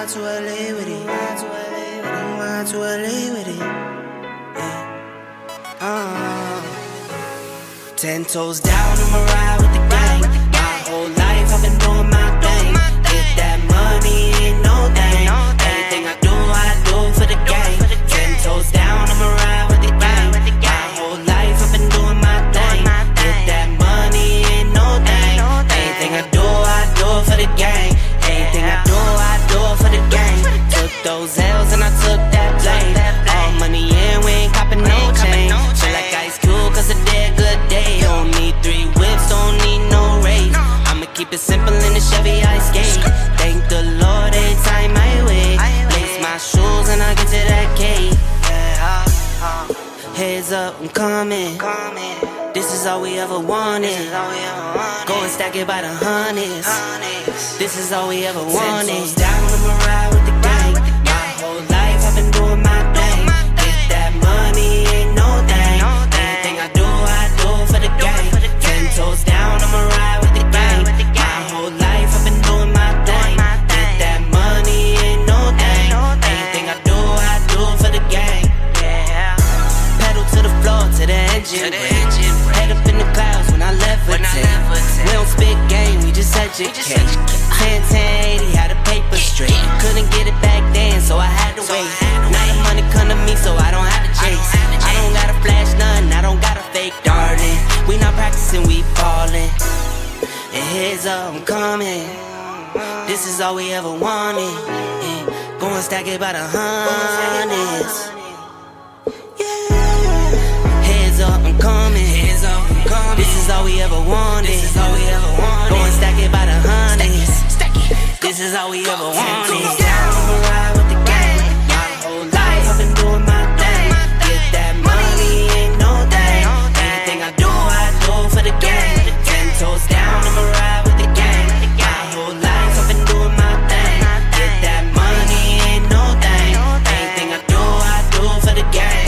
to LA with it. Ride to LA with it. Yeah. 10 toes down, I'ma ride with the gang. My whole life I've been doing my thing. Get that money, ain't no thing. Anything I do for the gang. 10 toes down, I'ma ride with the gang. My whole life I've been doing my thing. Get that money, ain't no thing. Anything I do for the gang. Anything I do for the gang. Took those L's and I took that blame. All money in, we ain't copping no change. Feel like Ice Cube, cause a dead good day. Don't need 3 whips, don't need no race. I'ma keep it simple in the Chevy I skate. Thank the Lord every time I wait. Lace my shoes and I get to that cake. Heads up, I'm coming. This is all we ever wanted. Go and stack it by the hundreds. This is all we ever wanted. 10 toes down, I'ma ride with the gang. My whole life I've been doing my thing. Get that money, ain't no thing. Anything I do for the gang. 10 toes down, I'ma ride with the gang. My whole life I've been doing my thing. Get that money, ain't no thing. Anything I do for the gang. Pedal to the floor, to the engine. Head up in the clouds when I levitate. We don't spit game, we just educate. 10-10-80, had a paper straight. Couldn't get it back then, so I had to wait. Now the money come to me, so I don't have to chase. I don't gotta flash nothing, I don't gotta fake, darling. We not practicing, we ballin'. And heads up, I'm coming. This is all we ever wanted. Go and stack it by the hundreds. Heads up, I'm coming. This is all we ever wanted. Go and stack it by the hundreds. This is all we ever wanted. I'ma ride with the gang. My whole life I've been doing my thing. Get that money, ain't no thing. Anything I do for the gang. 10 toes down, I'ma ride with the gang. My whole life I've been doing my thing. Get that money, ain't no thing. Anything I do for the gang.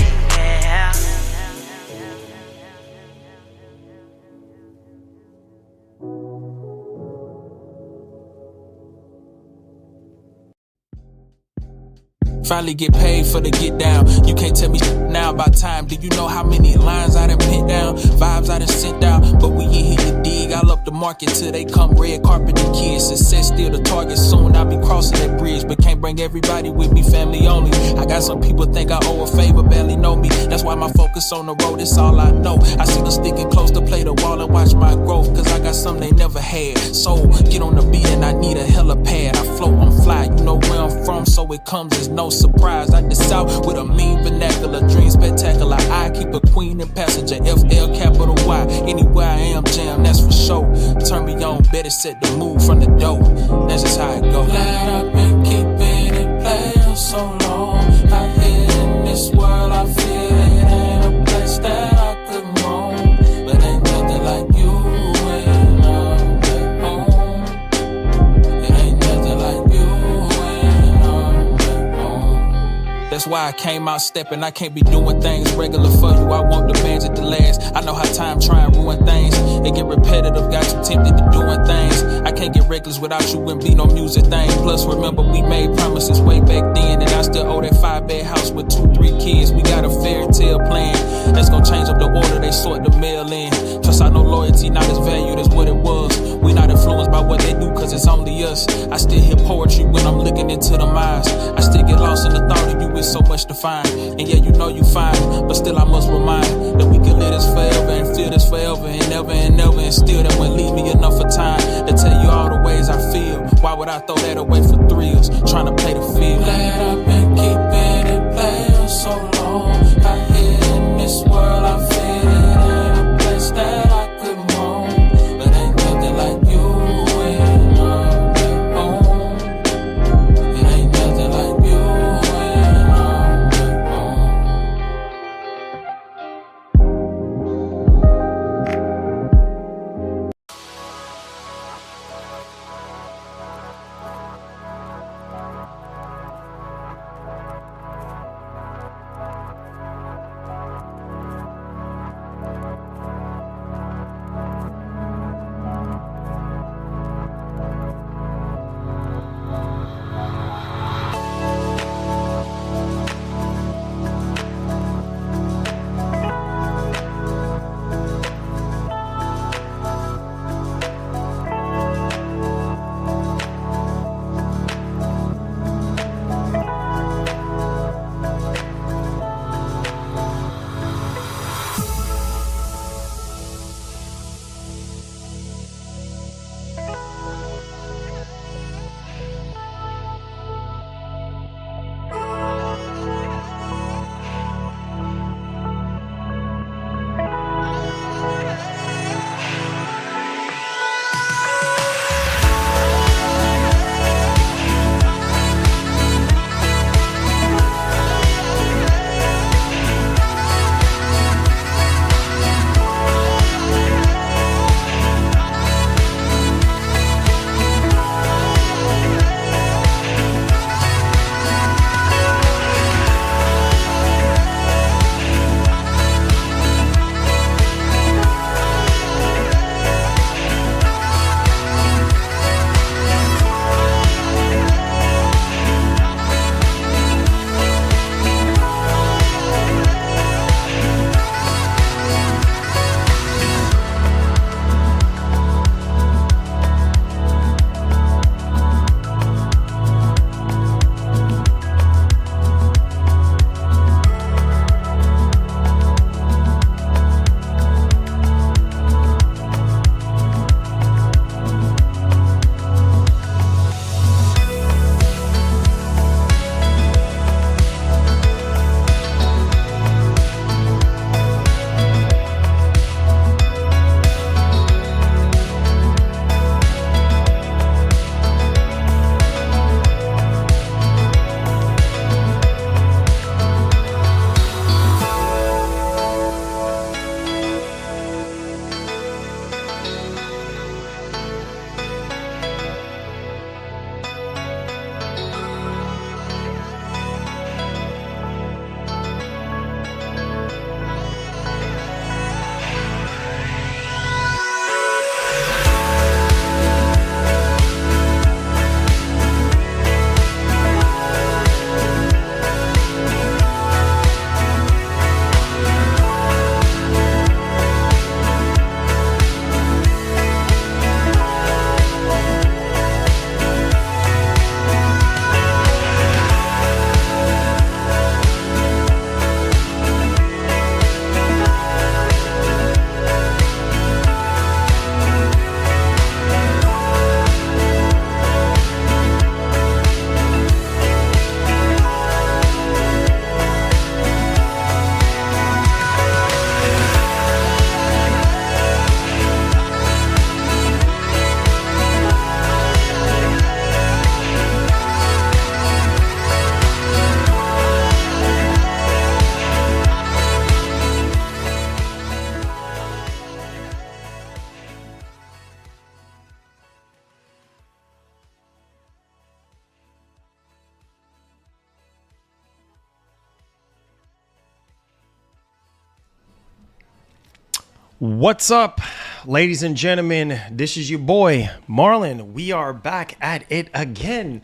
Finally get paid for the get down. You can't tell me now about time. Do you know how many lines I done pent down? Vibes I done sent out. But we ain't here to dig. I'll up the market till they come red carpet the kids. Success still the target. Soon I'll be crossing that bridge. But can't bring everybody with me, family only. I got some people think I owe a favor, barely know me. That's why my focus on the road, it's all I know. I see them sticking close to play the wall and watch my growth. Cause I got something they never had. So get on the beat and I need a helipad. I float, I'm fly, you know where I'm from. So it comes as no surprise. I just out with a mean vernacular, dream spectacular. I keep a queen and passenger, FL capital Y. Anywhere I am, jam, that's for sure. Turn me on, better set the mood from the door. That's just how it go. Glad I've been keeping it playing so long. Out here in this world, I feel it ain't a place that I could roam. But ain't nothing like you when I'm at home. It ain't nothing like you when I'm at home. That's why I came out stepping. I can't be doing things regular for you. I want the bands at the last. I know how time try and ruin things. It get repetitive, got you tempted to doing things. I can't get reckless without you, wouldn't be no music thing. Plus, remember, we made promises way back then. And I still owe that 5-bed house with 2-3 kids. We got a fairy tale plan that's gonna change up the order they sort the mail in. Trust, I know loyalty not as valued as what it was. We not influenced by what they do, cause it's only us. I still hear poetry when I'm looking into them eyes. I still get lost in the thought of you with so much to find. And yeah, you know you fine, but still I must remind that we can live this forever and feel this forever and never and never. And still that wouldn't leave me enough of time to tell you all the ways I feel. Why would I throw that away for thrills? Trying to play the field. Glad I've been keeping it playing so long. Out here in this world, I feel it ain't a place that I could roam. But ain't nothing like you when I'm at home. It ain't nothing like you when I'm at home. What's up, ladies and gentlemen? This is your boy, Marlon. We are back at it again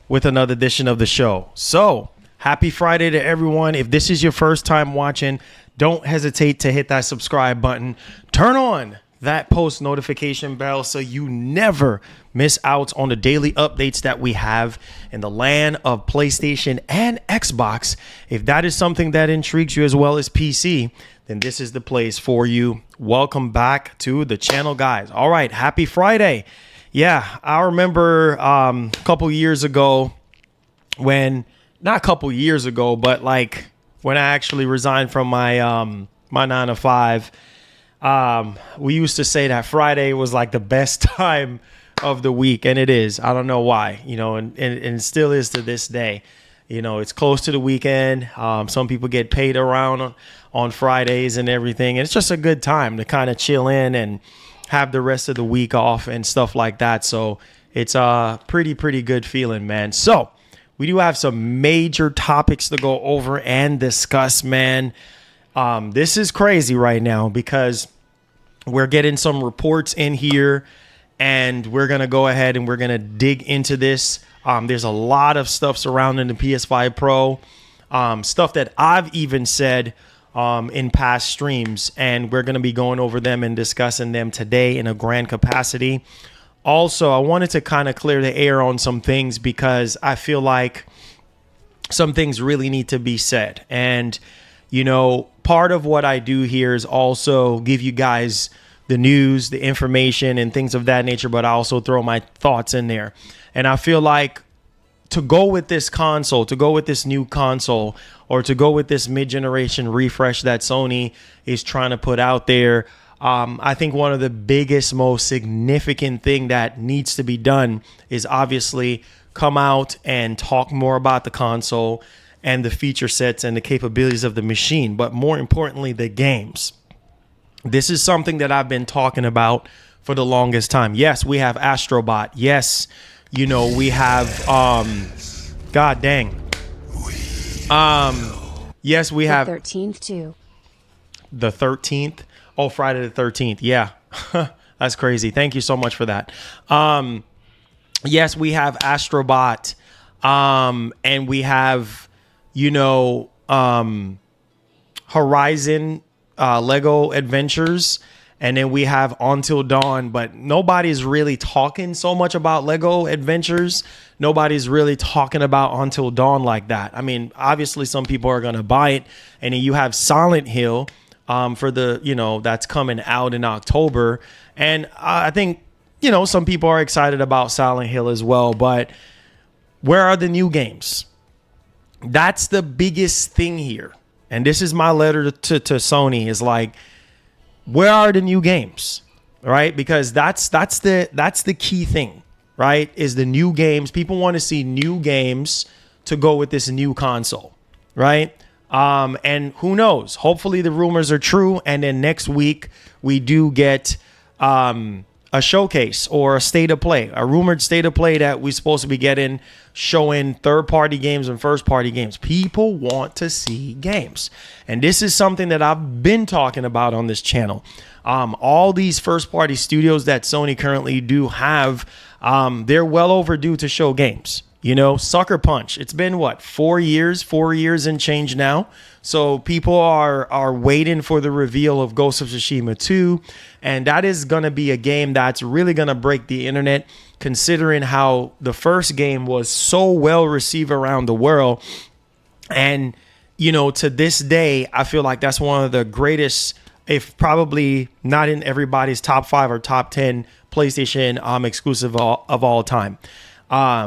with another edition of the show. So, happy Friday to everyone. If this is your first time watching, don't hesitate to hit that subscribe button. Turn on that post notification bell so you never miss out on the daily updates that we have in the land of PlayStation and Xbox. If that is something that intrigues you as well as PC, then this is the place for you. Welcome back to the channel, guys. All right, happy Friday. Yeah, I remember a couple years ago when, not a couple years ago, but like when I actually resigned from my my 9 to 5, we used to say that Friday was like the best time of the week, and it is. I don't know why, and it still is to this day. It's close to the weekend. Some people get paid around on Fridays and everything. And it's just a good time to kind of chill in and have the rest of the week off and stuff like that. So it's a pretty good feeling, man. So we do have some major topics to go over and discuss, man. This is crazy right now because we're getting some reports in here and we're going to go ahead and we're going to dig into this. There's a lot of stuff surrounding the PS5 Pro, stuff that I've even said in past streams, and we're going to be going over them and discussing them today in a grand capacity. Also, I wanted to kind of clear the air on some things because I feel like some things really need to be said. And, part of what I do here is also give you guys the news, the information, and things of that nature, but I also throw my thoughts in there. And I feel like to go with this console, to go with this new console, or to go with this mid-generation refresh that Sony is trying to put out there, I think one of the biggest, most significant thing that needs to be done is obviously come out and talk more about the console and the feature sets and the capabilities of the machine, but more importantly, the games. This is something that I've been talking about for the longest time. Yes, we have Astrobot. Yes, we have God dang. Yes, we have the 13th too. The 13th. Oh, Friday the 13th. Yeah. That's crazy. Thank you so much for that. Yes, we have Astrobot. And we have, Horizon Lego Adventures. And then we have Until Dawn, but nobody's really talking so much about Lego Adventures. Nobody's really talking about Until Dawn like that. I mean, obviously some people are going to buy it. And then you have Silent Hill for the, that's coming out in October. And I think, some people are excited about Silent Hill as well. But where are the new games? That's the biggest thing here. And this is my letter to Sony is like, where are the new games, right? Because that's the key thing, right? Is the new games. People want to see new games to go with this new console, right? And who knows? Hopefully the rumors are true. And then next week we do get a showcase or a state of play, a rumored state of play that we're supposed to be getting, showing third-party games and first-party games. People want to see games. And this is something that I've been talking about on this channel. All these first-party studios that Sony currently do have, they're well overdue to show games. Sucker Punch. It's been, 4 years? 4 years and change now. So people are waiting for the reveal of Ghost of Tsushima 2. And that is going to be a game that's really going to break the internet, considering how the first game was so well received around the world. And, to this day, I feel like that's one of the greatest, if probably not in everybody's top 5 or top 10 PlayStation exclusive of all time.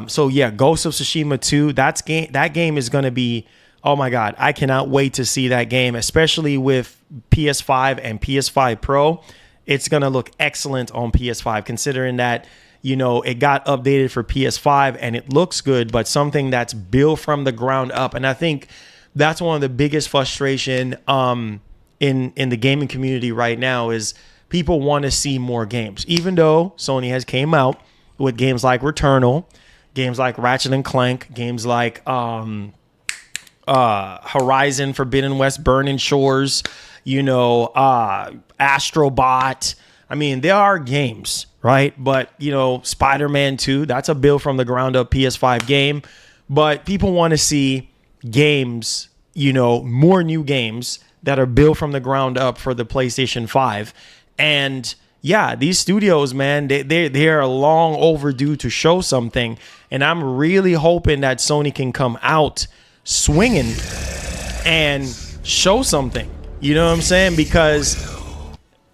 So yeah, Ghost of Tsushima 2, that game is going to be, oh my God, I cannot wait to see that game, especially with PS5 and PS5 Pro. It's going to look excellent on PS5, considering that, it got updated for PS5 and it looks good, but something that's built from the ground up. And I think that's one of the biggest frustration in the gaming community right now is people want to see more games, even though Sony has came out with games like Returnal, games like Ratchet and Clank, games like Horizon Forbidden West, Burning Shores, Astrobot. I mean, there are games, right? But, Spider-Man 2, that's a build from the ground up PS5 game. But people want to see games, more new games that are built from the ground up for the PlayStation 5. And yeah, these studios, man, they're long overdue to show something. And I'm really hoping that Sony can come out swinging and show something. You know what I'm saying? Because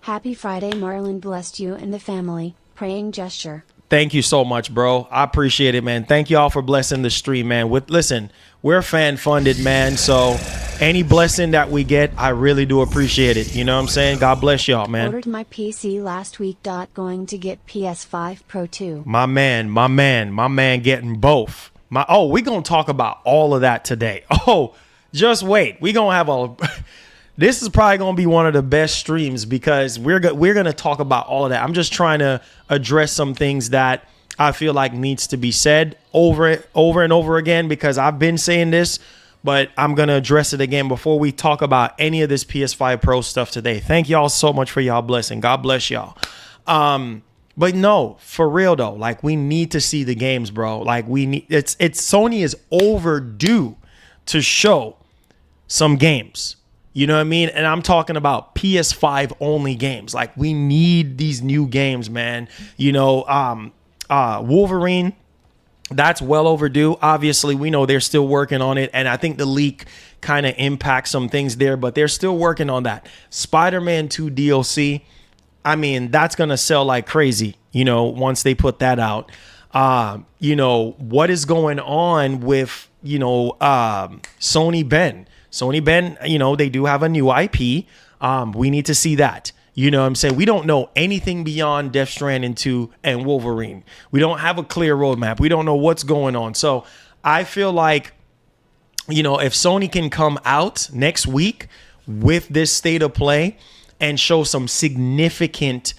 Happy Friday, Marlon. Blessed you and the family. Praying gesture. thank you so much, bro. I appreciate it, man. Thank you all for blessing the stream, man. Listen, we're fan funded, man. So any blessing that we get, I really do appreciate it. You know what I'm saying? God bless y'all, man. Ordered my PC last week. Going to get PS5 Pro 2. My man getting both. We're going to talk about all of that today. Oh, just wait. We're going to have this is probably going to be one of the best streams because we're going to talk about all of that. I'm just trying to address some things that I feel like needs to be said over and over again because I've been saying this, but I'm going to address it again before we talk about any of this PS5 Pro stuff today. Thank y'all so much for y'all blessing. God bless y'all. But no, for real though, like we need to see the games, bro. Like it's Sony is overdue to show some games. You know what I mean? And I'm talking about PS5 only games. Like we need these new games, man. Wolverine, that's well overdue. Obviously, we know they're still working on it. And I think the leak kind of impacts some things there, but they're still working on that. Spider-Man 2 DLC, I mean, that's going to sell like crazy, once they put that out. What is going on with, Sony Ben? Sony Ben, they do have a new IP. We need to see that. You know what I'm saying? We don't know anything beyond Death Stranding 2 and Wolverine. We don't have a clear roadmap. We don't know what's going on. So I feel like, if Sony can come out next week with this state of play and show some significant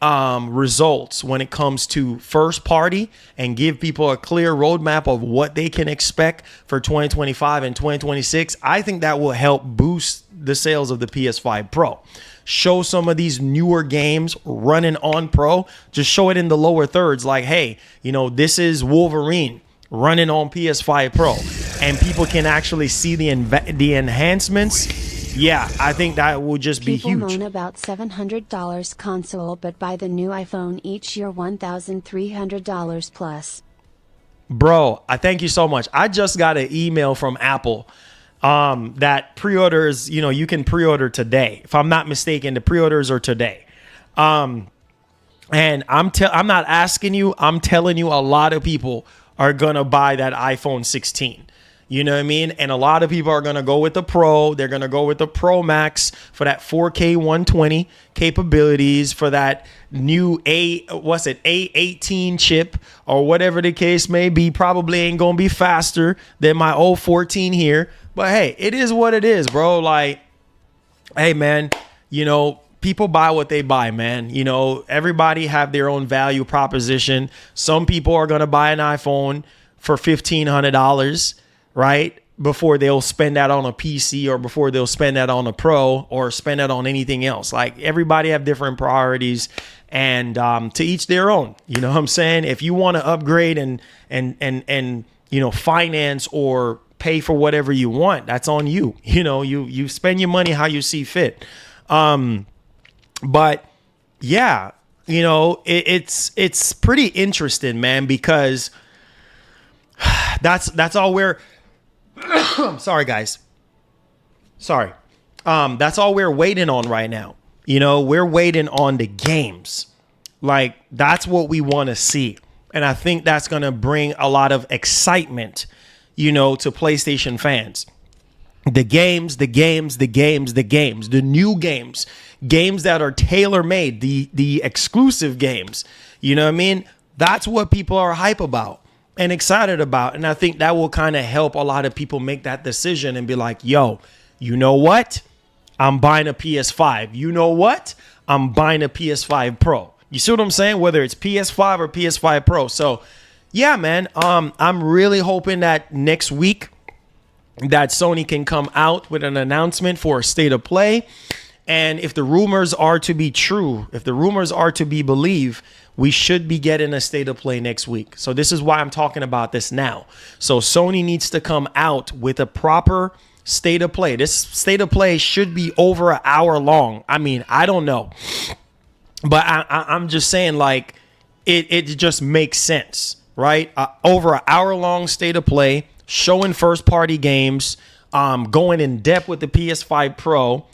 results when it comes to first party and give people a clear roadmap of what they can expect for 2025 and 2026, I think that will help boost the sales of the PS5 Pro. Show some of these newer games running on Pro. Just show it in the lower thirds like, hey, this is Wolverine running on PS5 Pro. And people can actually see the enhancements. Yeah, I think that will just be huge. People moan about $700 console, but buy the new iPhone each year $1,300 plus. Bro, I thank you so much. I just got an email from Apple that pre-orders, you can pre-order today. If I'm not mistaken, the pre-orders are today. And I'm not asking you, I'm telling you a lot of people are going to buy that iPhone 16. You know what I mean? And a lot of people are going to go with the Pro. They're going to go with the Pro Max for that 4K 120 capabilities, for that new A18 chip or whatever the case may be. Probably ain't going to be faster than my old 14 here. But hey, it is what it is, bro. Like, hey, man, people buy what they buy, man. Everybody have their own value proposition. Some people are going to buy an iPhone for $1,500. Right? Before they'll spend that on a PC or before they'll spend that on a Pro or spend that on anything else. Like everybody have different priorities and to each their own. You know what I'm saying? If you want to upgrade and finance or pay for whatever you want, that's on you. You spend your money how you see fit. But yeah, it's pretty interesting, man, because that's all we're I'm sorry, guys. Sorry. That's all we're waiting on right now. We're waiting on the games. Like, that's what we want to see. And I think that's going to bring a lot of excitement, to PlayStation fans. The games, the new games that are tailor-made, the exclusive games. You know what I mean? That's what people are hype about and excited about. And I think that will kind of help a lot of people make that decision and be like, yo, you know what? I'm buying a PS5. You know what? I'm buying a PS5 Pro. You see what I'm saying? Whether it's PS5 or PS5 Pro. So yeah, man, I'm really hoping that next week that Sony can come out with an announcement for a state of play And if the rumors are to be true, if the rumors are to be believed, we should be getting a state of play next week. So this is why I'm talking about this now. So Sony needs to come out with a proper state of play. This state of play should be over an hour long. I mean, I don't know, but I'm just saying, like, it just makes sense, right? Over an hour long state of play, showing first party games, going in depth with the PS5 Pro,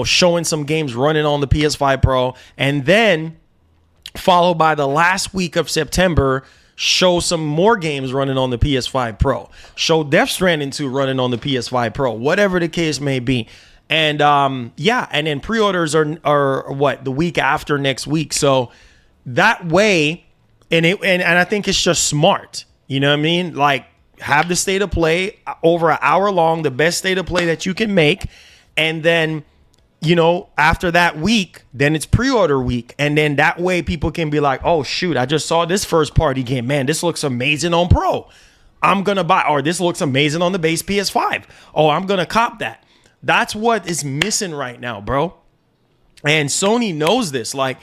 showing some games running on the PS5 Pro, and then followed by the last week of September, show some more games running on the PS5 Pro. Show Death Stranding 2 running on the PS5 Pro, whatever the case may be. And and then pre-orders are what, the week after next week. So that way, and I think it's just smart. You know what I mean? Like, have the state of play over an hour long, the best state of play that you can make, and then, after that week, then it's pre-order week. And then that way people can be like, oh, shoot, I just saw this first party game. Man, this looks amazing on Pro. I'm going to buy, or this looks amazing on the base PS5. Oh, I'm going to cop that. That's what is missing right now, bro. And Sony knows this. Like,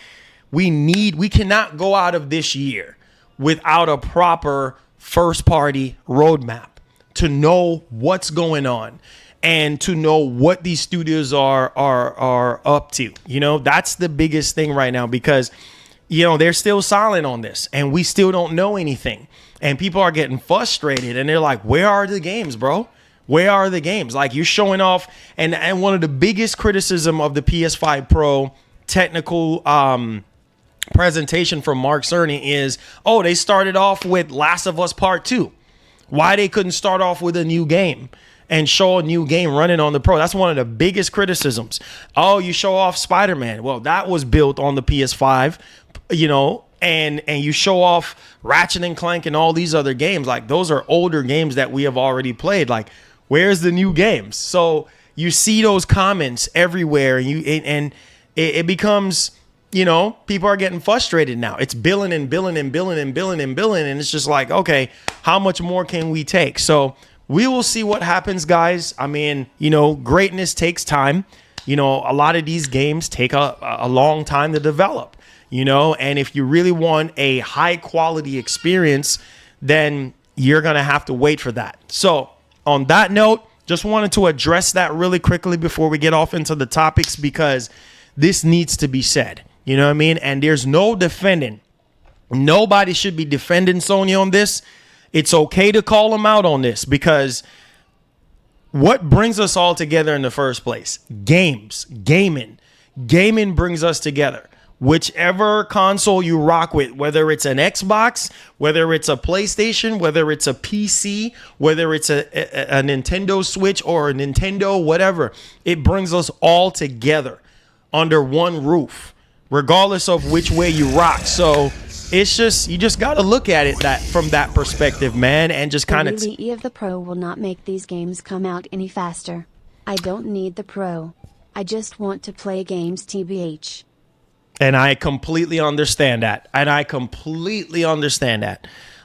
we cannot go out of this year without a proper first party roadmap to know what's going on and to know what these studios are up to. That's the biggest thing right now, because they're still silent on this and we still don't know anything, and people are getting frustrated and they're like, where are the games, bro? Where are the games? Like, you're showing off, and one of the biggest criticism of the PS5 Pro technical presentation from Mark Cerny is, oh, they started off with Last of Us Part 2. Why they couldn't start off with a new game and show a new game running on the Pro? That's one of the biggest criticisms. Oh, you show off Spider-Man. Well, that was built on the PS5, and you show off Ratchet and Clank and all these other games. Like, those are older games that we have already played. Like, where's the new games? So you see those comments everywhere, and it becomes, people are getting frustrated now. It's billing and billing and billing and billing and billing. And it's just like, okay, how much more can we take? So we will see what happens, guys. I mean, greatness takes time. A lot of these games take a long time to develop, and if you really want a high quality experience, then you're going to have to wait for that. So on that note, just wanted to address that really quickly before we get off into the topics, because this needs to be said. You know what I mean? And there's no defending. Nobody should be defending Sony on this. It's okay to call them out on this, because what brings us all together in the first place? Gaming brings us together. Whichever console you rock with, whether it's an Xbox, whether it's a PlayStation, whether it's a PC, whether it's a Nintendo Switch or a Nintendo, whatever, it brings us all together under one roof, regardless of which way you rock. So it's just, you just got to look at it from that perspective, man, and just kind of. The release of the Pro will not make these games come out any faster. I don't need the Pro. I just want to play games, TBH. And I completely understand that.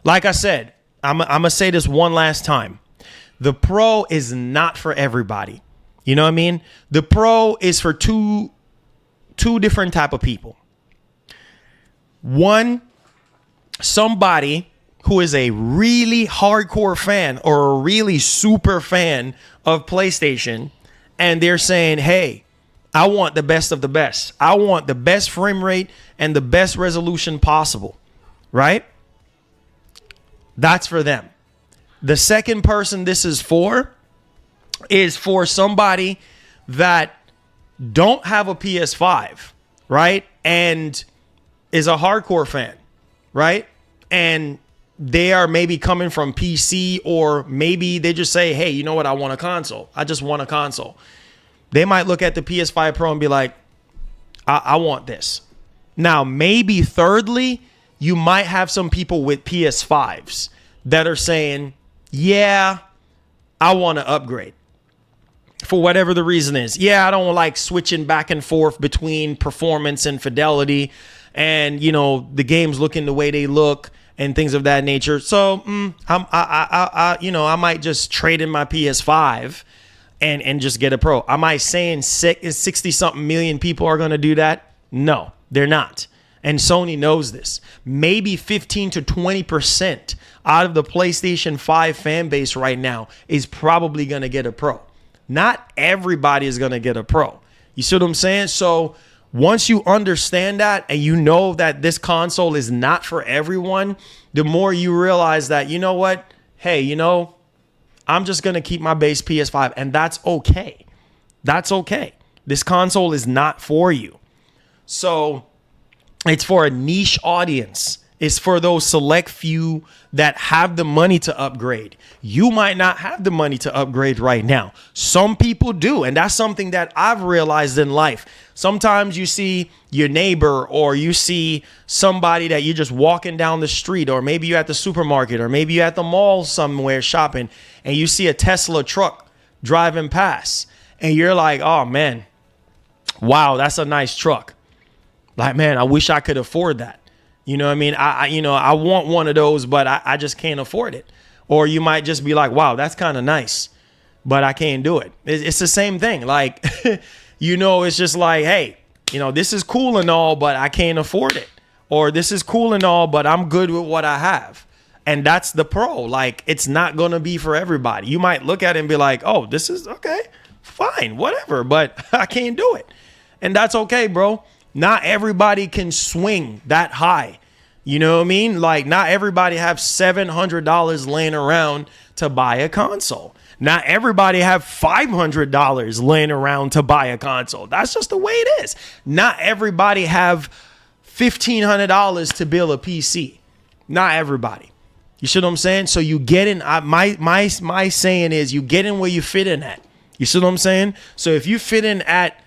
Like I said, I'm going to say this one last time. The Pro is not for everybody. You know what I mean? The Pro is for two different type of people. One, somebody who is a really hardcore fan or a really super fan of PlayStation, and they're saying, hey, I want the best of the best. I want the best frame rate and the best resolution possible, right? That's for them. The second person this is for somebody that don't have a PS5, right? And is a hardcore fan, right? And they are maybe coming from PC, or maybe they just say, hey, you know what? I want a console. I just want a console. They might look at the PS5 Pro and be like, I want this. Now, maybe thirdly, you might have some people with PS5s that are saying, yeah, I want to upgrade. For whatever the reason is. Yeah, I don't like switching back and forth between performance and fidelity, and, the games looking the way they look and things of that nature. So I might just trade in my PS5 and just get a Pro. Am I saying 60 something million people are going to do that? No, they're not. And Sony knows this. Maybe 15 to 20% out of the PlayStation 5 fan base right now is probably going to get a Pro. Not everybody is going to get a Pro. You see what I'm saying? So once you understand that and you know that this console is not for everyone, the more you realize that, you know what? Hey, you know, I'm just going to keep my base PS5, and that's okay. That's okay. This console is not for you. So it's for a niche audience. It's for those select few that have the money to upgrade. You might not have the money to upgrade right now. Some people do. And that's something that I've realized in life. Sometimes you see your neighbor, or you see somebody that you're just walking down the street, or maybe you're at the supermarket, or maybe you're at the mall somewhere shopping, and you see a Tesla truck driving past, and you're like, oh man, wow, that's a nice truck. Like, man, I wish I could afford that. You know what I mean? I want one of those, but I just can't afford it. Or you might just be like, wow, that's kind of nice, but I can't do it. It's the same thing. Like, you know, it's just like, hey, you know, this is cool and all, but I can't afford it. Or this is cool and all, but I'm good with what I have. And that's the Pro. Like, it's not going to be for everybody. You might look at it and be like, oh, this is okay, fine, whatever, but I can't do it. And that's okay, bro. Not everybody can swing that high. You know what I mean? Like, not everybody have $700 laying around to buy a console. Not everybody have $500 laying around to buy a console. That's just the way it is. Not everybody have $1,500 to build a PC. Not everybody. You see what I'm saying? So you get in. My saying is, you get in where you fit in at. You see what I'm saying? So if you fit in at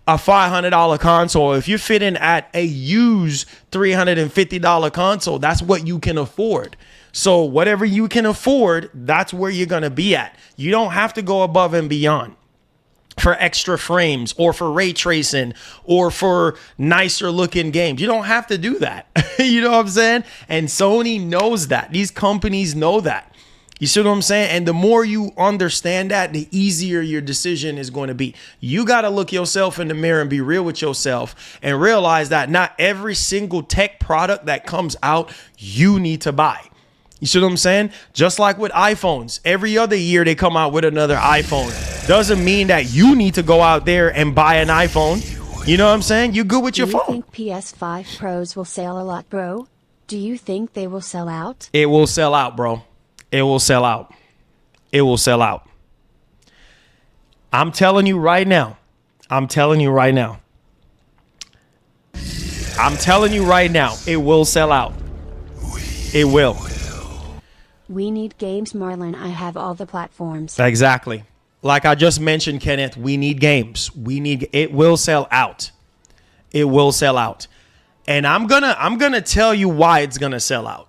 a $500 console, if you fit in at a used $350 console, that's what you can afford. So whatever you can afford, that's where you're going to be at. You don't have to go above and beyond for extra frames, or for ray tracing, or for nicer looking games. You don't have to do that. You know what I'm saying? And Sony knows that. These companies know that. You see what I'm saying? And the more you understand that, the easier your decision is going to be. You got to look yourself in the mirror and be real with yourself and realize that not every single tech product that comes out, you need to buy. You see what I'm saying? Just like with iPhones, every other year they come out with another iPhone. Doesn't mean that you need to go out there and buy an iPhone. You know what I'm saying? You're good with your phone. Do you think PS5 Pros will sell a lot, bro? Do you think they will sell out? It will sell out, bro. It will sell out. It will sell out. I'm telling you right now. I'm telling you right now. I'm telling you right now. It will sell out. It will. We need games, Marlon. I have all the platforms. Exactly. Like I just mentioned, Kenneth, we need games. It will sell out. It will sell out. And I'm gonna tell you why it's gonna sell out.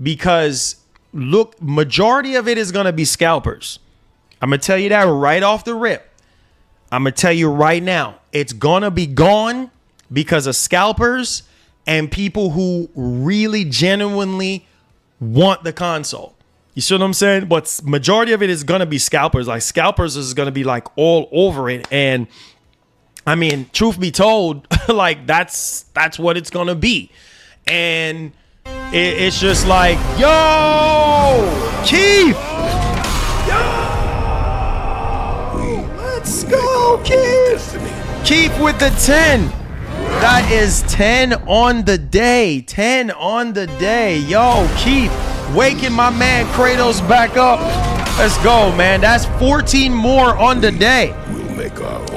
Because look, majority of it is going to be scalpers. I'm going to tell you that right off the rip. I'm going to tell you right now, it's going to be gone because of scalpers and people who really genuinely want the console. You see what I'm saying? But majority of it is going to be scalpers. Like, scalpers is going to be like all over it. And I mean, truth be told, like that's what it's going to be. And it's just like, yo, Keith, yo, let's go, Keith. Keith with the 10. That is 10 on the day. 10 on the day. Yo, Keith, waking my man Kratos back up. Let's go, man. That's 14 more on the day.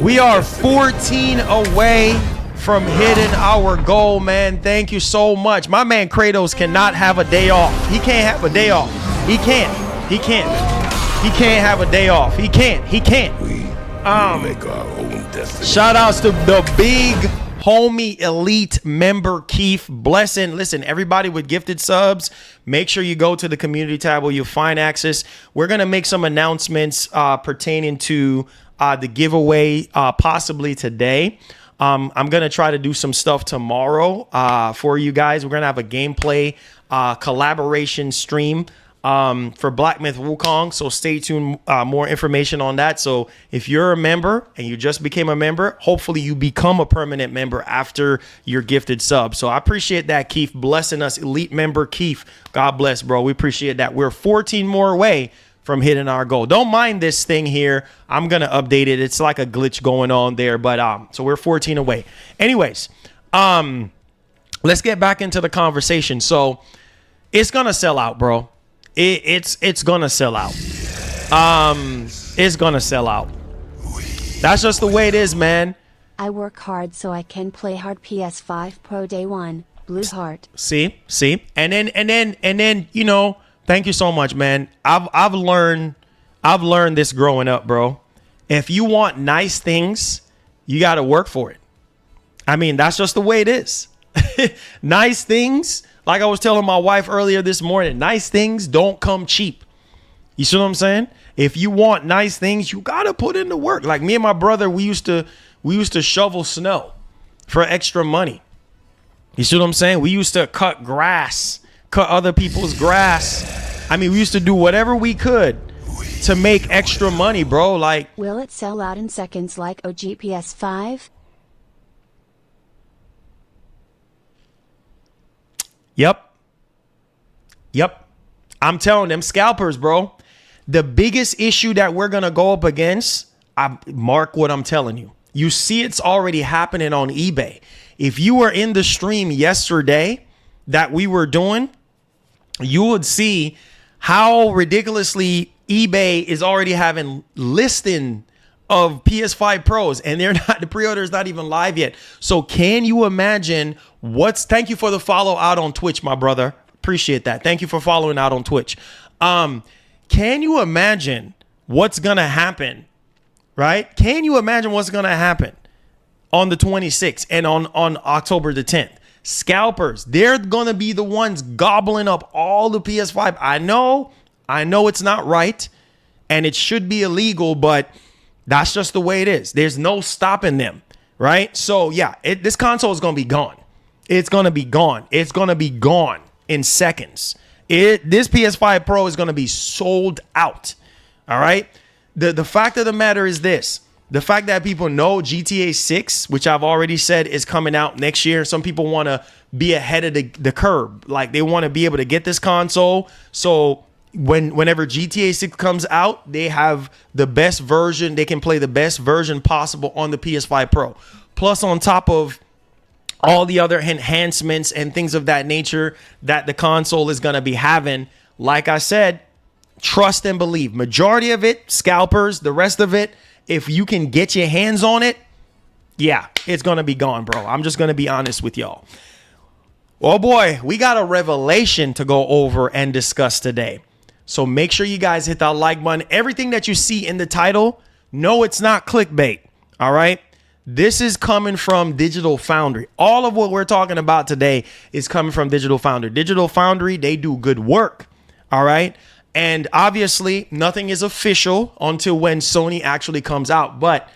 We are 14 away from hitting our goal, man. Thank you so much. My man Kratos cannot have a day off. He can't have a day off. He can't have a day off. He can't. Shout outs to the big homie elite member Keith. Blessing. Listen, everybody with gifted subs, make sure you go to the community tab where you'll find access. We're gonna make some announcements pertaining to the giveaway possibly today. I'm going to try to do some stuff tomorrow for you guys. We're going to have a gameplay collaboration stream for Black Myth Wukong. So stay tuned. More information on that. So if you're a member and you just became a member, hopefully you become a permanent member after your gifted sub. So I appreciate that, Keith, blessing us. Elite member Keith, God bless, bro. We appreciate that. We're 14 more away from hitting our goal. Don't mind this thing here. I'm gonna update it. It's like a glitch going on there, but so we're 14 away. Anyways, let's get back into the conversation. So it's gonna sell out, bro. It's gonna sell out. It's gonna sell out. That's just the way it is, man. I work hard so I can play hard. PS5 Pro day one. Blue heart. See, and then you know. Thank you so much, man. I've learned this growing up, bro. If you want nice things, you got to work for it. I mean, that's just the way it is. Nice things, like I was telling my wife earlier this morning, nice things don't come cheap. You see what I'm saying? If you want nice things, you got to put in the work. Like me and my brother, we used to shovel snow for extra money. You see what I'm saying? We used to cut grass. Cut other people's grass. I mean, we used to do whatever we could to make extra money, bro. Like, will it sell out in seconds like OG PS5? Yep. I'm telling them scalpers, bro. The biggest issue that we're gonna go up against, mark what I'm telling you. You see, it's already happening on eBay. If you were in the stream yesterday that we were doing, you would see how ridiculously eBay is already having listing of PS5 Pros, and the pre-order is not even live yet. So can you imagine thank you for the follow out on Twitch, my brother. Appreciate that. Thank you for following out on Twitch. Can you imagine what's going to happen, right? Can you imagine what's going to happen on the 26th and on October the 10th? Scalpers, they're going to be the ones gobbling up all the PS5. I know it's not right and it should be illegal, but that's just the way it is. There's no stopping them, right? So yeah, this console is going to be gone. It's going to be gone. It's going to be gone in seconds. This PS5 Pro is going to be sold out. All right. The fact of the matter is this. The fact that people know GTA 6, which I've already said is coming out next year. Some people want to be ahead of the curve. Like they want to be able to get this console. So whenever GTA 6 comes out, they have the best version. They can play the best version possible on the PS5 Pro. Plus on top of all the other enhancements and things of that nature that the console is going to be having. Like I said, trust and believe. Majority of it, scalpers. The rest of it, if you can get your hands on it, yeah, it's going to be gone, bro. I'm just going to be honest with y'all. Oh boy, we got a revelation to go over and discuss today. So make sure you guys hit that like button. Everything that you see in the title, no, it's not clickbait. All right. This is coming from Digital Foundry. All of what we're talking about today is coming from Digital Foundry. Digital Foundry, they do good work. All right. And obviously nothing is official until when Sony actually comes out. But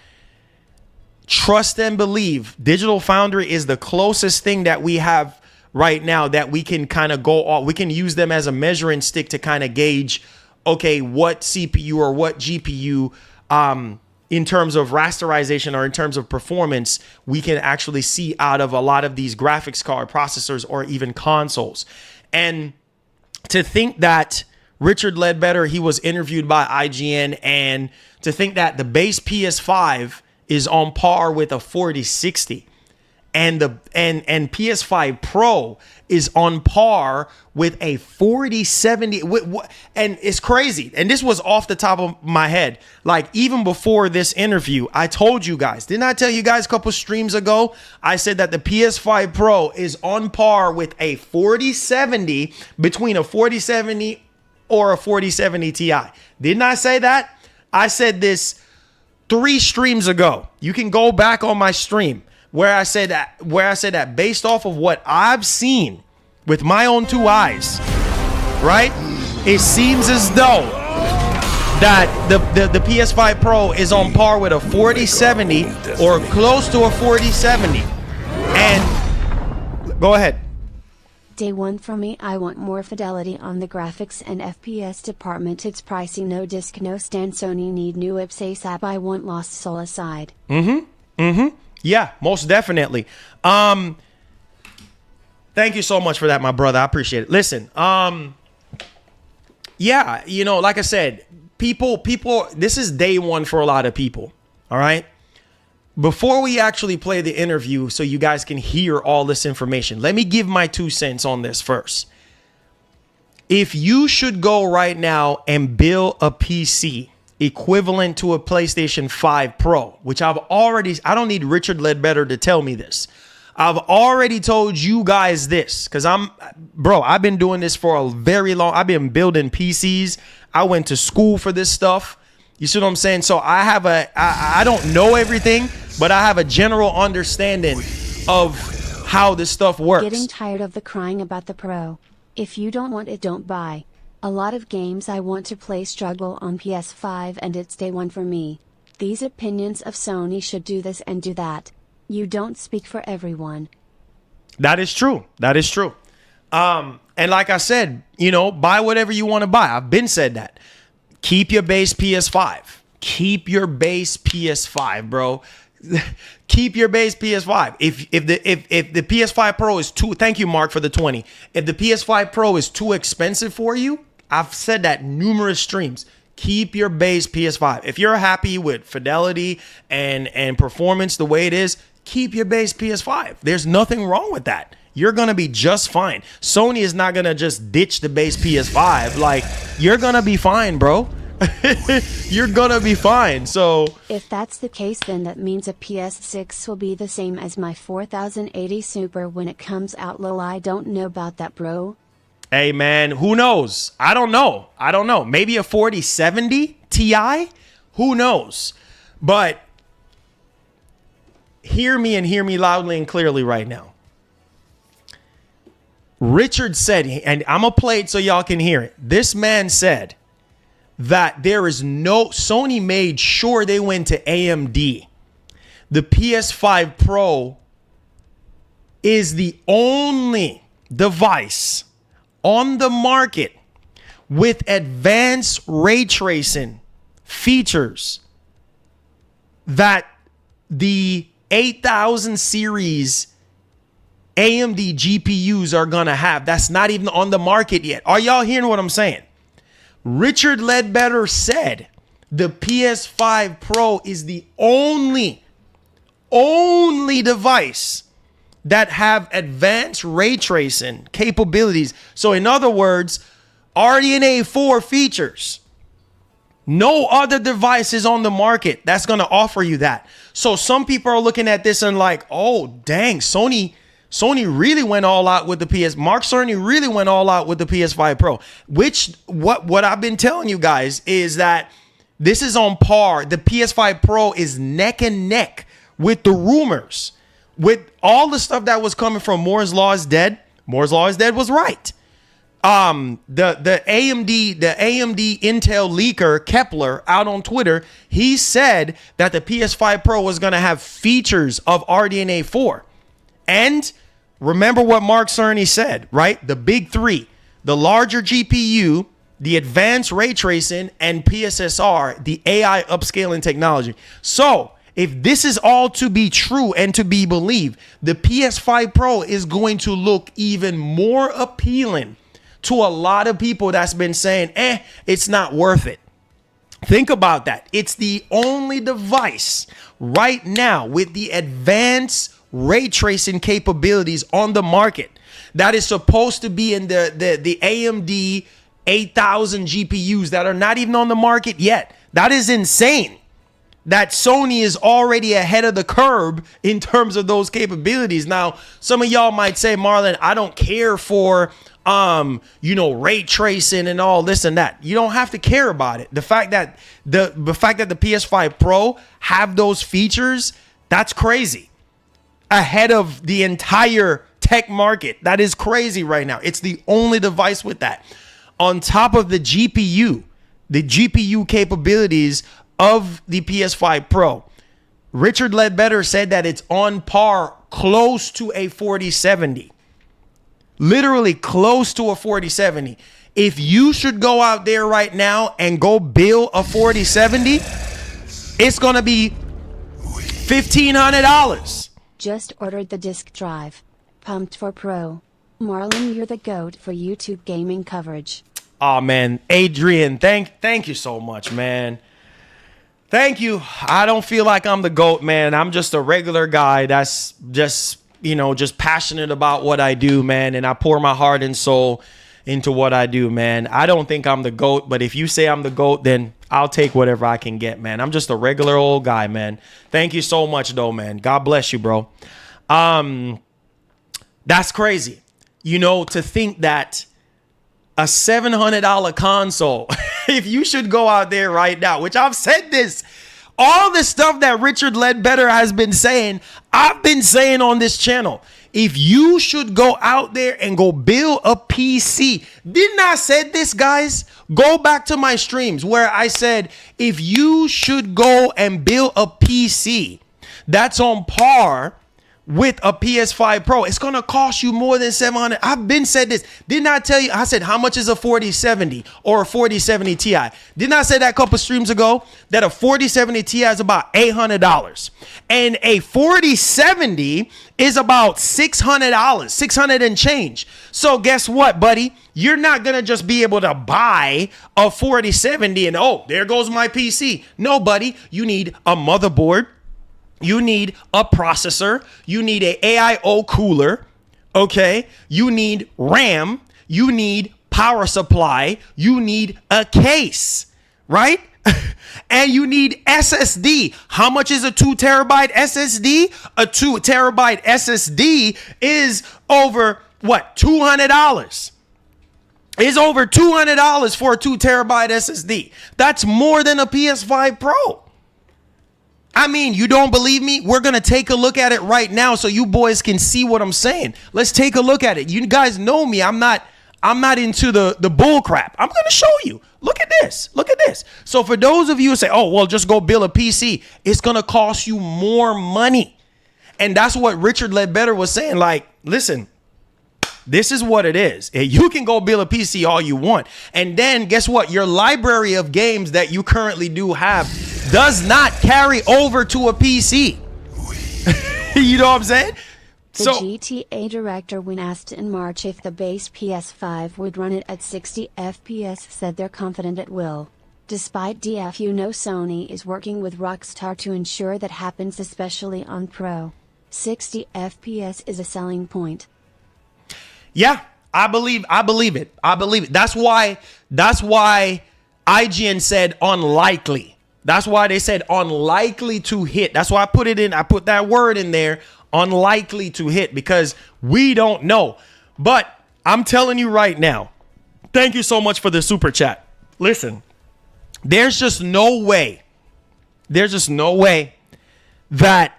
trust and believe, Digital Foundry is the closest thing that we have right now that we can kind of go off. We can use them as a measuring stick to kind of gauge, okay, what CPU or what GPU in terms of rasterization or in terms of performance, we can actually see out of a lot of these graphics card processors or even consoles. And to think that Richard Ledbetter, he was interviewed by IGN, and to think that the base PS5 is on par with a 4060 and PS5 Pro is on par with a 4070. And it's crazy. And this was off the top of my head. Like even before this interview, I told you guys, didn't I tell you guys a couple streams ago? I said that the PS5 Pro is on par with a 4070, between a 4070 or a 4070 Ti. Didn't I say that? I said this 3 streams ago. You can go back on my stream where I said that based off of what I've seen with my own 2 eyes, right? It seems as though that the PS5 Pro is on par with a 4070 or close to a 4070. And go ahead. Day one for me. I want more fidelity on the graphics and FPS department. It's pricey, no disc, no stand. Sony need new IPs ASAP. I want Lost Soul aside. Yeah, most definitely. Thank you so much for that, my brother. I appreciate it. Listen, yeah, you know, like I said, people, this is day one for a lot of people. All right. Before we actually play the interview, so you guys can hear all this information, let me give my 2 cents on this first. If you should go right now and build a PC equivalent to a PlayStation 5 Pro, which I don't need Richard Ledbetter to tell me this. I've already told you guys this because I've been doing this for a very long. I've been building PCs. I went to school for this stuff. You see what I'm saying? So I don't know everything, but I have a general understanding of how this stuff works. Getting tired of the crying about the Pro. If you don't want it, don't buy. A lot of games I want to play struggle on PS5 and it's day one for me. These opinions of Sony should do this and do that. You don't speak for everyone. That is true. That is true. And like I said, you know, buy whatever you want to buy. I've been said that. Keep your base PS5. Keep your base PS5, bro. Keep your base PS5. If the PS5 Pro is too, thank you, Mark, for the 20. If the PS5 Pro is too expensive for you, I've said that numerous streams. Keep your base PS5. If you're happy with fidelity and performance the way it is, keep your base PS5. There's nothing wrong with that. You're going to be just fine. Sony is not going to just ditch the base PS5. Like, you're going to be fine, bro. You're going to be fine. So if that's the case, then that means a PS6 will be the same as my 4080 Super when it comes out. Lol, I don't know about that, bro. Hey, man, who knows? I don't know. Maybe a 4070 Ti? Who knows? But hear me and hear me loudly and clearly right now. Richard said, and I'm going to play it so y'all can hear it. This man said that there is no, Sony made sure they went to AMD. The PS5 Pro is the only device on the market with advanced ray tracing features that the 8000 series AMD GPUs are going to have. That's not even on the market yet. Are y'all hearing what I'm saying? Richard Ledbetter said the PS5 Pro is the only device that have advanced ray tracing capabilities. So in other words, RDNA 4 features. No other device is on the market that's going to offer you that. So some people are looking at this and like, oh, dang, Sony really went all out with the Mark Cerny really went all out with the PS5 Pro, which what I've been telling you guys is that this is on par. The PS5 Pro is neck and neck with the rumors, with all the stuff that was coming from Moore's Law is Dead. Moore's Law is Dead was right. The AMD Intel leaker Kepler out on Twitter, he said that the PS5 Pro was going to have features of RDNA 4. And remember what Mark Cerny said, right? The big three, the larger GPU, the advanced ray tracing, and PSSR, the AI upscaling technology. So if this is all to be true and to be believed, the PS5 Pro is going to look even more appealing to a lot of people that's been saying, it's not worth it. Think about that. It's the only device right now with the advanced ray tracing capabilities on the market that is supposed to be in the AMD 8000 GPUs that are not even on the market yet. That is insane that Sony is already ahead of the curve in terms of those capabilities. Now, some of y'all might say, Marlon, I don't care for ray tracing and all this and that. You don't have to care about it. The fact that the PS5 Pro have those features, that's crazy. Ahead of the entire tech market. That is crazy right now. It's the only device with that. On top of the GPU capabilities of the PS5 Pro, Richard Ledbetter said that it's on par, close to a 4070. literally close to a 4070. If you should go out there right now and go build a 4070, it's going to be $1,500. Just ordered the disk drive. Pumped for Pro. Marlon, you're the GOAT for YouTube gaming coverage. Oh man, Adrian, thank you so much, man. Thank you. I don't feel like I'm the GOAT, man. I'm just a regular guy that's just passionate about what I do, man, and I pour my heart and soul into what I do, man. I don't think I'm the GOAT, but if you say I'm the GOAT, then I'll take whatever I can get, man. I'm just a regular old guy, man. Thank you so much, though, man. God bless you, bro. That's crazy. To think that a $700 console, if you should go out there right now, which I've said this, all the stuff that Richard Ledbetter has been saying, I've been saying on this channel. If you should go out there and go build a PC, didn't I say this, guys? Go back to my streams where I said, if you should go and build a PC that's on par with a PS5 Pro, it's going to cost you more than $700. I've been said this. Didn't I tell you? I said, how much is a 4070 or a 4070 Ti? Didn't I say that a couple streams ago that a 4070 Ti is about $800 and a 4070 is about $600, 600 and change. So guess what, buddy? You're not going to just be able to buy a 4070 and, oh, there goes my PC. No, buddy, you need a motherboard. You need a processor. You need an AIO cooler. Okay. You need RAM. You need power supply. You need a case, right? And you need SSD. How much is a 2 terabyte SSD? A 2 terabyte SSD is over what? $200. It's over $200 for a 2 terabyte SSD. That's more than a PS5 Pro. I mean, you don't believe me? We're going to take a look at it right now so you boys can see what I'm saying. Let's take a look at it. You guys know me. I'm not into the bull crap. I'm going to show you. Look at this. Look at this. So for those of you who say, oh, well, just go build a PC, it's going to cost you more money. And that's what Richard Ledbetter was saying. Like, listen, this is what it is. You can go build a PC all you want. And then guess what? Your library of games that you currently do have does not carry over to a PC. You know what I'm saying? The GTA director, when asked in March if the base PS5 would run it at 60 FPS, said they're confident it will. Despite DF, Sony is working with Rockstar to ensure that happens, especially on Pro. 60 FPS is a selling point. Yeah, I believe it. That's why IGN said unlikely. That's why they said unlikely to hit. That's why I put that word in there, unlikely to hit, because we don't know. But I'm telling you right now, thank you so much for the super chat. Listen, there's just no way that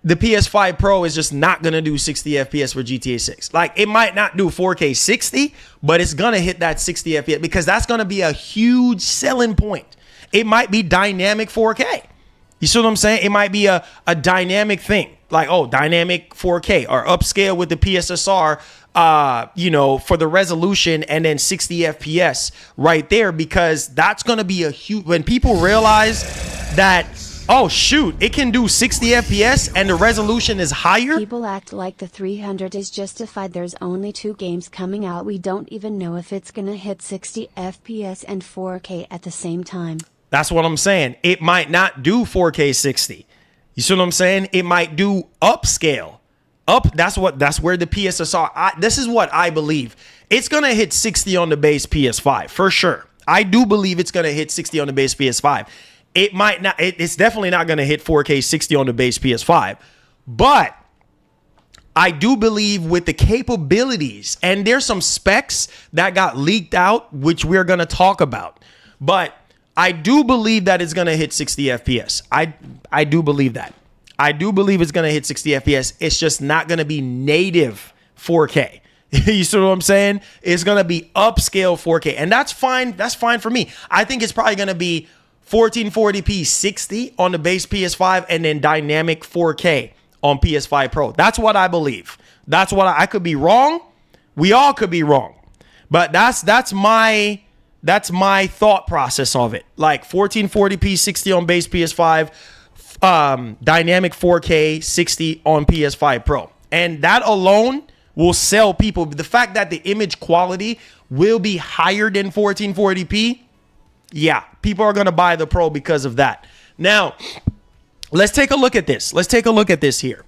the PS5 Pro is just not going to do 60 FPS for GTA 6. Like, it might not do 4K 60, but it's going to hit that 60 FPS because that's going to be a huge selling point. It might be dynamic 4K. You see what I'm saying? It might be a dynamic thing. Like, oh, dynamic 4K or upscale with the PSSR, for the resolution, and then 60 FPS right there, because that's going to be a huge, when people realize that, oh shoot, it can do 60 FPS and the resolution is higher. People act like the 300 is justified. There's only 2 games coming out. We don't even know if it's gonna hit 60 FPS and 4K at the same time. That's what I'm saying. It might not do 4K 60. You see what I'm saying? It might do upscale. That's where the PSSR, this is what I believe. It's gonna hit 60 on the base PS5 for sure. I do believe it's gonna hit 60 on the base PS5. It might not, it's definitely not going to hit 4K 60 on the base PS5, but I do believe with the capabilities, and there's some specs that got leaked out, which we're going to talk about, but I do believe that it's going to hit 60 FPS. I do believe that. I do believe it's going to hit 60 FPS. It's just not going to be native 4K. You see what I'm saying? It's going to be upscale 4K, and that's fine. That's fine for me. I think it's probably going to be 1440p 60 on the base PS5 and then dynamic 4K on PS5 Pro. That's what I believe. That's what I could be wrong. We all could be wrong. But that's my thought process of it. Like 1440p 60 on base PS5, dynamic 4K 60 on PS5 Pro. And that alone will sell people. The fact that the image quality will be higher than 1440p, yeah, people are going to buy the Pro because of that. Now, let's take a look at this. Let's take a look at this here.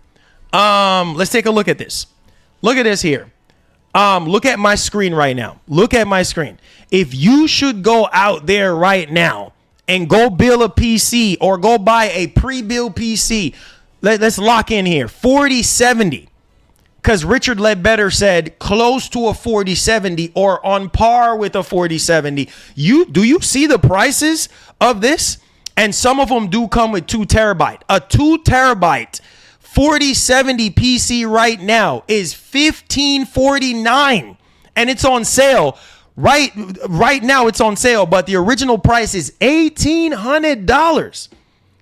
Let's take a look at this. Look at this here. Look at my screen right now. Look at my screen. If you should go out there right now and go build a PC or go buy a pre-built PC, let's lock in here. 4070. Because Richard Ledbetter said close to a 4070 or on par with a 4070. Do you see the prices of this? And some of them do come with 2 terabyte. A 2 terabyte 4070 PC right now is $1,549, and it's on sale. Right now it's on sale, but the original price is $1,800.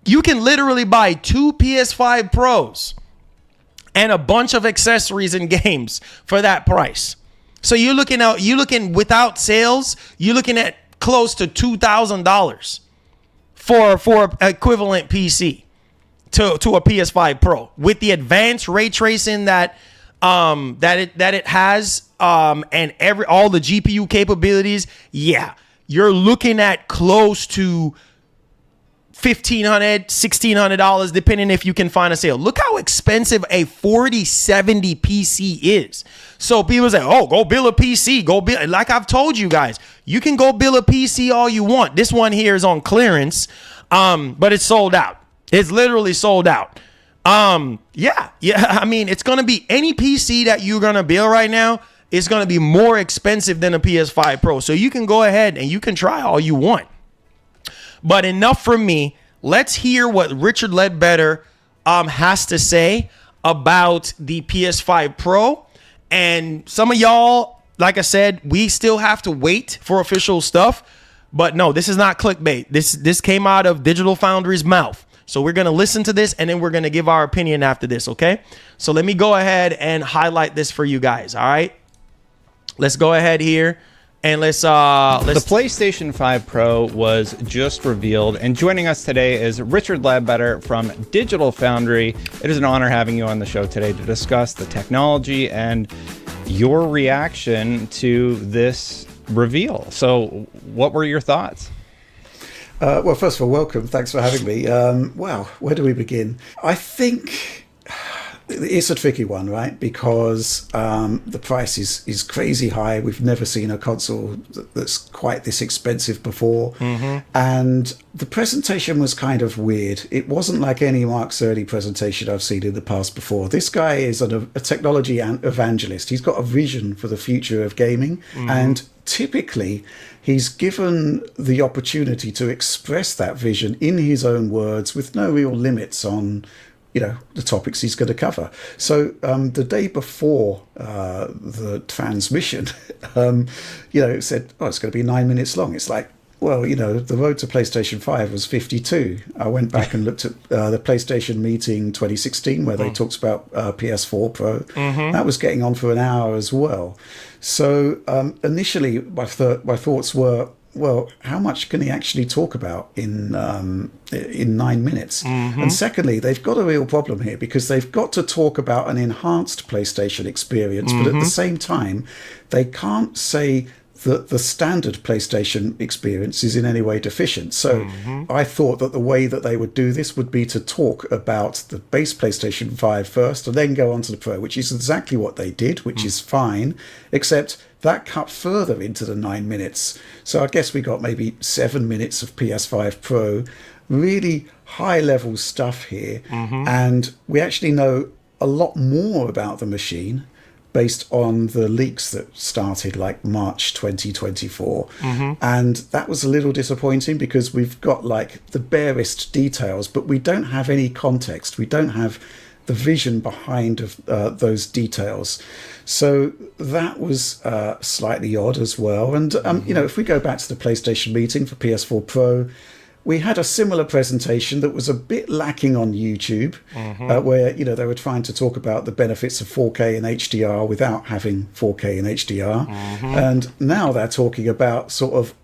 You can literally buy 2 PS5 Pros and a bunch of accessories and games for that price. So you're looking without sales, you're looking at close to $2,000 for equivalent PC to a PS5 Pro with the advanced ray tracing that it has, and all the GPU capabilities. Yeah, you're looking at close to $1,500, $1,600, depending if you can find a sale. Look how expensive a 4070 PC is. So people say, oh, go build a PC. Like I've told you guys, you can go build a PC all you want. This one here is on clearance, but it's sold out. It's literally sold out. Yeah. I mean, it's going to be any PC that you're going to build right now. It's going to be more expensive than a PS5 Pro. So you can go ahead and you can try all you want. But enough from me. Let's hear what Richard Ledbetter has to say about the PS5 Pro. And some of y'all, like I said, we still have to wait for official stuff. But no, this is not clickbait. This came out of Digital Foundry's mouth. So we're going to listen to this, and then we're going to give our opinion after this, okay? So let me go ahead and highlight this for you guys, all right? Let's go ahead here. And let's the PlayStation 5 Pro was just revealed, and joining us today is Richard Ledbetter from Digital Foundry. It is an honor having you on the show today to discuss the technology and your reaction to this reveal. So what were your thoughts? Well, first of all, welcome. Thanks for having me. Wow, where do we begin? I think it's a tricky one, right? Because the price is crazy high. We've never seen a console that's quite this expensive before. Mm-hmm. And the presentation was kind of weird. It wasn't like any Mark Cerny presentation I've seen in the past before. This guy is a technology evangelist. He's got a vision for the future of gaming. Mm-hmm. And typically, he's given the opportunity to express that vision in his own words with no real limits on the topics he's going to cover. So the day before the transmission, it said, it's going to be 9 minutes long. It's like, well, the road to PlayStation 5 was 52. I went back and looked at the PlayStation meeting 2016 where they talked about PS4 Pro. Mm-hmm. That was getting on for an hour as well. So initially my thoughts were, well, how much can he actually talk about in 9 minutes? Mm-hmm. And secondly, they've got a real problem here because they've got to talk about an enhanced PlayStation experience, but at the same time, they can't say that the standard PlayStation experience is in any way deficient. So I thought that the way that they would do this would be to talk about the base PlayStation 5 first and then go on to the Pro, which is exactly what they did, which is fine, except that cut further into the 9 minutes. So I guess we got maybe 7 minutes of PS5 Pro, really high-level stuff here. Mm-hmm. And we actually know a lot more about the machine based on the leaks that started like March 2024. Mm-hmm. And that was a little disappointing because we've got like the barest details, but we don't have any context. We don't have the vision behind those details. So that was slightly odd as well. And, if we go back to the PlayStation meeting for PS4 Pro, we had a similar presentation that was a bit lacking on YouTube, where they were trying to talk about the benefits of 4K and HDR without having 4K and HDR, and now they're talking about sort of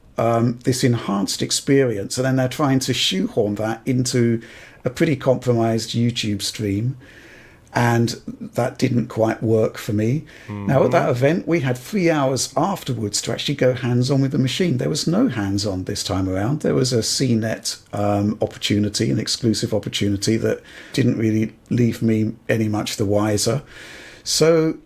this enhanced experience, and then they're trying to shoehorn that into a pretty compromised YouTube stream. And that didn't quite work for me. Now, at that event, we had 3 hours afterwards to actually go hands-on with the machine. There was no hands-on this time around. There was a CNET opportunity, an exclusive opportunity that didn't really leave me any much the wiser. So,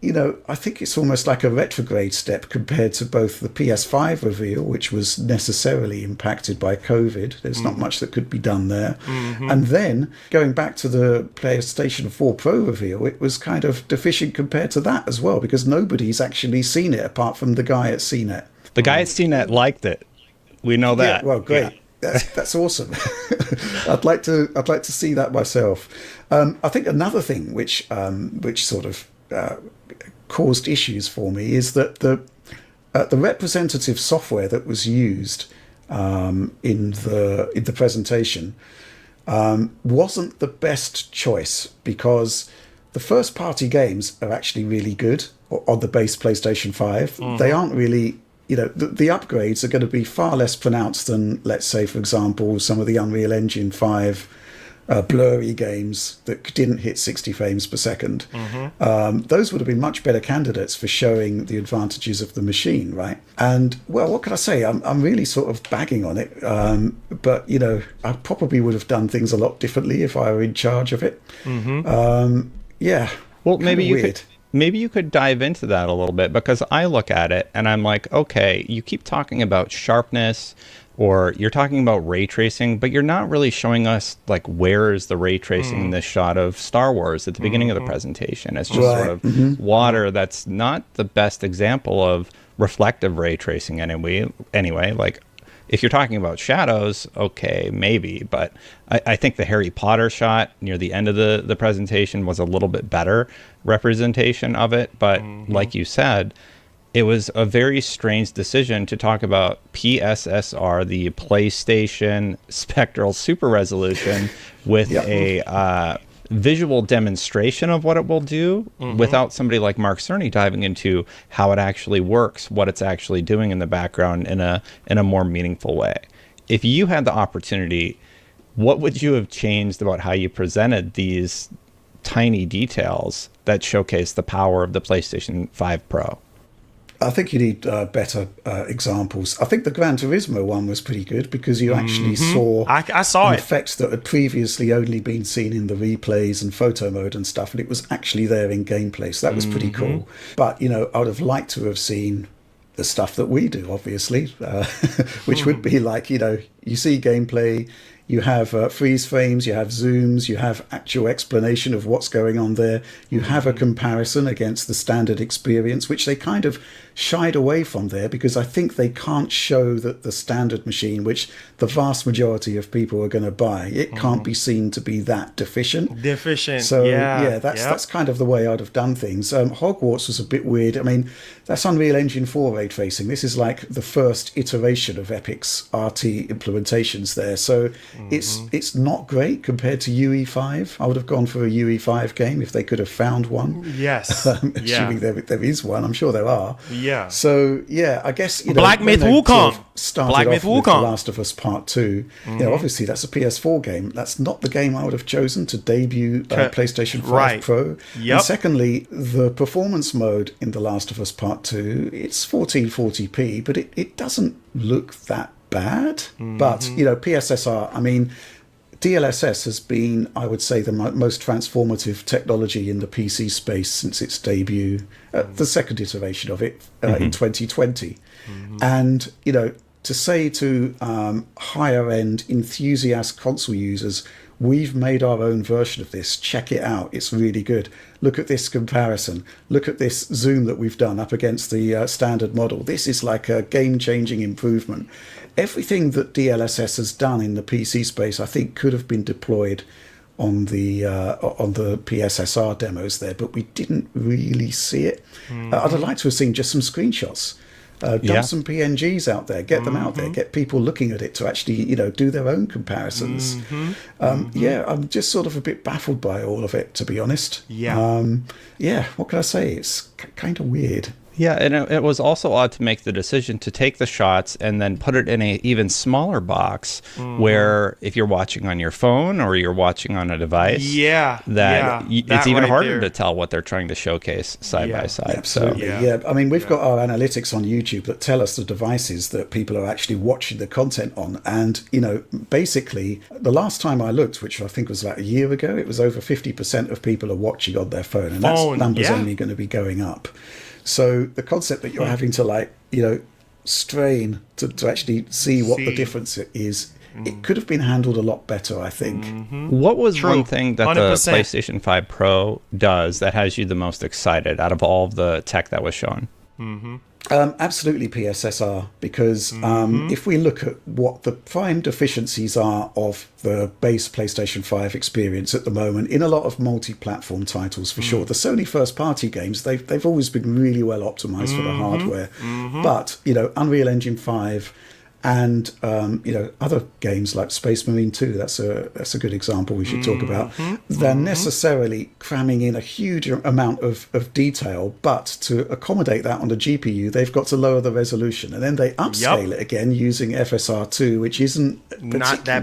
I think it's almost like a retrograde step compared to both the PS5 reveal, which was necessarily impacted by COVID. There's not much that could be done there. And then going back to the PlayStation 4 Pro reveal, it was kind of deficient compared to that as well, because nobody's actually seen it apart from the guy at CNET. The guy at CNET liked it. We know that. Yeah, well, great. Yeah. That's awesome. I'd like to see that myself. I think another thing which sort of caused issues for me is that the representative software that was used in the presentation wasn't the best choice, because the first party games are actually really good on the base PlayStation 5. They aren't really, the upgrades are going to be far less pronounced than, let's say, for example, some of the Unreal Engine 5 blurry games that didn't hit 60 frames per second. Those would have been much better candidates for showing the advantages of the machine, right? And, well, what can I say? I'm really sort of bagging on it. But, I probably would have done things a lot differently if I were in charge of it. Yeah. Well, maybe you could dive into that a little bit, because I look at it and I'm like, okay, you keep talking about sharpness, or you're talking about ray tracing, but you're not really showing us, like, where is the ray tracing in this shot of Star Wars at the beginning of the presentation. It's just sort of water. That's not the best example of reflective ray tracing anyway. Like, if you're talking about shadows, okay, maybe, but I think the Harry Potter shot near the end of the presentation was a little bit better representation of it. But like you said, it was a very strange decision to talk about PSSR, the PlayStation Spectral Super Resolution, with a visual demonstration of what it will do without somebody like Mark Cerny diving into how it actually works, what it's actually doing in the background in a more meaningful way. If you had the opportunity, what would you have changed about how you presented these tiny details that showcase the power of the PlayStation 5 Pro? I think you need better examples. I think the Gran Turismo one was pretty good, because you actually saw I saw an effect that had previously only been seen in the replays and photo mode and stuff, and it was actually there in gameplay. So that was pretty cool. But, I would have liked to have seen the stuff that we do, obviously, which would be like, you see gameplay, you have freeze frames, you have zooms, you have actual explanation of what's going on there. You have a comparison against the standard experience, which they kind of shied away from there, because I think they can't show that the standard machine, which the vast majority of people are going to buy, it can't be seen to be that deficient. So, that's kind of the way I'd have done things. Hogwarts was a bit weird. I mean, that's Unreal Engine 4 ray tracing. This is like the first iteration of Epic's RT implementations there. So it's not great compared to UE5. I would have gone for a UE5 game if they could have found one. Yes. Assuming there is one. I'm sure there are. Yeah. So, I guess, Black Myth Wukong. Started off with The Last of Us Part 2. Obviously, that's a PS4 game. That's not the game I would have chosen to debut PlayStation 5 Pro. And secondly, the performance mode in The Last of Us Part 2, it's 1440p, but it doesn't look that bad. But, PSSR, I mean, DLSS has been, I would say, the most transformative technology in the PC space since its debut, the second iteration of it in 2020. And, to say to higher end enthusiast console users, we've made our own version of this, check it out, it's really good. Look at this comparison. Look at this zoom that we've done up against the standard model. This is like a game-changing improvement. Everything that DLSS has done in the PC space, I think, could have been deployed on the PSSR demos there, but we didn't really see it. I'd have liked to have seen just some screenshots Dump some PNGs out there, get them out there, get people looking at it to actually, do their own comparisons. Yeah, I'm just sort of a bit baffled by all of it, to be honest. Yeah. What can I say? It's kind of weird. Yeah, and it was also odd to make the decision to take the shots and then put it in a even smaller box where if you're watching on your phone or you're watching on a device, it's even harder to tell what they're trying to showcase side by side. Absolutely, yeah. I mean, we've got our analytics on YouTube that tell us the devices that people are actually watching the content on. And, basically, the last time I looked, which I think was about a year ago, it was over 50% of people are watching on their phone. And that number's only going to be going up. So the concept that you're having to strain to actually see what the difference is, it could have been handled a lot better, I think. What was one thing that 100%. The PlayStation 5 Pro does that has you the most excited out of all of the tech that was shown? Absolutely PSSR, because if we look at what the prime deficiencies are of the base PlayStation 5 experience at the moment, in a lot of multi-platform titles for sure, the Sony first-party games, they've always been really well optimized for the hardware. But, Unreal Engine 5 and other games like Space Marine 2, that's a good example we should talk about. They're necessarily cramming in a huge amount of detail, but to accommodate that on the GPU, they've got to lower the resolution, and then they upscale it again using FSR2, which isn't not that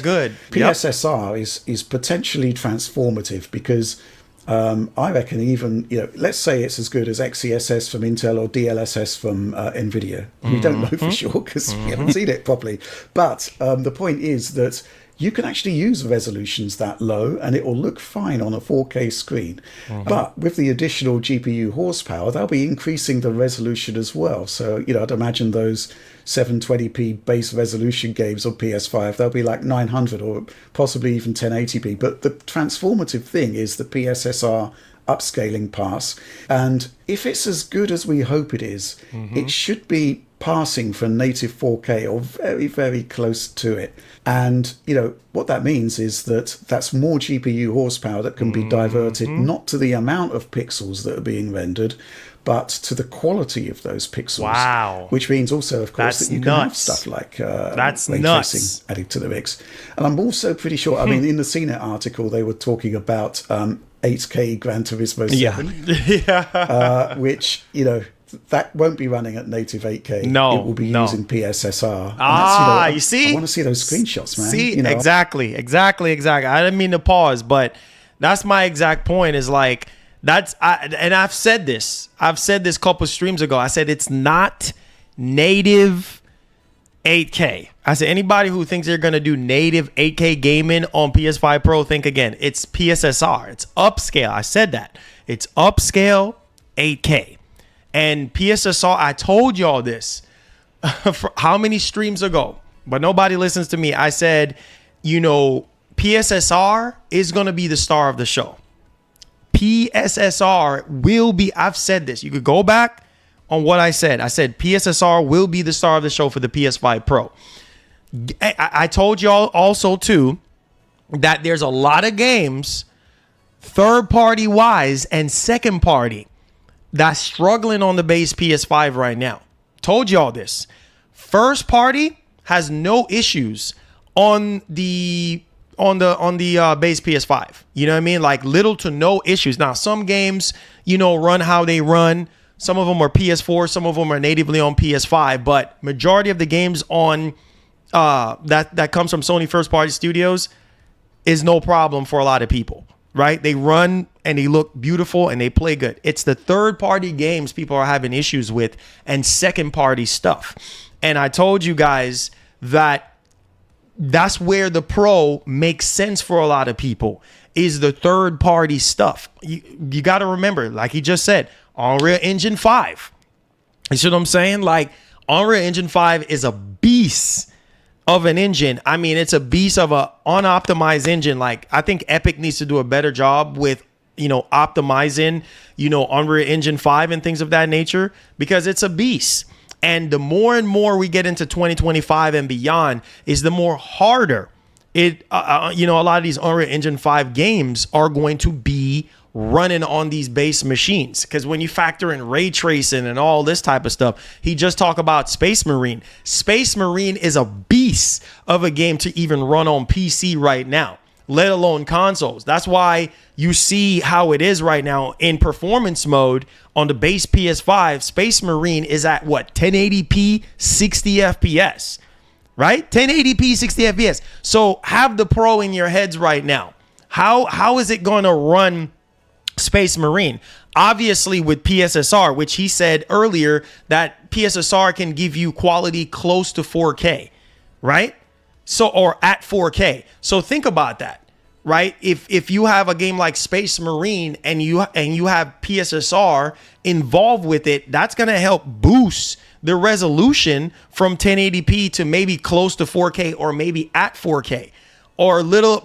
good. PSSR is potentially transformative because I reckon even, let's say it's as good as XeSS from Intel or DLSS from NVIDIA. We don't know for sure because we haven't seen it properly. But the point is that you can actually use resolutions that low and it will look fine on a 4K screen. But with the additional GPU horsepower, they'll be increasing the resolution as well. So, I'd imagine those 720p base resolution games on PS5, they'll be like 900 or possibly even 1080p. But the transformative thing is the PSSR upscaling pass. And if it's as good as we hope it is, it should be passing for native 4K or very, very close to it. And, what that means is that that's more GPU horsepower that can be diverted not to the amount of pixels that are being rendered, but to the quality of those pixels. Wow. Which means also, of course, that you can have stuff like ray tracing added to the mix. And I'm also pretty sure, I mean, in the CNET article, they were talking about 8K Gran Turismo 7, which, that won't be running at native 8K. No, it will be using PSSR. And you see? I want to see those screenshots, man. See, exactly. I didn't mean to pause, but that's my exact point is like, and I've said this a couple streams ago. I said it's not native 8K. I said anybody who thinks they're going to do native 8K gaming on PS5 Pro, think again. It's PSSR. It's upscale. I said that. It's upscale 8K. And PSSR, I told y'all this for how many streams ago, but nobody listens to me. I said, PSSR is going to be the star of the show. PSSR will be, I've said this. You could go back on what I said. I said PSSR will be the star of the show for the PS5 Pro. I told y'all also, too, that there's a lot of games, third-party wise and second-party, that's struggling on the base PS5 right now. Told y'all this. First party has no issues on the base PS5. You know what I mean? Like little to no issues. Now, some games, run how they run. Some of them are PS4, some of them are natively on PS5, but majority of the games on that comes from Sony first party studios is no problem for a lot of people. Right? They run and they look beautiful and they play good. It's the third party games people are having issues with and second party stuff. And I told you guys that that's where the Pro makes sense for a lot of people is the third party stuff. You got to remember, like he just said, Unreal Engine 5. You see what I'm saying? Like Unreal Engine 5 is a beast of an engine. I mean, it's a beast of a unoptimized engine. Like I think Epic needs to do a better job with, optimizing, Unreal Engine 5 and things of that nature, because it's a beast. And the more and more we get into 2025 and beyond is the more harder a lot of these Unreal Engine 5 games are going to be running on these base machines. Because when you factor in ray tracing and all this type of stuff, he just talked about Space Marine. Space Marine is a beast of a game to even run on PC right now, let alone consoles. That's why you see how it is right now in performance mode on the base PS5. Space Marine is at what, 1080p 60 FPS, right? 1080p 60 FPS. So have the Pro in your heads right now. How is it going to run Space Marine? Obviously with PSSR, which he said earlier that PSSR can give you quality close to 4K, right? So, or at 4K. So think about that. Right? If you have a game like Space Marine and you have PSSR involved with it, that's going to help boost the resolution from 1080p to maybe close to 4K or maybe at 4K or a little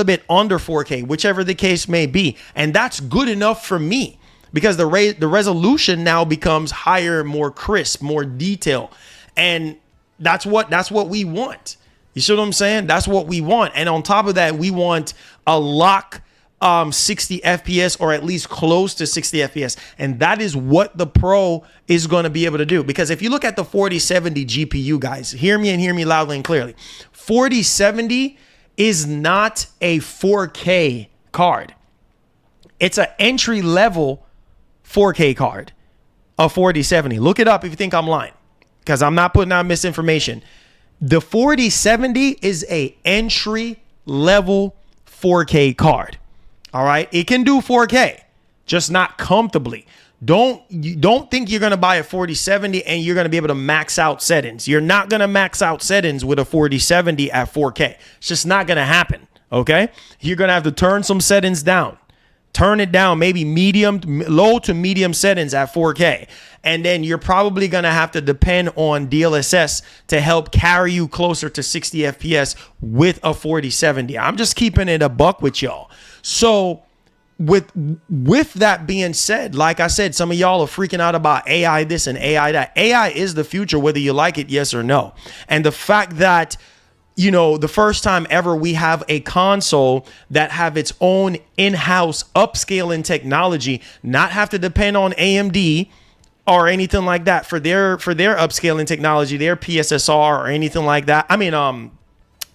bit under 4K, whichever the case may be. And that's good enough for me because the resolution now becomes higher, more crisp, more detail. And that's what we want. You see what I'm saying? That's what we want. And on top of that, we want a lock 60 FPS or at least close to 60 FPS. And that is what the Pro is going to be able to do. Because if you look at the 4070 GPU, guys, hear me and hear me loudly and clearly. 4070 is not a 4K card. It's an entry level 4K card, a 4070. Look it up if you think I'm lying, because I'm not putting out misinformation. The 4070 is a entry level 4K card. All right. It can do 4K, just not comfortably. Don't think you're going to buy a 4070 and you're going to be able to max out settings. You're not going to max out settings with a 4070 at 4K. It's just not going to happen. Okay. You're going to have to turn some settings down. Turn it down, maybe low to medium settings at 4K. And then you're probably going to have to depend on DLSS to help carry you closer to 60 FPS with a 4070. I'm just keeping it a buck with y'all. So with that being said, like I said, some of y'all are freaking out about AI this and AI that. AI is the future, whether you like it, yes or no. And the fact that, you know, the first time ever we have a console that have its own in-house upscaling technology, not have to depend on AMD or anything like that for their upscaling technology, their PSSR or anything like that. I mean,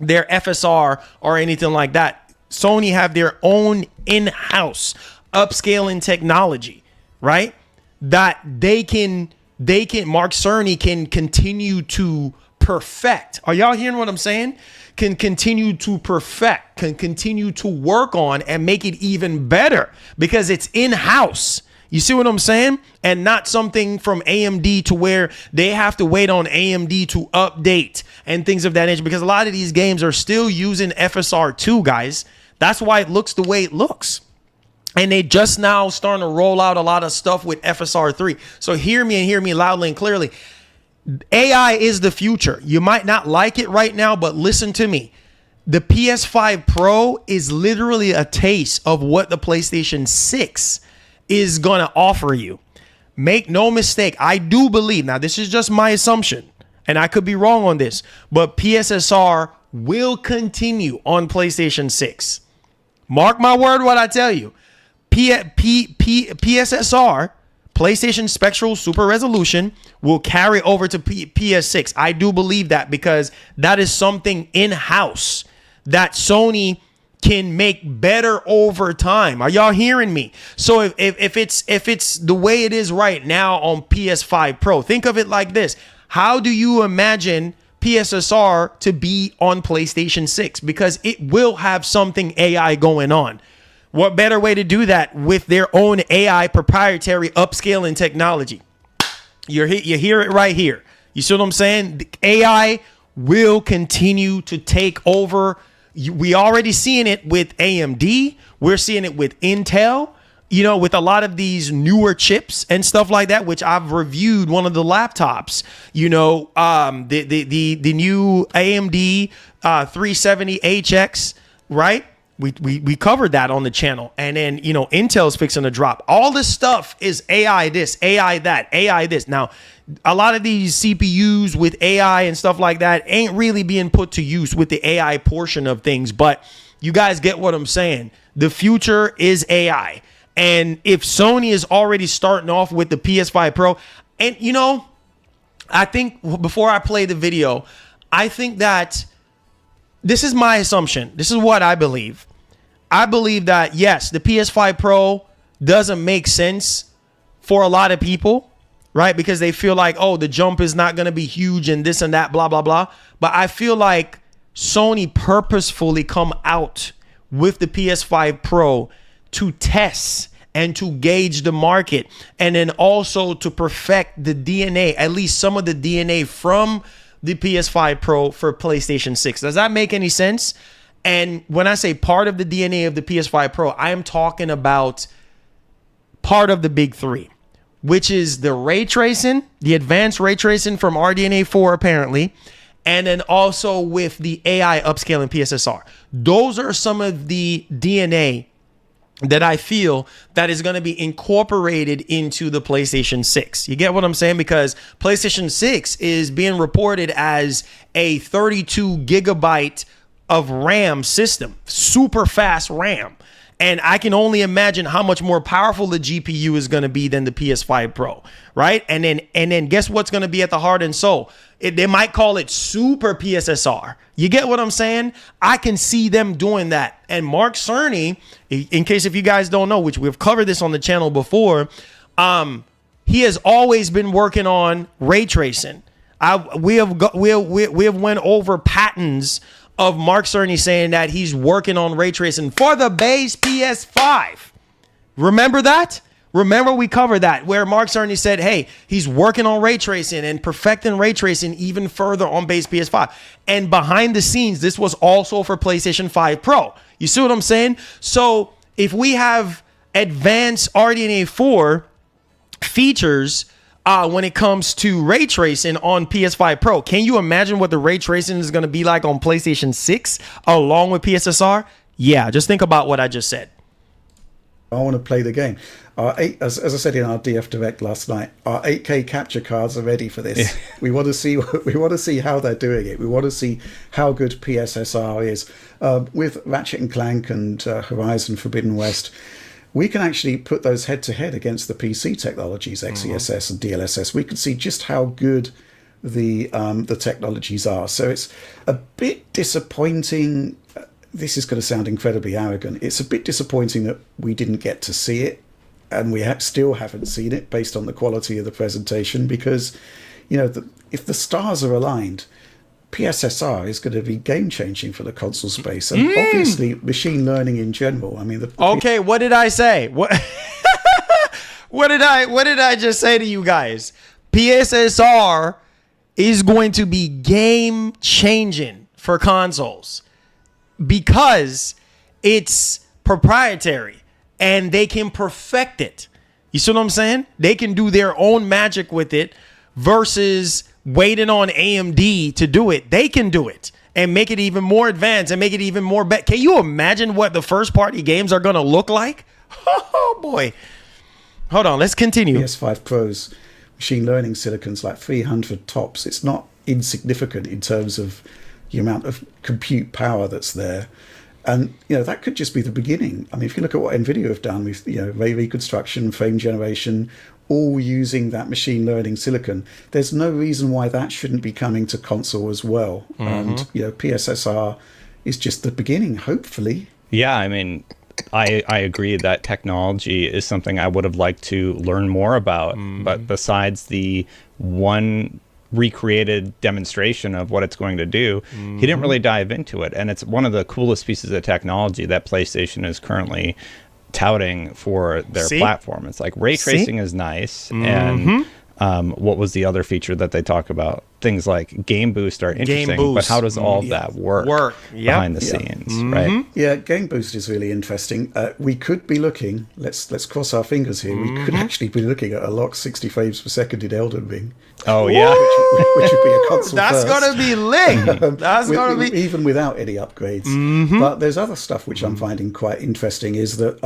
their FSR or anything like that. Sony have their own in-house upscaling technology, right? That they can Mark Cerny can continue to perfect. Are y'all hearing what I'm saying? Can continue to perfect, can continue to work on and make it even better because it's in-house. You see what I'm saying? And not something from AMD to where they have to wait on AMD to update and things of that nature, because a lot of these games are still using FSR2, guys. That's why it looks the way it looks. And they just now starting to roll out a lot of stuff with FSR3. So hear me and hear me loudly and clearly. AI is the future. You might not like it right now, but listen to me. The PS5 Pro is literally a taste of what the PlayStation 6 is going to offer you. Make no mistake. I do believe, now this is just my assumption, and I could be wrong on this, but PSSR will continue on PlayStation 6. Mark my word what I tell you. PSSR, PlayStation Spectral Super Resolution, will carry over to PS6. I do believe that because that is something in-house that Sony can make better over time. Are y'all hearing me? So if it's the way it is right now on PS5 Pro, think of it like this. How do you imagine PSSR to be on PlayStation 6? Because it will have something AI going on. What better way to do that with their own AI proprietary upscaling technology? You hear it right here. You see what I'm saying? The AI will continue to take over. We already seeing it with AMD. We're seeing it with Intel, you know, with a lot of these newer chips and stuff like that, which I've reviewed one of the laptops, you know, the new AMD 370HX, right? We covered that on the channel. And then, you know, Intel's fixing to drop. All this stuff is AI this, AI that, AI this. Now, a lot of these CPUs with AI and stuff like that ain't really being put to use with the AI portion of things. But you guys get what I'm saying. The future is AI. And if Sony is already starting off with the PS5 Pro, and you know, I think before I play the video, I think that this is my assumption. This is what I believe. I believe that, yes, the PS5 Pro doesn't make sense for a lot of people, right? Because they feel like, oh, the jump is not going to be huge and this and that, blah, blah, blah. But I feel like Sony purposefully come out with the PS5 Pro to test and to gauge the market, and then also to perfect the DNA, at least some of the DNA from the PS5 Pro for PlayStation 6. Does that make any sense? And when I say part of the DNA of the PS5 Pro, I am talking about part of the big three, which is the ray tracing, the advanced ray tracing from RDNA 4 apparently, and then also with the AI upscaling PSSR. Those are some of the DNA that I feel that is going to be incorporated into the PlayStation 6. You get what I'm saying? Because PlayStation 6 is being reported as a 32 gigabyte of RAM system, super fast RAM. And I can only imagine how much more powerful the GPU is going to be than the PS5 Pro, right? And then guess what's going to be at the heart and soul? They might call it super PSSR. You get what I'm saying? I can see them doing that. And Mark Cerny, in case if you guys don't know, which we've covered this on the channel before, he has always been working on ray tracing. We have went over patents of Mark Cerny saying that he's working on ray tracing for the base PS5. Remember that? Remember we covered that, where Mark Cerny said, hey, he's working on ray tracing and perfecting ray tracing even further on base PS5. And behind the scenes, this was also for PlayStation 5 Pro. You see what I'm saying? So if we have advanced RDNA 4 features when it comes to ray tracing on PS5 Pro, can you imagine what the ray tracing is going to be like on PlayStation 6 along with PSSR? Yeah, just think about what I just said. I want to play the game. As I said in our DF Direct last night, our 8K capture cards are ready for this. Yeah. We want to see how they're doing it. We want to see how good PSSR is. With Ratchet and Clank and Horizon Forbidden West, we can actually put those head to head against the PC technologies, XeSS and DLSS. We can see just how good the technologies are. So it's a bit disappointing. This is going to sound incredibly arrogant. It's a bit disappointing that we didn't get to see it, and we still haven't seen it based on the quality of the presentation, because, you know, if the stars are aligned, PSSR is going to be game-changing for the console space, and obviously machine learning in general. I mean, okay, what did I say? What what did I just say to you guys? PSSR is going to be game-changing for consoles, because it's proprietary and they can perfect it. You see what I'm saying? They can do their own magic with it versus waiting on AMD to do it. They can do it and make it even more advanced and make it even more better. Can you imagine what the first party games are going to look like? Oh boy. Hold on, let's continue. PS5 Pro's machine learning silicon's like 300 tops. It's not insignificant in terms of the amount of compute power that's there. And, you know, that could just be the beginning. I mean, if you look at what NVIDIA have done with, you know, ray reconstruction, frame generation, all using that machine learning silicon, there's no reason why that shouldn't be coming to console as well. And, you know, PSSR is just the beginning, hopefully. Yeah, I mean, I agree that technology is something I would have liked to learn more about. But besides the one recreated demonstration of what it's going to do, he didn't really dive into it. And it's one of the coolest pieces of technology that PlayStation is currently touting for their platform. It's like ray tracing is nice. And what was the other feature that they talk about? Things like Game Boost are interesting, but how does all of that work behind the scenes, right? Yeah, Game Boost is really interesting. We could be looking, let's cross our fingers here, we could actually be looking at a lock 60 frames per second in Elden Ring. Oh, yeah. Which would be a console That's first. going to be lit. That's going to be... Even without any upgrades. But there's other stuff which I'm finding quite interesting, is that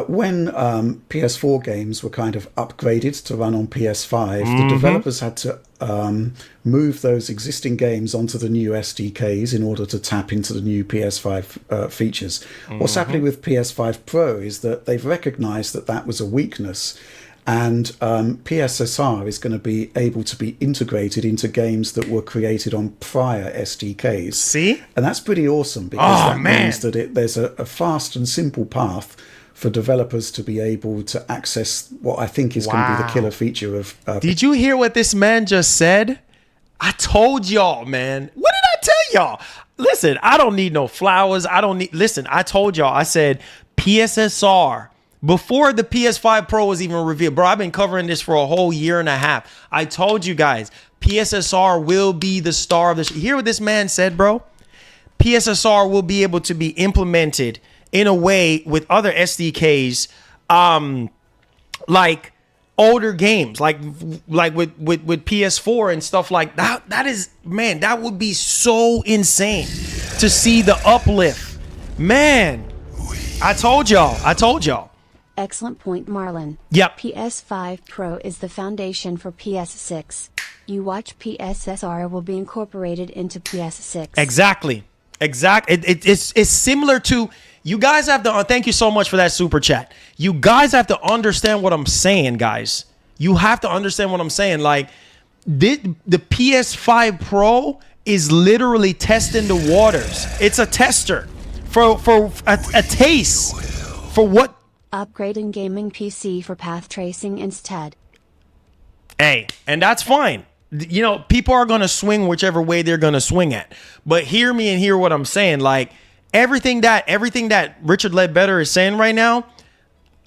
when PS4 games were kind of upgraded to run on PS5, the developers had to move those existing games onto the new SDKs in order to tap into the new PS5 features. What's happening with PS5 Pro is that they've recognized that that was a weakness, and PSSR is going to be able to be integrated into games that were created on prior SDKs. See? And that's pretty awesome, because means that there's a fast and simple path for developers to be able to access what I think is going to be the killer feature of... Did you hear what this man just said? I told y'all, man. What did I tell y'all? Listen, I don't need no flowers. Listen, I told y'all. I said PSSR... Before the PS5 Pro was even revealed, bro, I've been covering this for a whole year and a half. I told you guys, PSSR will be the star of this. Hear what this man said, bro? PSSR will be able to be implemented in a way with other SDKs, like older games, like with PS4 and stuff like that. That is, man, that would be so insane to see the uplift. Man, I told y'all. Excellent point, Marlon. Yep. PS5 Pro is the foundation for PS6. You watch, PSSR will be incorporated into PS6. Exactly. It's similar to, you guys have to, thank you so much for that super chat. You guys have to understand what I'm saying, guys. You have to understand what I'm saying. Like, the PS5 Pro is literally testing the waters. It's a tester for a taste for what. Upgrading gaming PC for path tracing instead. Hey, and that's fine. You know, people are going to swing whichever way they're going to swing at. But hear me and hear what I'm saying. Like, everything that Richard Ledbetter is saying right now,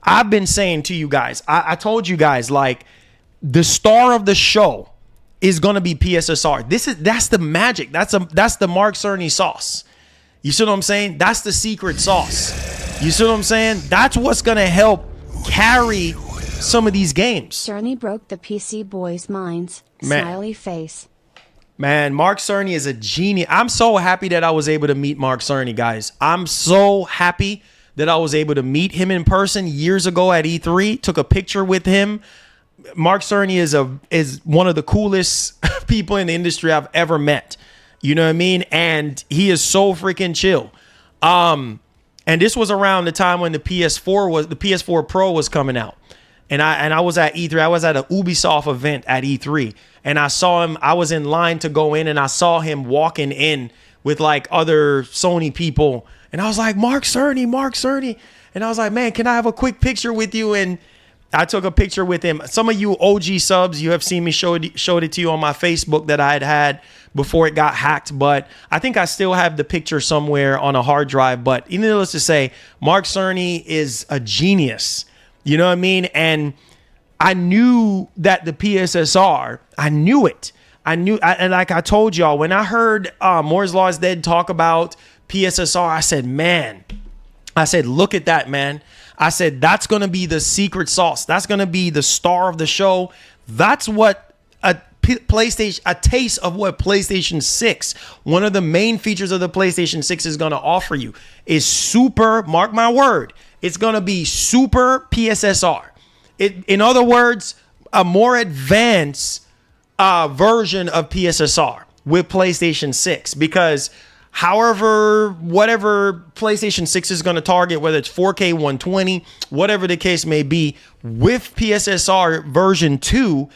I've been saying to you guys. I told you guys, like, the star of the show is going to be PSSR. That's the magic. That's the Mark Cerny sauce. You see what I'm saying? That's the secret sauce. You see what I'm saying? That's what's going to help carry some of these games. Cerny broke the PC boys' minds. Man. Smiley face. Man, Mark Cerny is a genius. I'm so happy that I was able to meet Mark Cerny, guys. I'm so happy that I was able to meet him in person years ago at E3. Took a picture with him. Mark Cerny is one of the coolest people in the industry I've ever met. You know what I mean? And he is so freaking chill. And this was around the time when the PS4 Pro was coming out. And I was at E3. I was at an Ubisoft event at E3. And I saw him. I was in line to go in, and I saw him walking in with like other Sony people. And I was like, Mark Cerny. And I was like, man, can I have a quick picture with you? And I took a picture with him. Some of you OG subs, you have seen me showed it to you on my Facebook that I had before it got hacked. But I think I still have the picture somewhere on a hard drive. But needless to say, Mark Cerny is a genius. You know what I mean? And I knew that the PSSR, I knew it. And like I told y'all, when I heard Moore's Law is Dead talk about PSSR, I said, look at that, man. I said, that's going to be the secret sauce. That's going to be the star of the show. That's what a taste of what PlayStation 6, one of the main features of the PlayStation 6 is going to offer you is super, mark my word, it's going to be super PSSR. In other words, a more advanced version of PSSR with PlayStation 6, because whatever PlayStation 6 is going to target, whether it's 4K 120, whatever the case may be, with PSSR version 2,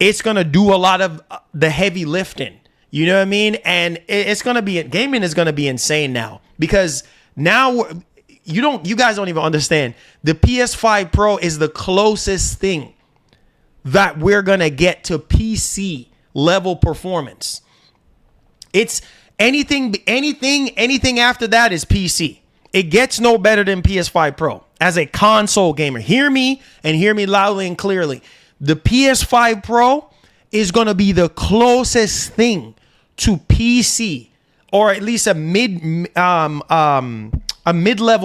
it's going to do a lot of the heavy lifting. You know what I mean? And it's going to be, gaming is going to be insane now, because now you guys don't even understand. The PS5 Pro is the closest thing that we're going to get to PC level performance. It's anything after that is PC. It gets no better than PS5 Pro as a console gamer. Hear me and hear me loudly and clearly. The PS5 Pro is going to be the closest thing to PC, or at least a mid-level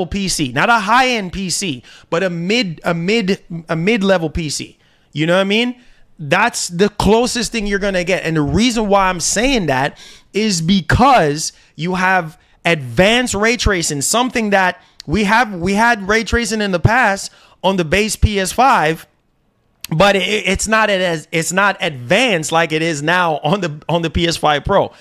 PC, not a high-end PC, but a mid-level PC. You know what I mean? That's the closest thing you're going to get. And the reason why I'm saying that is because you have advanced ray tracing, something that we had ray tracing in the past on the base PS5, but it's not advanced like it is now on the PS5 Pro.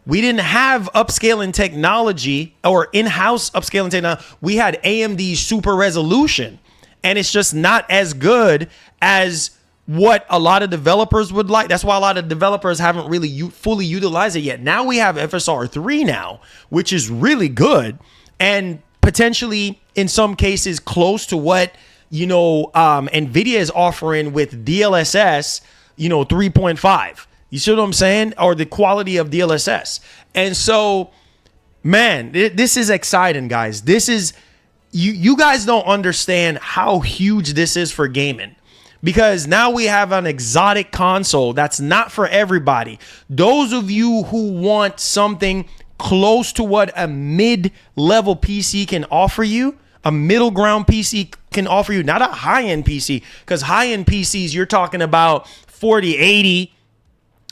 We didn't have upscaling technology or in-house upscaling technology. We had AMD super resolution, and it's just not as good as what a lot of developers would like. That's why a lot of developers haven't really fully utilized it yet. Now we have FSR 3 now, which is really good and potentially in some cases close to what, NVIDIA is offering with DLSS, 3.5. You see what I'm saying? Or the quality of DLSS. And so, man, this is exciting, guys. This is, you guys don't understand how huge this is for gaming. Because now we have an exotic console that's not for everybody. Those of you who want something close to what a mid-level PC can offer you, a middle ground PC can offer you, not a high-end PC. Because high-end PCs, you're talking about 4080.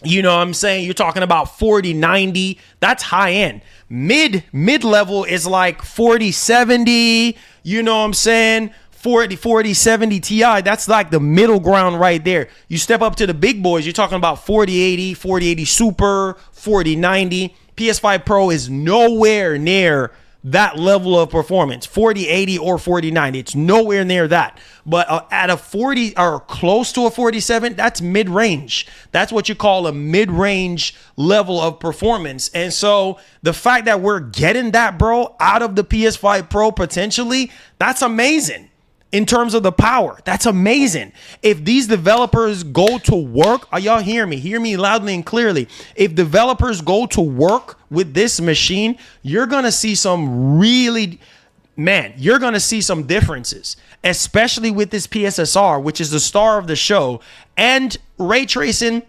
You know what I'm saying? You're talking about 4090. That's high end. Mid-level is like 4070. You know what I'm saying? 4070 Ti. That's like the middle ground right there. You step up to the big boys, you're talking about 4080 Super, 4090. PS5 Pro is nowhere near that level of performance, 4080 or 4090. It's nowhere near that. But at a 40 or close to a 47, that's mid-range. That's what you call a mid-range level of performance. And so the fact that we're getting that, bro, out of the PS5 Pro potentially, that's amazing. In terms of the power, that's amazing. If these developers go to work, y'all hear me loudly and clearly. If developers go to work with this machine, you're going to see some you're going to see some differences, especially with this PSSR, which is the star of the show. And ray tracing,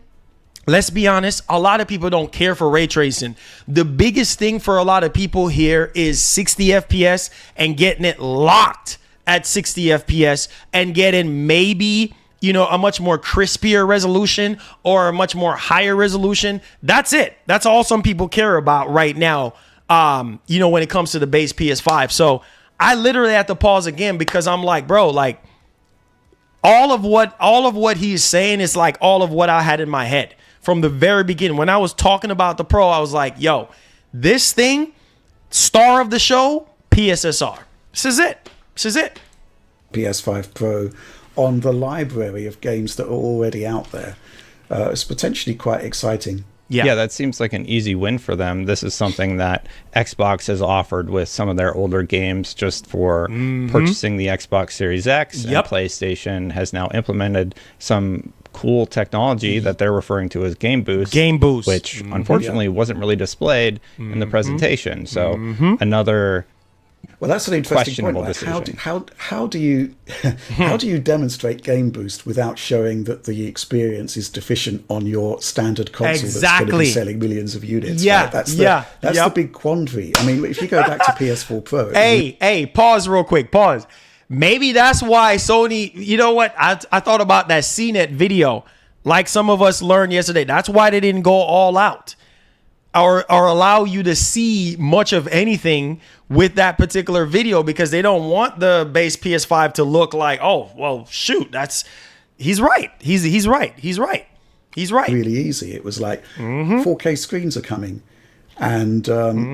let's be honest, a lot of people don't care for ray tracing. The biggest thing for a lot of people here is 60 FPS and getting it locked at 60 FPS and getting maybe, a much more crispier resolution or a much more higher resolution. That's it. That's all some people care about right now, when it comes to the base PS5. So I literally have to pause again because I'm like, bro, like all of what he's saying is like all of what I had in my head from the very beginning. When I was talking about the Pro, I was like, yo, this thing, star of the show, PSSR. This is it. PS5 Pro on the library of games that are already out there. It's potentially quite exciting. Yeah, that seems like an easy win for them. This is something that Xbox has offered with some of their older games just for purchasing the Xbox Series X. Yep. And PlayStation has now implemented some cool technology that they're referring to as Game Boost. Which unfortunately wasn't really displayed in the presentation. So another... Well, that's an interesting point. Like how do you demonstrate Game Boost without showing that the experience is deficient on your standard console that's going to be selling millions of units? Yeah, right? That's the big quandary. I mean, if you go back to PS4 Pro, hey, pause real quick. Pause. Maybe that's why Sony. You know what? I thought about that CNET video, like some of us learned yesterday. That's why they didn't go all out. Or allow you to see much of anything with that particular video because they don't want the base PS5 to look like, oh, well, shoot, he's right. He's right. Really easy. It was like 4K screens are coming. And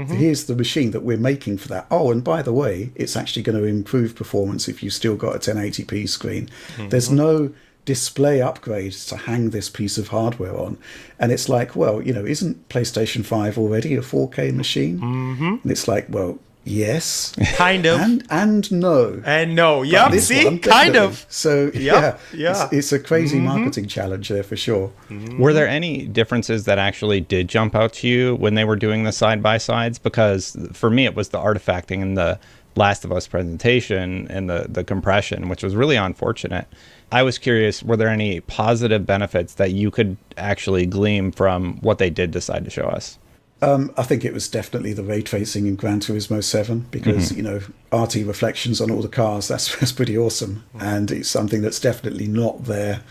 here's the machine that we're making for that. Oh, and by the way, it's actually going to improve performance if you've still got a 1080p screen. There's no display upgrades to hang this piece of hardware on. And it's like, well, isn't PlayStation 5 already a 4K machine? And it's like, well, yes. Kind of. And no. And no. Yep. See? Kind of. So, yeah. It's a crazy marketing challenge there for sure. Were there any differences that actually did jump out to you when they were doing the side-by-sides? Because for me, it was the artifacting in the Last of Us presentation and the compression, which was really unfortunate. I was curious, were there any positive benefits that you could actually glean from what they did decide to show us? I think it was definitely the ray tracing in Gran Turismo 7 because, RT reflections on all the cars, that's pretty awesome. And it's something that's definitely not there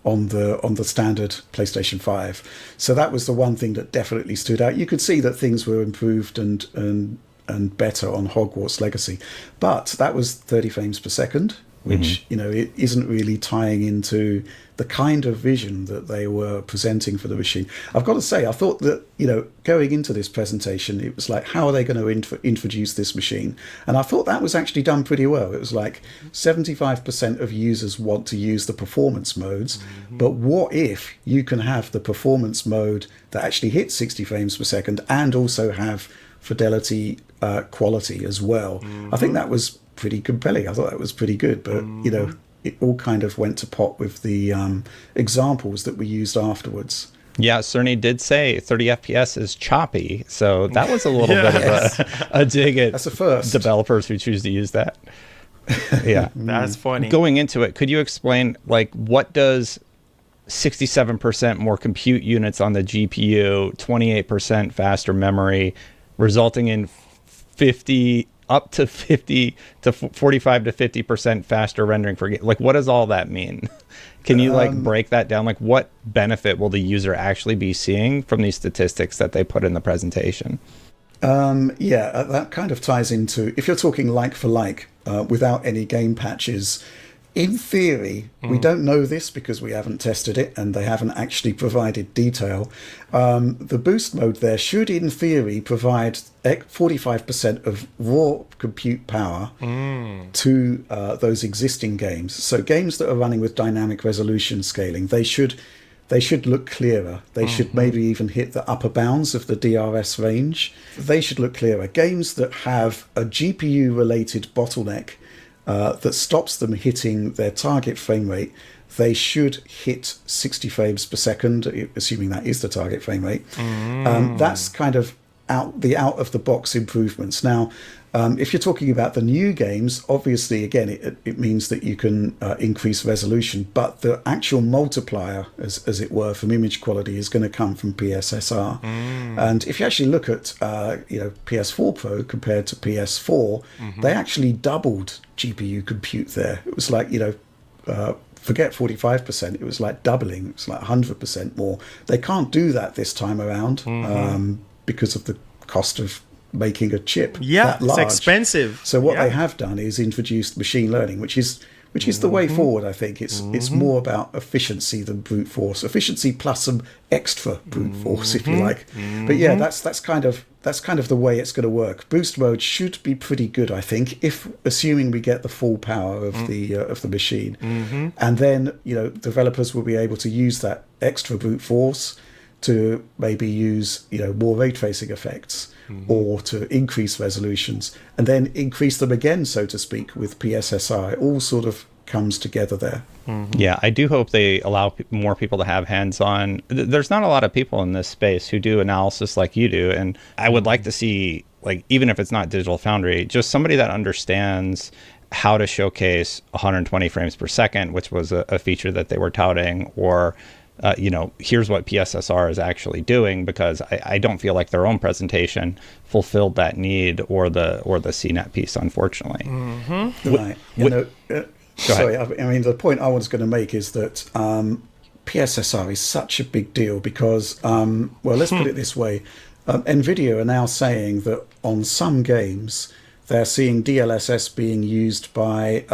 on the standard PlayStation 5. So that was the one thing that definitely stood out. You could see that things were improved and better on Hogwarts Legacy. But that was 30 frames per second, which, it isn't really tying into the kind of vision that they were presenting for the machine. I've got to say, I thought that, going into this presentation, it was like, how are they going to introduce this machine? And I thought that was actually done pretty well. It was like 75% of users want to use the performance modes, but what if you can have the performance mode that actually hits 60 frames per second and also have fidelity quality as well? I think that was pretty compelling. I thought that was pretty good, but, it all kind of went to pot with the examples that we used afterwards. Yeah, Cerny did say 30 FPS is choppy, so that was a little bit of a dig at That's a first. developers who choose to use that. Yeah. That's funny. Going into it, could you explain, what does 67% more compute units on the GPU, 28% faster memory, resulting in 45 to 50% faster rendering for what does all that mean? Can you break that down? What benefit will the user actually be seeing from these statistics that they put in the presentation? That kind of ties into, if you're talking like for like, without any game patches, in theory, we don't know this because we haven't tested it and they haven't actually provided detail. The boost mode there should, in theory, provide 45% of raw compute power to those existing games. So games that are running with dynamic resolution scaling, they should look clearer. They should maybe even hit the upper bounds of the DRS range. They should look clearer. Games that have a GPU-related bottleneck that stops them hitting their target frame rate, they should hit 60 frames per second, assuming that is the target frame rate. That's kind of out of the box improvements. Now, if you're talking about the new games, obviously, again, it means that you can increase resolution, but the actual multiplier, as it were, from image quality is going to come from PSSR. And if you actually look at PS4 Pro compared to PS4, they actually doubled GPU compute there. It was like, forget 45%, it was like doubling. It was like 100% more. They can't do that this time around because of the cost of making a chip that large. It's expensive. So what they have done is introduced machine learning, which is the way forward. I think it's more about efficiency than brute force. Efficiency plus some extra brute force, if you like. But yeah, that's kind of the way it's going to work. Boost mode should be pretty good, I think, assuming we get the full power of the machine, and then developers will be able to use that extra brute force to maybe use more ray tracing effects or to increase resolutions and then increase them again, so to speak, with PSSI. It all sort of comes together there. Yeah, I do hope they allow more people to have hands-on. There's not a lot of people in this space who do analysis like you do, and I would like to see, even if it's not Digital Foundry, just somebody that understands how to showcase 120 frames per second, which was a feature that they were touting, or here's what PSSR is actually doing, because I don't feel like their own presentation fulfilled that need or the CNET piece, unfortunately. Right. Sorry, I mean, the point I was going to make is that PSSR is such a big deal because, let's put it this way. NVIDIA are now saying that on some games, they're seeing DLSS being used by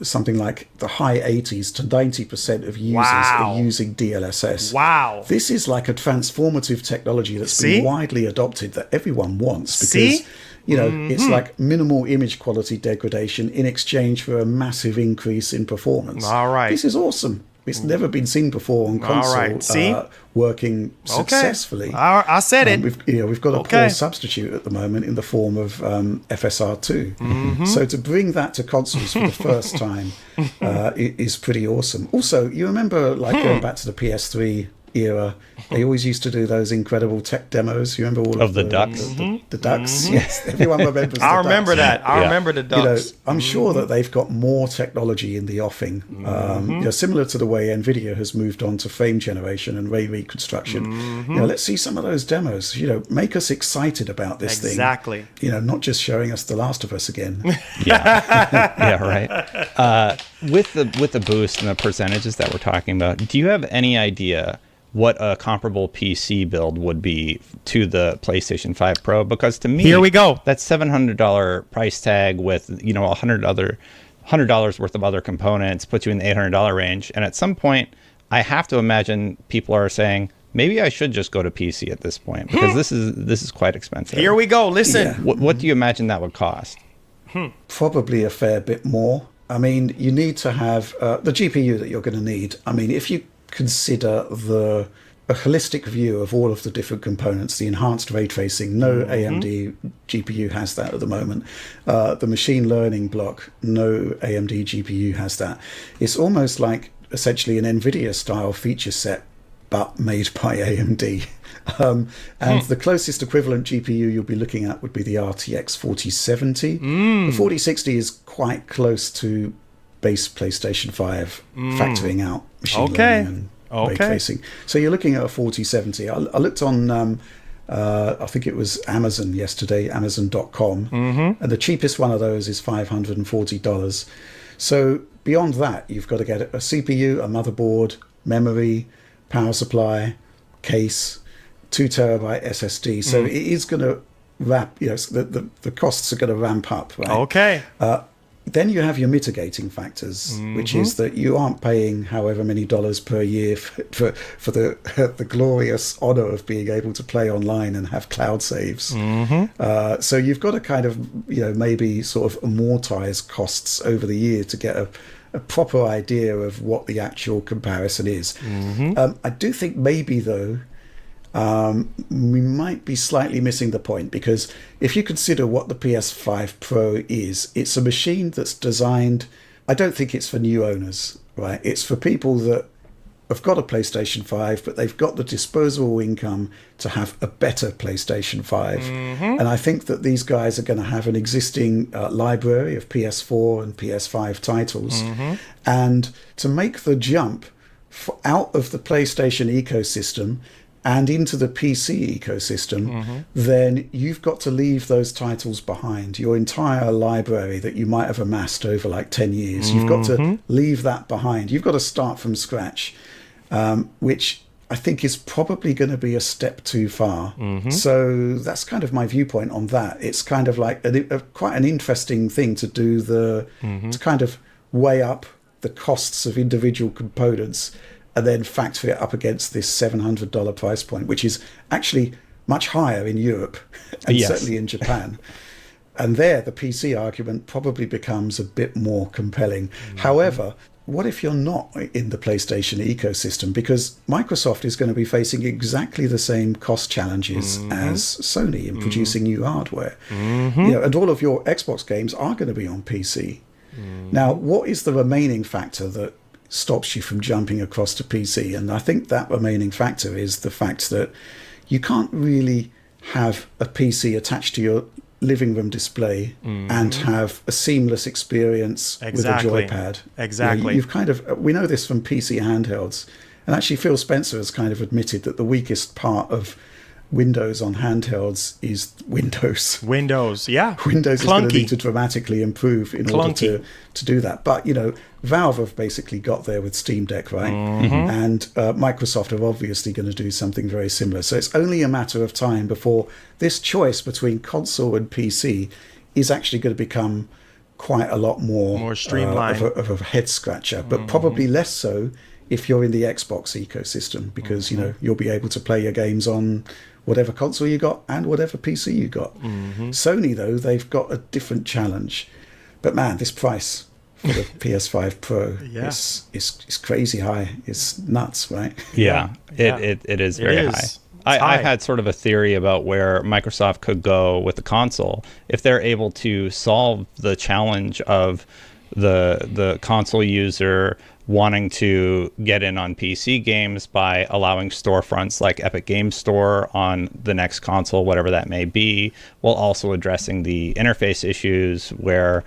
something like the high 80s to 90% of users are using DLSS. Wow. This is like a transformative technology that's been widely adopted that everyone wants because, it's like minimal image quality degradation in exchange for a massive increase in performance. All right. This is awesome. It's never been seen before on console working successfully. I said it. We've got a poor substitute at the moment in the form of FSR2. So to bring that to consoles for the first time is pretty awesome. Also, you remember going back to the PS3 era, they always used to do those incredible tech demos. You remember all of the ducks? The ducks, yes. Everyone remembers the ducks. I remember that. I remember the ducks. I'm sure that they've got more technology in the offing. Similar to the way NVIDIA has moved on to frame generation and ray reconstruction. Let's see some of those demos. Make us excited about this thing. Exactly. Not just showing us The Last of Us again. Yeah, right. With the boost and the percentages that we're talking about, do you have any idea what a comparable PC build would be to the PlayStation 5 Pro? Because to me, here we go. That $700 price tag with $100 worth of other components puts you in the $800 range. And at some point, I have to imagine people are saying, maybe I should just go to PC at this point, because this is quite expensive. Here we go. Listen. Yeah. What do you imagine that would cost? Probably a fair bit more. I mean, you need to have the GPU that you're going to need. I mean, if you consider a holistic view of all of the different components, the enhanced ray tracing, no AMD GPU has that at the moment. The machine learning block, no AMD GPU has that. It's almost like essentially an NVIDIA style feature set, but made by AMD. And the closest equivalent GPU you'll be looking at would be the RTX 4070. The 4060 is quite close to base PlayStation 5, factoring out machine learning and ray tracing. So you're looking at a 4070. I looked on, I think it was Amazon yesterday, Amazon.com, and the cheapest one of those is $540. So beyond that, you've got to get a CPU, a motherboard, memory, power supply, case, 2 terabyte SSD. So it is going to the costs are going to ramp up, right? Okay. Then you have your mitigating factors, which is that you aren't paying however many dollars per year for the glorious honor of being able to play online and have cloud saves. So you've got to kind of, maybe sort of amortize costs over the year to get a proper idea of what the actual comparison is. I do think maybe, though, we might be slightly missing the point, because if you consider what the PS5 Pro is, it's a machine that's designed, I don't think it's for new owners, right? It's for people that have got a PlayStation 5, but they've got the disposable income to have a better PlayStation 5. And I think that these guys are going to have an existing library of PS4 and PS5 titles. And to make the jump out of the PlayStation ecosystem and into the PC ecosystem, then you've got to leave those titles behind. Your entire library that you might have amassed over like 10 years, you've got to leave that behind. You've got to start from scratch, which I think is probably going to be a step too far. So that's kind of my viewpoint on that. It's kind of like quite an interesting thing to do, to kind of weigh up the costs of individual components and then factor it up against this $700 price point, which is actually much higher in Europe and certainly in Japan. And there, the PC argument probably becomes a bit more compelling. However, what if you're not in the PlayStation ecosystem? Because Microsoft is going to be facing exactly the same cost challenges as Sony in producing new hardware. And all of your Xbox games are going to be on PC. Now, what is the remaining factor that stops you from jumping across to PC? And I think that remaining factor is the fact that you can't really have a PC attached to your living room display and have a seamless experience with a joypad. You've kind of, we know this from PC handhelds, and actually Phil Spencer has kind of admitted that the weakest part of Windows on handhelds is Windows. Windows is going to need to dramatically improve in order to do that. But, Valve have basically got there with Steam Deck, right? And Microsoft are obviously going to do something very similar. So it's only a matter of time before this choice between console and PC is actually going to become quite a lot more streamlined, of a head scratcher, but probably less so if you're in the Xbox ecosystem, because you'll be able to play your games on whatever console you got and whatever PC you got. Sony, though, they've got a different challenge. But man, this price for the PS5 Pro is crazy high. It's nuts, right? It is very high. I've had sort of a theory about where Microsoft could go with the console if they're able to solve the challenge of the console user wanting to get in on PC games by allowing storefronts like Epic Games Store on the next console, whatever that may be, while also addressing the interface issues where,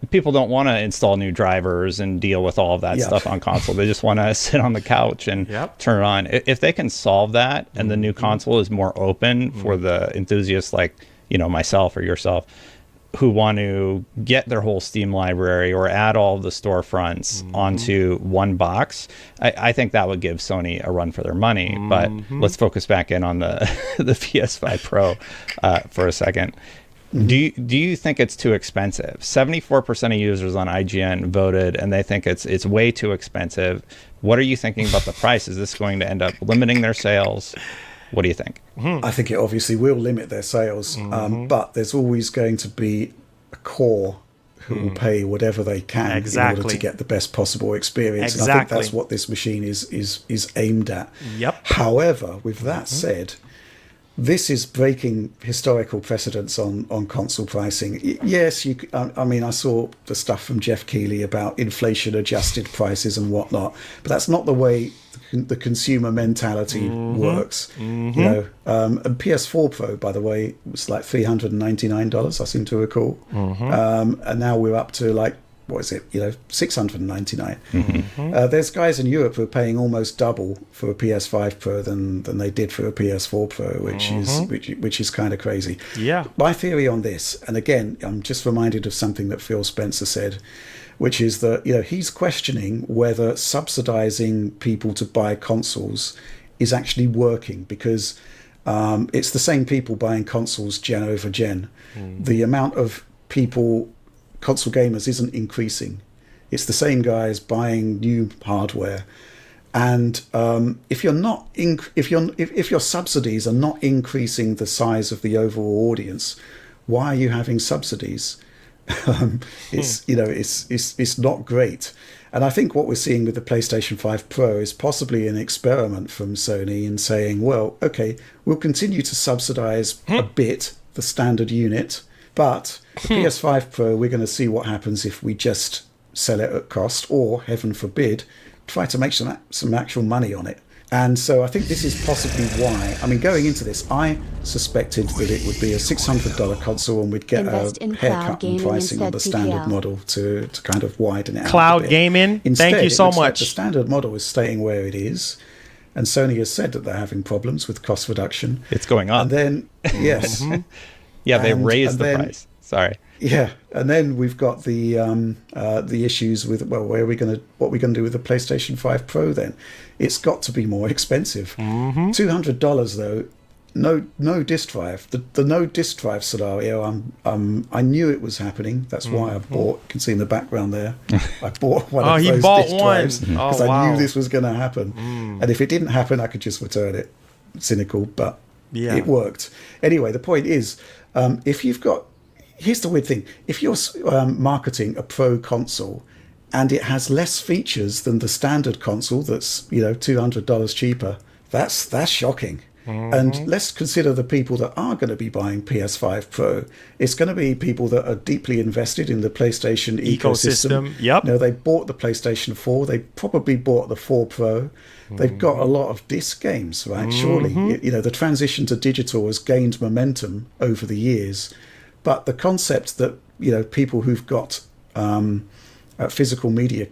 people don't want to install new drivers and deal with all of that stuff on console. They just want to sit on the couch and turn it on. If they can solve that and the new console is more open for the enthusiasts like, myself or yourself, who want to get their whole Steam library or add all of the storefronts onto one box, I think that would give Sony a run for their money. But let's focus back in on the PS5 Pro for a second. Do you think it's too expensive? 74% of users on IGN voted, and they think it's way too expensive. What are you thinking about the price? Is this going to end up limiting their sales? What do you think? I think it obviously will limit their sales, but there's always going to be a core who will pay whatever they can in order to get the best possible experience. And I think that's what this machine is aimed at. Yep. However, with that said, this is breaking historical precedents on console pricing. Yes, I mean, I saw the stuff from Jeff Keighley about inflation-adjusted prices and whatnot, but that's not the way the consumer mentality works. You know, and PS4 Pro, by the way, was like $399, I seem to recall, and now we're up to like, what is it? You know, $699. There's guys in Europe who are paying almost double for a PS5 Pro than they did for a PS4 Pro, which is kind of crazy. Yeah. My theory on this, and again, I'm just reminded of something that Phil Spencer said, which is that, you know, he's questioning whether subsidizing people to buy consoles is actually working, because it's the same people buying consoles gen over gen. The amount of people, console gamers, isn't increasing. It's the same guys buying new hardware, and if your subsidies are not increasing the size of the overall audience, why are you having subsidies? It's not great. And I think what we're seeing with the PlayStation 5 Pro is possibly an experiment from Sony in saying, well, okay, we'll continue to subsidize a bit the standard unit, but the PS5 Pro, we're going to see what happens if we just sell it at cost, or, heaven forbid, try to make some actual money on it. And so I think this is possibly why. I mean, going into this, I suspected that it would be a $600 console and we'd get a haircut in pricing on the standard model to kind of widen it out. Cloud gaming, Instead, thank you so it looks like much. the standard model is staying where it is, and Sony has said that they're having problems with cost reduction. It's going up. And then, yes. Yeah, they raised the price. Sorry. Yeah, and then we've got the issues with, well, what are we going to do with the PlayStation 5 Pro then? It's got to be more expensive. $200 though, no disk drive. The no disk drive scenario, I knew it was happening. That's why I bought. You can see in the background there, I bought one of those disk drives because I knew this was going to happen. And if it didn't happen, I could just return it. Cynical, but it worked. Anyway, the point is, if you've got, here's the weird thing: if you're marketing a Pro console and it has less features than the standard console, that's, you know, $200 cheaper, that's shocking. And let's consider the people that are going to be buying PS5 Pro. It's going to be people that are deeply invested in the PlayStation ecosystem. Yep. You know, they bought the PlayStation 4. They probably bought the 4 Pro. They've got a lot of disc games, right? Surely, you know, the transition to digital has gained momentum over the years. But the concept that, you know, people who've got physical media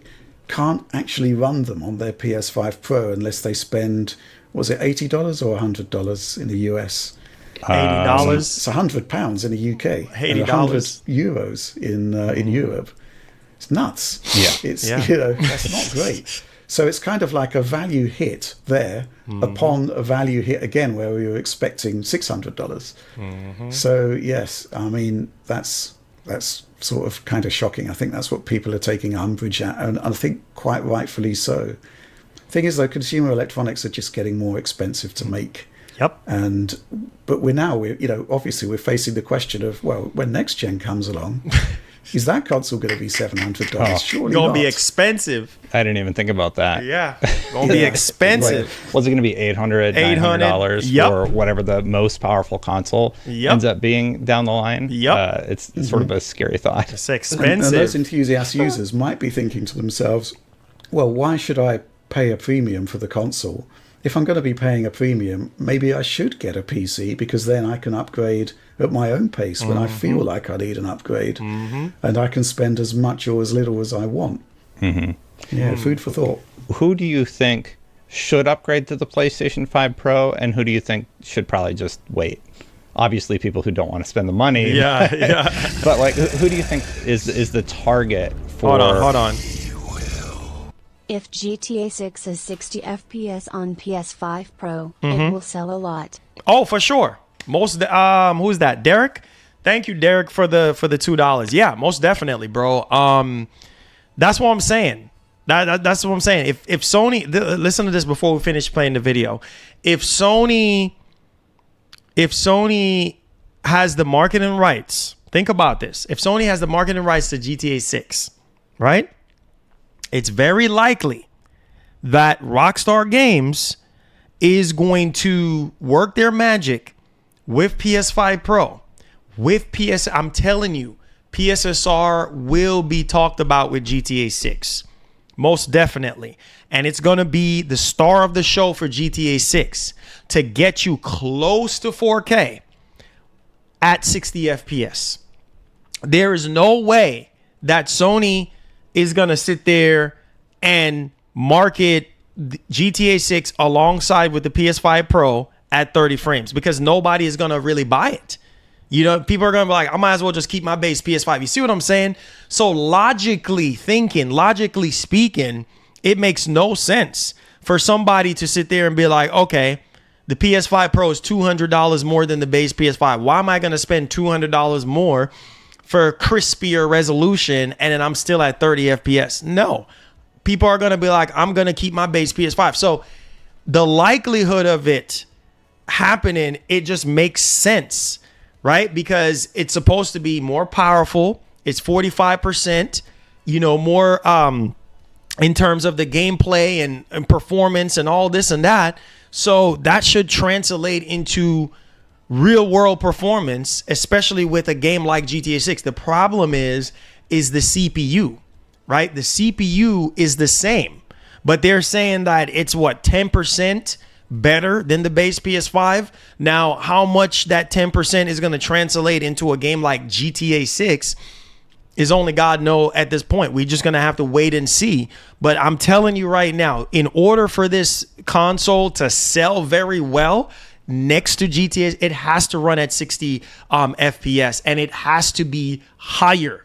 can't actually run them on their PS5 Pro unless they spend, was it $80 or $100 in the US? $80. It's £100 in the UK. $80. €100 in Europe. It's nuts. Yeah. It's you know, that's not great. So it's kind of like a value hit there upon a value hit again where we were expecting $600. So yes, I mean that's sort of kind of shocking. I think that's what people are taking umbrage at, and I think quite rightfully so. Thing is, though, consumer electronics are just getting more expensive to make. Yep. But we're you know, obviously we're facing the question of, well, when next gen comes along, is that console going to be $700? Surely Gonna not. be expensive. I didn't even think about that. Yeah, gonna be expensive. Was it going to be $800, $900 for whatever the most powerful console ends up being down the line? It's sort of a scary thought. It's expensive. And those enthusiast users might be thinking to themselves, well, why should I pay a premium for the console? If I'm going to be paying a premium, maybe I should get a PC, because then I can upgrade at my own pace when I feel like I need an upgrade, and I can spend as much or as little as I want. Yeah, food for thought. Who do you think should upgrade to the PlayStation 5 Pro, and who do you think should probably just wait? Obviously, people who don't want to spend the money. Yeah. But like, who do you think is the target for? Hold on. If GTA 6 is 60 FPS on PS5 Pro, it will sell a lot. Oh, for sure. Who's that? Derek? Thank you, Derek, for the $2. Yeah, most definitely, bro. That's what I'm saying. That's what I'm saying. If Sony, listen to this before we finish playing the video. If Sony has the marketing rights, think about this. If Sony has the marketing rights to GTA 6, right? It's very likely that Rockstar Games is going to work their magic with PS5 Pro, with I'm telling you, PSSR will be talked about with GTA 6. Most definitely. And it's going to be the star of the show for GTA 6 to get you close to 4K at 60 FPS. There is no way that Sony is going to sit there and market GTA 6 alongside with the PS5 Pro at 30 frames because nobody is going to really buy it. You know, people are going to be like, I might as well just keep my base PS5. You see what I'm saying? So logically speaking, it makes no sense for somebody to sit there and be like, okay, the PS5 Pro is $200 more than the base PS5. Why am I going to spend $200 more for crispier resolution and then I'm still at 30 FPS? No. People are going to be like, I'm going to keep my base PS5. So the likelihood of it happening, it just makes sense, right? Because it's supposed to be more powerful. It's 45%, more in terms of the gameplay and performance and all this and that. So that should translate into real world performance, especially with a game like GTA 6. The problem is the CPU, right? The CPU is the same, but they're saying that it's 10% better than the base PS5. Now, how much that 10% is going to translate into a game like GTA 6 is only God know at this point. We're just going to have to wait and see. But I'm telling you right now, in order for this console to sell very well next to GTA, it has to run at 60 FPS and it has to be higher.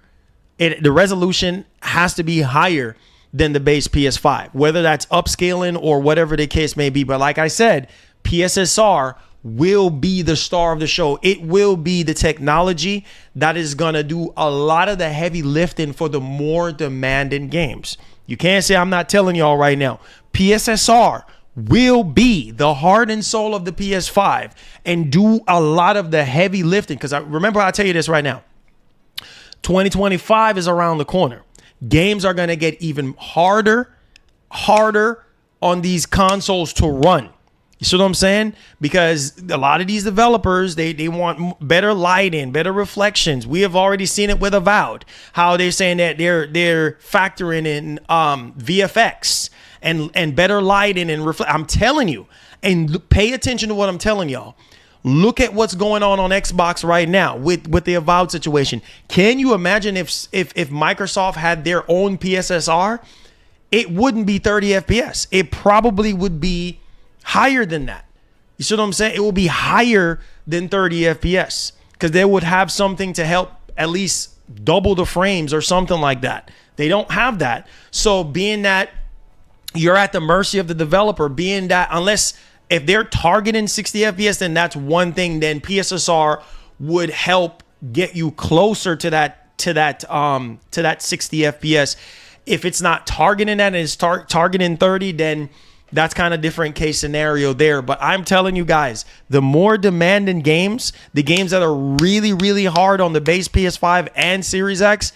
The resolution has to be higher than the base PS5, whether that's upscaling or whatever the case may be. But like I said, PSSR will be the star of the show. It will be the technology that is going to do a lot of the heavy lifting for the more demanding games. You can't say I'm not telling y'all right now. PSSR will be the heart and soul of the PS5 and do a lot of the heavy lifting. Because remember, I'll tell you this right now. 2025 is around the corner. Games are going to get even harder on these consoles to run. You see what I'm saying? Because a lot of these developers, they want better lighting, better reflections. We have already seen it with Avowed, how they're saying that they're factoring in VFX and better lighting and I'm telling you, and pay attention to what I'm telling y'all. Look at what's going on Xbox right now with the Avowed situation. Can you imagine if Microsoft had their own PSSR? It wouldn't be 30 FPS. It probably would be higher than that. You see what I'm saying? It will be higher than 30 FPS because they would have something to help at least double the frames or something like that. They don't have that. So being that you're at the mercy of the developer, being that if they're targeting 60 FPS, then that's one thing. Then PSSR would help get you closer to that 60 FPS. If it's not targeting that and it's targeting 30, then that's kind of different case scenario there. But I'm telling you guys, the more demanding games, the games that are really, really hard on the base PS5 and Series X,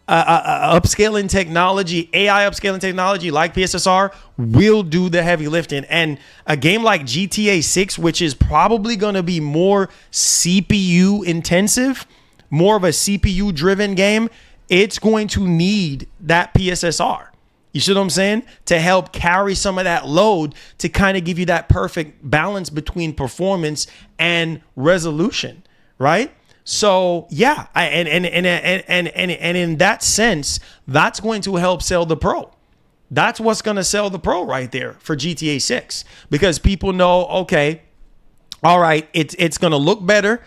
upscaling technology, AI upscaling technology like PSSR will do the heavy lifting. And a game like GTA 6, which is probably going to be more CPU intensive, more of a CPU driven game, it's going to need that PSSR. You see what I'm saying? To help carry some of that load to kind of give you that perfect balance between performance and resolution, right? So yeah, and in that sense, that's going to help sell the Pro. That's what's going to sell the Pro right there for GTA 6 because people know, okay, all right, it's going to look better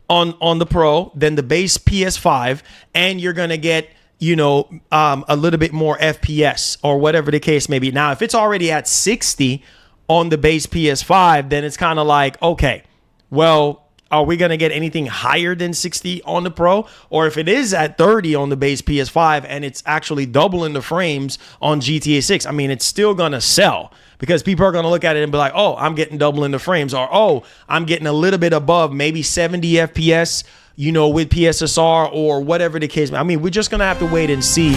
on the Pro than the base PS5, and you're going to get a little bit more FPS or whatever the case may be. Now, if it's already at 60 on the base PS5, then it's kind of like, okay, well, are we going to get anything higher than 60 on the Pro? Or if it is at 30 on the base PS5 and it's actually doubling the frames on GTA 6, I mean, it's still going to sell because people are going to look at it and be like, oh, I'm getting doubling the frames, or oh, I'm getting a little bit above maybe 70 FPS, you know, with PSSR or whatever the case. I mean, we're just going to have to wait and see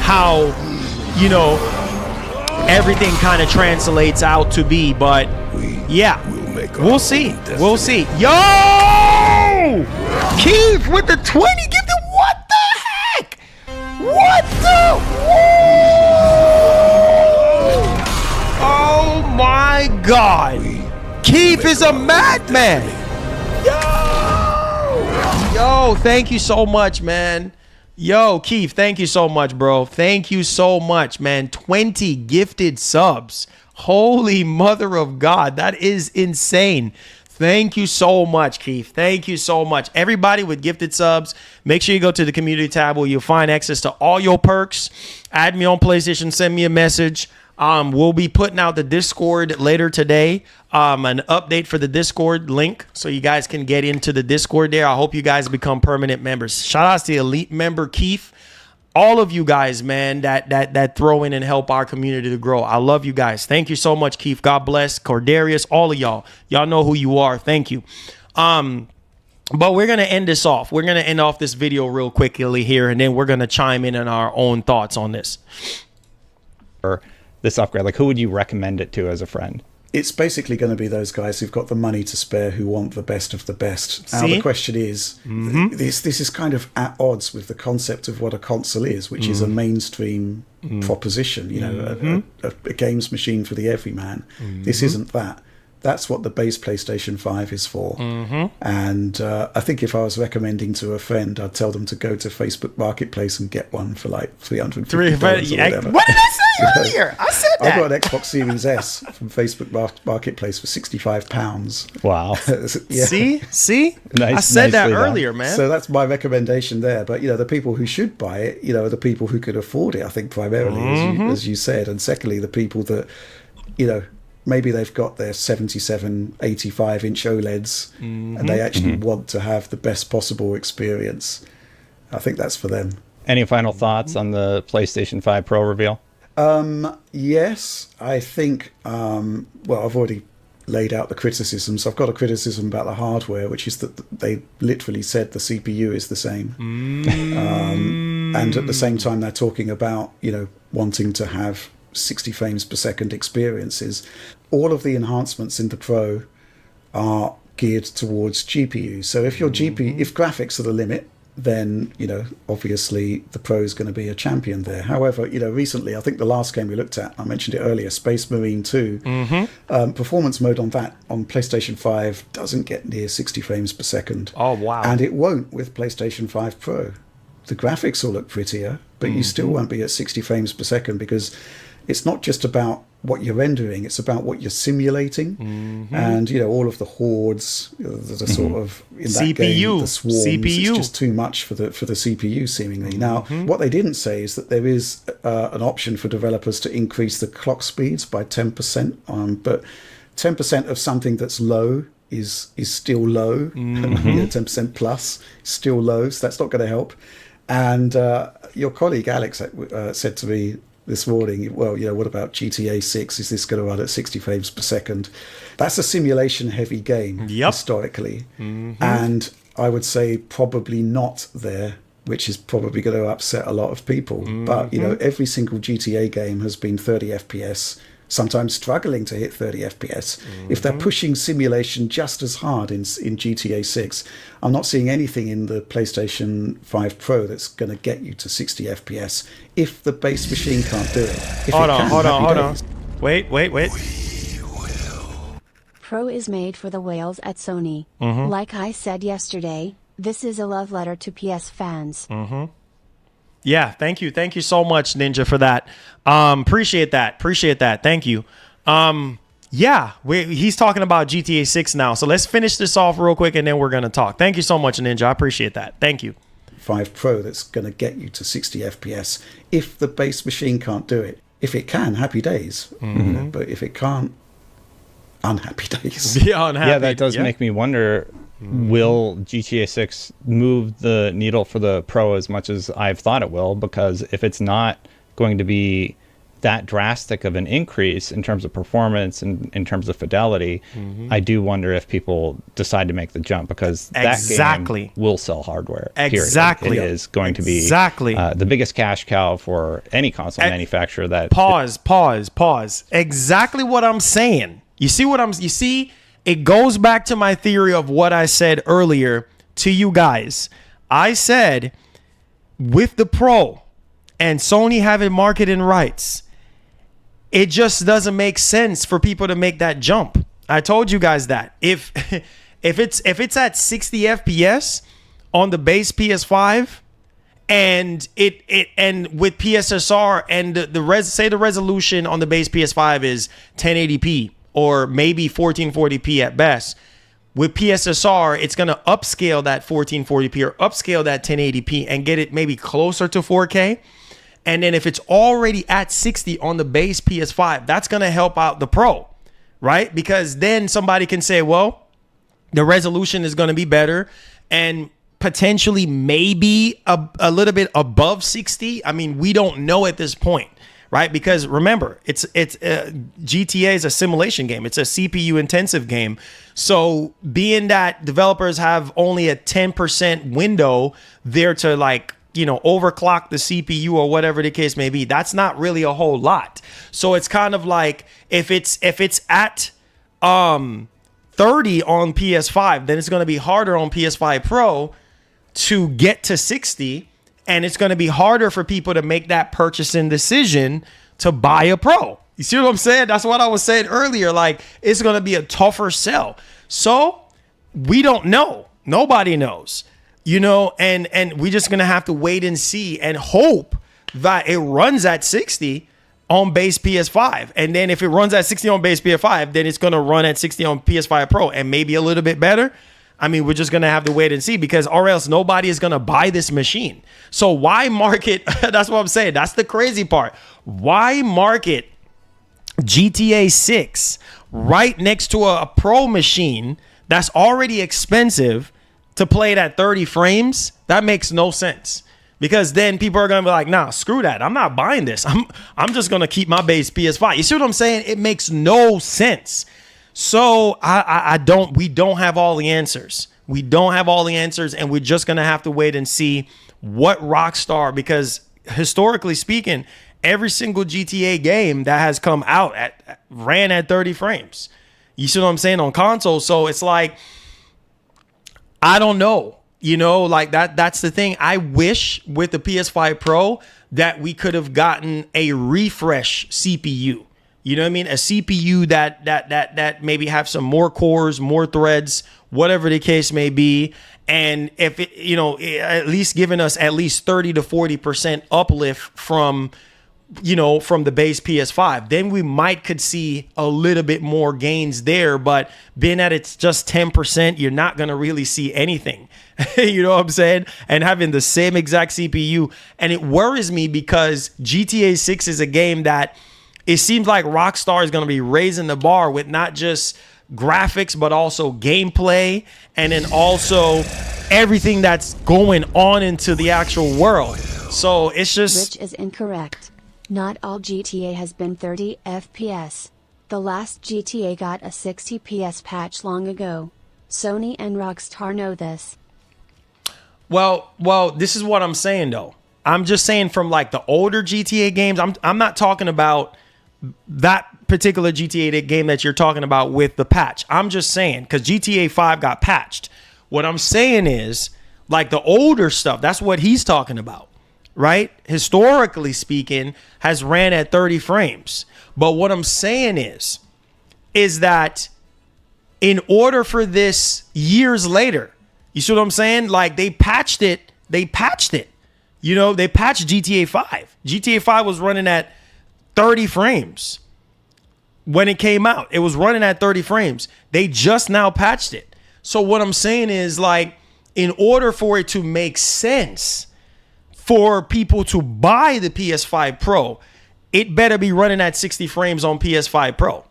how, you know, everything kind of translates out to be. But yeah, we'll see. We'll see. Yo! Keith with the 20 gifted. What the heck? What the? Whoa! Oh my God. Keith is a madman. Yo, thank you so much, man. Yo, Keith, thank you so much, bro. Thank you so much, man. 20 gifted subs. Holy mother of God. That is insane. Thank you so much, Keith. Thank you so much. Everybody with gifted subs, make sure you go to the community tab where you'll find access to all your perks. Add me on PlayStation. Send me a message. We'll be putting out the Discord later today. An update for the Discord link so you guys can get into the Discord there. I hope you guys become permanent members. Shout out to the elite member Keith. All of you guys, man, that throw in and help our community to grow. I love you guys. Thank you so much, Keith. God bless. Cordarius, all of y'all. Y'all know who you are. Thank you. But we're going to end this off. We're going to end off this video real quickly here, and then we're going to chime in on our own thoughts on this. This upgrade, like who would you recommend it to as a friend? It's basically going to be those guys who've got the money to spare, who want the best of the best. Now the question is, this is kind of at odds with the concept of what a console is, which is a mainstream proposition, you know, a games machine for the everyman. This isn't that. That's what the base PlayStation 5 is for. And I think if I was recommending to a friend, I'd tell them to go to Facebook Marketplace and get one for like $350 or whatever. What did I say earlier? I said that. I got an Xbox Series S from Facebook Marketplace for £65. Wow. Yeah. See? Nice, I said that nicely done. earlier, man. So that's my recommendation there. But, you know, the people who should buy it, you know, are the people who could afford it, I think, primarily, as you said. And secondly, the people that, you know, maybe they've got their 77, 85-inch OLEDs and they actually want to have the best possible experience. I think that's for them. Any final thoughts on the PlayStation 5 Pro reveal? Yes, I think, well, I've already laid out the criticisms. I've got a criticism about the hardware, which is that they literally said the CPU is the same. And at the same time, they're talking about, you know, wanting to have 60 frames per second experiences. All of the enhancements in the Pro are geared towards GPU. So if your GPU, if graphics are the limit, then, you know, obviously the Pro is going to be a champion there. However, you know, recently, I think the last game we looked at, I mentioned it earlier, Space Marine 2, performance mode on that on PlayStation 5 doesn't get near 60 frames per second. Oh, wow. And it won't with PlayStation 5 Pro. The graphics will look prettier, but you still won't be at 60 frames per second because it's not just about what you're rendering, it's about what you're simulating. And, you know, all of the hordes that are sort of in that CPU, game, the swarms, CPU. it's just too much for the CPU, seemingly. Now, what they didn't say is that there is an option for developers to increase the clock speeds by 10%, but 10% of something that's low is still low. You know, 10% plus is still low, so that's not going to help. And your colleague Alex said to me this morning, well, you know, what about GTA 6? Is this going to run at 60 frames per second? That's a simulation-heavy game, historically. And I would say probably not there, which is probably going to upset a lot of people. But, you know, every single GTA game has been 30 FPS, sometimes struggling to hit 30 FPS. If they're pushing simulation just as hard in GTA 6, I'm not seeing anything in the PlayStation 5 Pro that's going to get you to 60 FPS if the base machine can't do it. Hold on. Wait. Pro is made for the whales at Sony. Like I said yesterday, this is a love letter to PS fans. Yeah, thank you so much, Ninja, for that. Appreciate that. Thank you. Yeah, he's talking about GTA 6 now. So let's finish this off real quick, and then we're gonna talk. Thank you so much, Ninja. I appreciate that. Thank you. 5 Pro that's going to get you to 60 FPS if the base machine can't do it. If it can, happy days. You know, but if it can't, unhappy days. Yeah, unhappy. Yeah, that does make me wonder, will GTA 6 move the needle for the Pro as much as I've thought it will? Because if it's not going to be that drastic of an increase in terms of performance and in terms of fidelity, I do wonder if people decide to make the jump, because that game will sell hardware. Exactly. Period. It is going to be the biggest cash cow for any console manufacturer. That pause. Exactly what I'm saying. You see, it goes back to my theory of what I said earlier to you guys. I said with the Pro and Sony having marketing rights, it just doesn't make sense for people to make that jump. I told you guys that if it's at 60 FPS on the base PS5 and and with PSSR and the resolution on the base PS5 is 1080p or maybe 1440p at best, with PSSR it's going to upscale that 1440p or upscale that 1080p and get it maybe closer to 4K. And then if it's already at 60 on the base PS5, that's going to help out the Pro, right? Because then somebody can say, well, the resolution is going to be better and potentially maybe a little bit above 60. I mean, we don't know at this point, right? Because remember, it's GTA is a simulation game. It's a CPU intensive game. So being that developers have only a 10% window there to overclock the CPU or whatever the case may be, that's not really a whole lot. So it's kind of like if it's at 30 on PS5, then it's going to be harder on PS5 Pro to get to 60, and it's going to be harder for people to make that purchasing decision to buy a Pro. You see what I'm saying? That's what I was saying earlier. Like, it's going to be a tougher sell. So we don't know. Nobody knows. And we're just going to have to wait and see and hope that it runs at 60 on base PS5. And then if it runs at 60 on base PS5, then it's going to run at 60 on PS5 Pro and maybe a little bit better. I mean, we're just going to have to wait and see, because or else nobody is going to buy this machine. So why market? That's what I'm saying. That's the crazy part. Why market GTA 6 right next to a Pro machine that's already expensive to play it at 30 frames? That makes no sense, because then people are going to be like, nah, screw that. I'm not buying this. I'm just going to keep my base PS5. You see what I'm saying? It makes no sense. So we don't have all the answers. We don't have all the answers, and we're just going to have to wait and see what Rockstar, because historically speaking, every single GTA game that has come out ran at 30 frames. You see what I'm saying, on console. So it's like, I don't know, like that's the thing. I wish with the PS5 Pro that we could have gotten a refresh CPU. You know what I mean? A CPU that maybe have some more cores, more threads, whatever the case may be. And if it, at least giving us at least 30 to 40% uplift from the base PS5, then we could see a little bit more gains there. But being that it's just 10%, you're not going to really see anything. You know what I'm saying? And having the same exact CPU. And it worries me, because GTA 6 is a game that it seems like Rockstar is going to be raising the bar with not just graphics, but also gameplay, and then also everything that's going on into the actual world. So it's just... Rich is incorrect. Not all GTA has been 30 FPS. The last GTA got a 60 PS patch long ago. Sony and Rockstar know this. Well, this is what I'm saying though. I'm just saying from like the older GTA games. I'm not talking about that particular GTA game that you're talking about with the patch. I'm just saying, because GTA 5 got patched. What I'm saying is, like, the older stuff, that's what he's talking about, right? Historically speaking, has ran at 30 frames. But what I'm saying is that in order for this years later, you see what I'm saying? Like, they patched it. They patched GTA 5. GTA 5 was running at 30 frames when it came out. It was running at 30 frames. They just now patched it. So what I'm saying is, like, in order for it to make sense for people to buy the PS5 Pro, it better be running at 60 frames on PS5 Pro,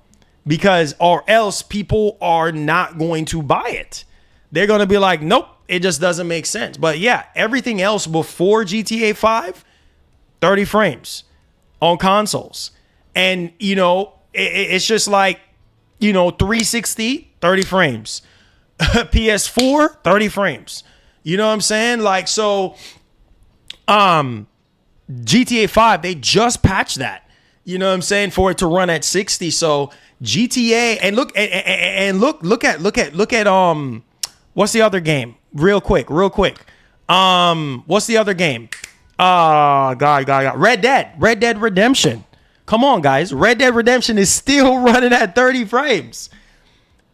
because or else people are not going to buy it. they're going to be like, nope, it just doesn't make sense. But yeah, everything else before GTA 5, 30 frames on consoles. And, you know, it's just like, you know, 360, 30 frames. PS4, 30 frames. You know what I'm saying? Like, so, GTA 5, they just patched that. You know what I'm saying? For it to run at 60. So GTA, and look at what's the other game? Real quick. What's the other game? God. Red Dead Redemption. Come on, guys. Red Dead Redemption is still running at 30 frames.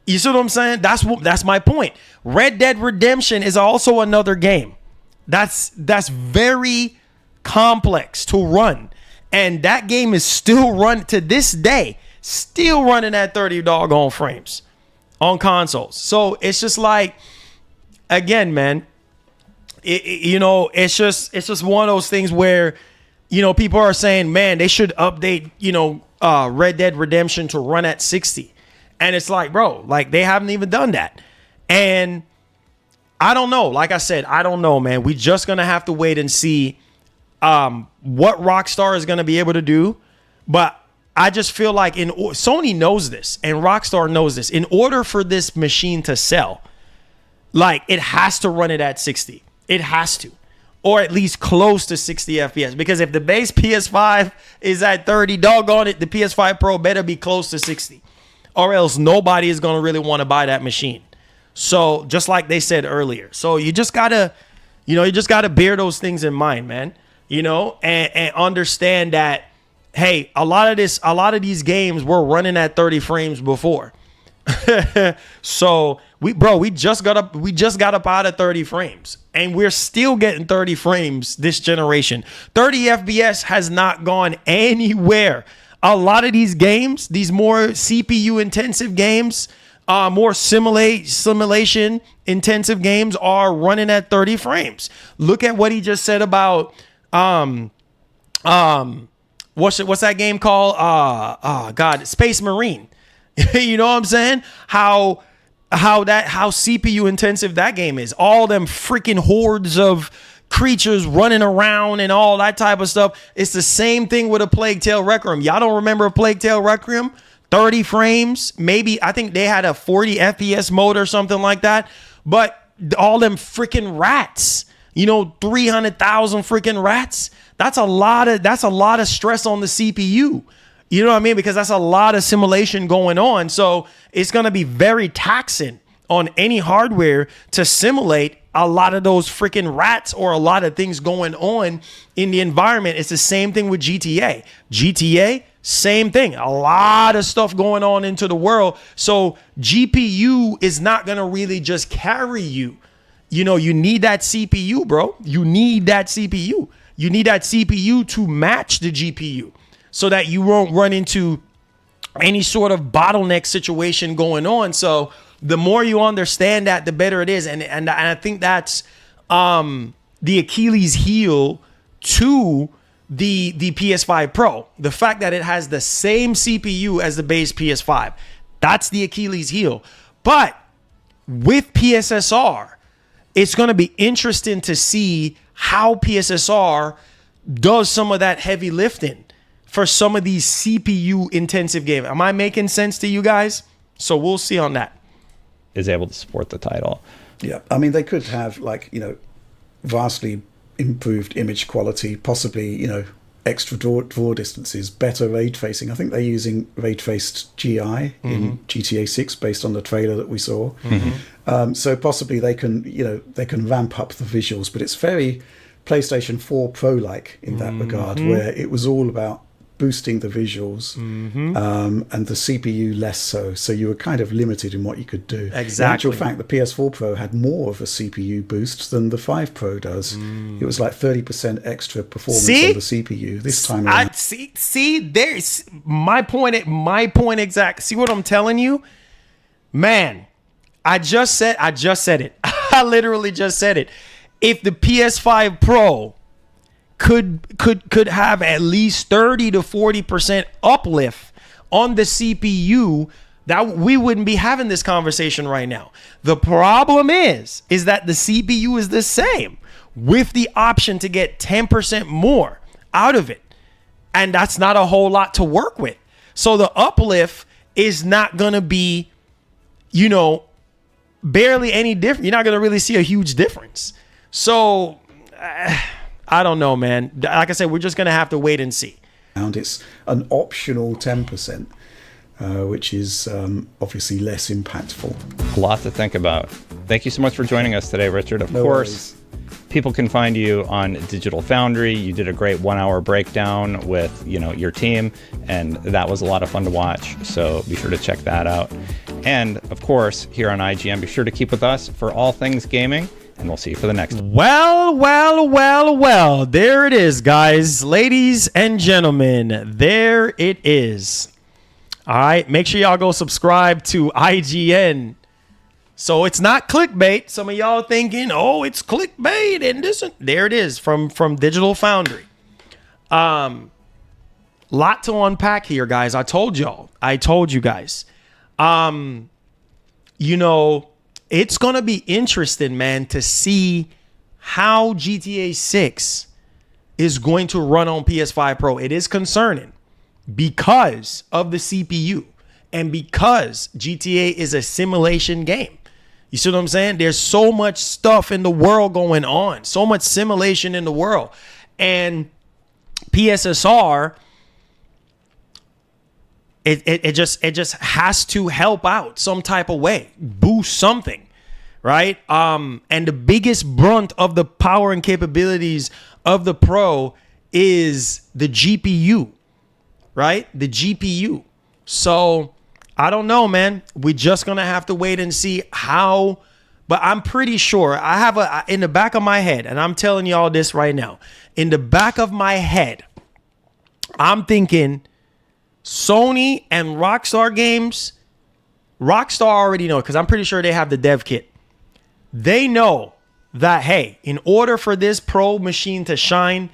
You see what I'm saying? That's my point. Red Dead Redemption is also another game that's very complex to run, and that game is still run to this day, still running at 30 doggone frames on consoles. So it's just like, again, man, you know, it's just one of those things where, you know, people are saying, man, they should update, you know, Red Dead Redemption to run at 60. And it's like, bro, like they haven't even done that. And I don't know. Like I said, I don't know, man. We just going to have to wait and see what Rockstar is going to be able to do. But I just feel like Sony knows this and Rockstar knows this. In order for this machine to sell, like it has to run it at 60. It has to. Or at least close to 60 FPS. Because if the base PS5 is at 30, doggone it, the PS5 Pro better be close to 60. Or else nobody is going to really want to buy that machine. So just like they said earlier. So you just got to, bear those things in mind, man. You know, and understand that, hey, a lot of these games were running at 30 frames before. So we just got up out of 30 frames, and we're still getting 30 frames this generation. 30 FPS has not gone anywhere. A lot of these games, these more CPU intensive games, more simulation intensive games are running at 30 frames. Look at what he just said about what's that game called? Space Marine. You know what I'm saying? How CPU intensive that game is. All them freaking hordes of creatures running around and all that type of stuff. It's the same thing with a Plague Tale Requiem. Y'all don't remember a Plague Tale Requiem? 30 frames, maybe. I think they had a 40 FPS mode or something like that. But all them freaking rats, 300,000 freaking rats. That's a lot of stress on the CPU. You know what I mean? Because that's a lot of simulation going on. So it's going to be very taxing on any hardware to simulate a lot of those freaking rats or a lot of things going on in the environment. It's the same thing with GTA. GTA, same thing. A lot of stuff going on into the world. So GPU is not going to really just carry you. You need that CPU, bro. You need that CPU. You need that CPU to match the GPU so that you won't run into any sort of bottleneck situation going on. So the more you understand that, the better it is. And I think that's the Achilles heel to the PS5 Pro. The fact that it has the same CPU as the base PS5. That's the Achilles heel. But with PSSR, it's going to be interesting to see how PSSR does some of that heavy lifting for some of these CPU intensive games. Am I making sense to you guys? So we'll see on that. Is able to support the title. Yeah, I mean, they could have vastly improved image quality, possibly, extra draw distances, better ray tracing. I think they're using ray traced GI in GTA 6 based on the trailer that we saw. So possibly they can ramp up the visuals, but it's very PlayStation 4 Pro like in that regard, where it was all about boosting the visuals and the CPU less so. So you were kind of limited in what you could do. Exactly. In actual fact, the PS4 Pro had more of a CPU boost than the 5 Pro does. It was like 30% extra performance on the CPU this time around. See, there's my point exact. See what I'm telling you? Man, I just said it. I literally just said it. If the PS5 Pro could have at least 30 to 40% uplift on the CPU, that we wouldn't be having this conversation right now. The problem is that the CPU is the same with the option to get 10% more out of it. And that's not a whole lot to work with. So the uplift is not going to be, barely any different. You're not going to really see a huge difference. So I don't know, man. Like I said, we're just going to have to wait and see. And it's an optional 10%. Which is obviously less impactful. A lot to think about. Thank you so much for joining us today, Richard. Of No course, worries. people can find you on Digital Foundry. You did a great 1 hour breakdown with your team, and that was a lot of fun to watch. So be sure to check that out. And of course, here on IGN, be sure to keep with us for all things gaming, and we'll see you for the next one. Well. There it is, guys. Ladies and gentlemen, there it is. All right, make sure y'all go subscribe to IGN. So it's not clickbait. Some of y'all thinking, oh, it's clickbait and this. There it is from Digital Foundry. Lot to unpack here, guys. I told you guys. It's going to be interesting, man, to see how GTA 6 is going to run on PS5 Pro. It is concerning. Because of the CPU and because GTA is a simulation game. You see what I'm saying? There's so much stuff in the world going on, so much simulation in the world. And PSSR, it just has to help out some type of way, boost something, right? And the biggest brunt of the power and capabilities of the Pro is the GPU. Right? The GPU. So I don't know, man. We're just going to have to wait and see how. But I'm pretty sure I have in the back of my head, and I'm telling y'all this right now. In the back of my head, I'm thinking Sony and Rockstar Games. Rockstar already know because I'm pretty sure they have the dev kit. They know that, hey, in order for this Pro machine to shine,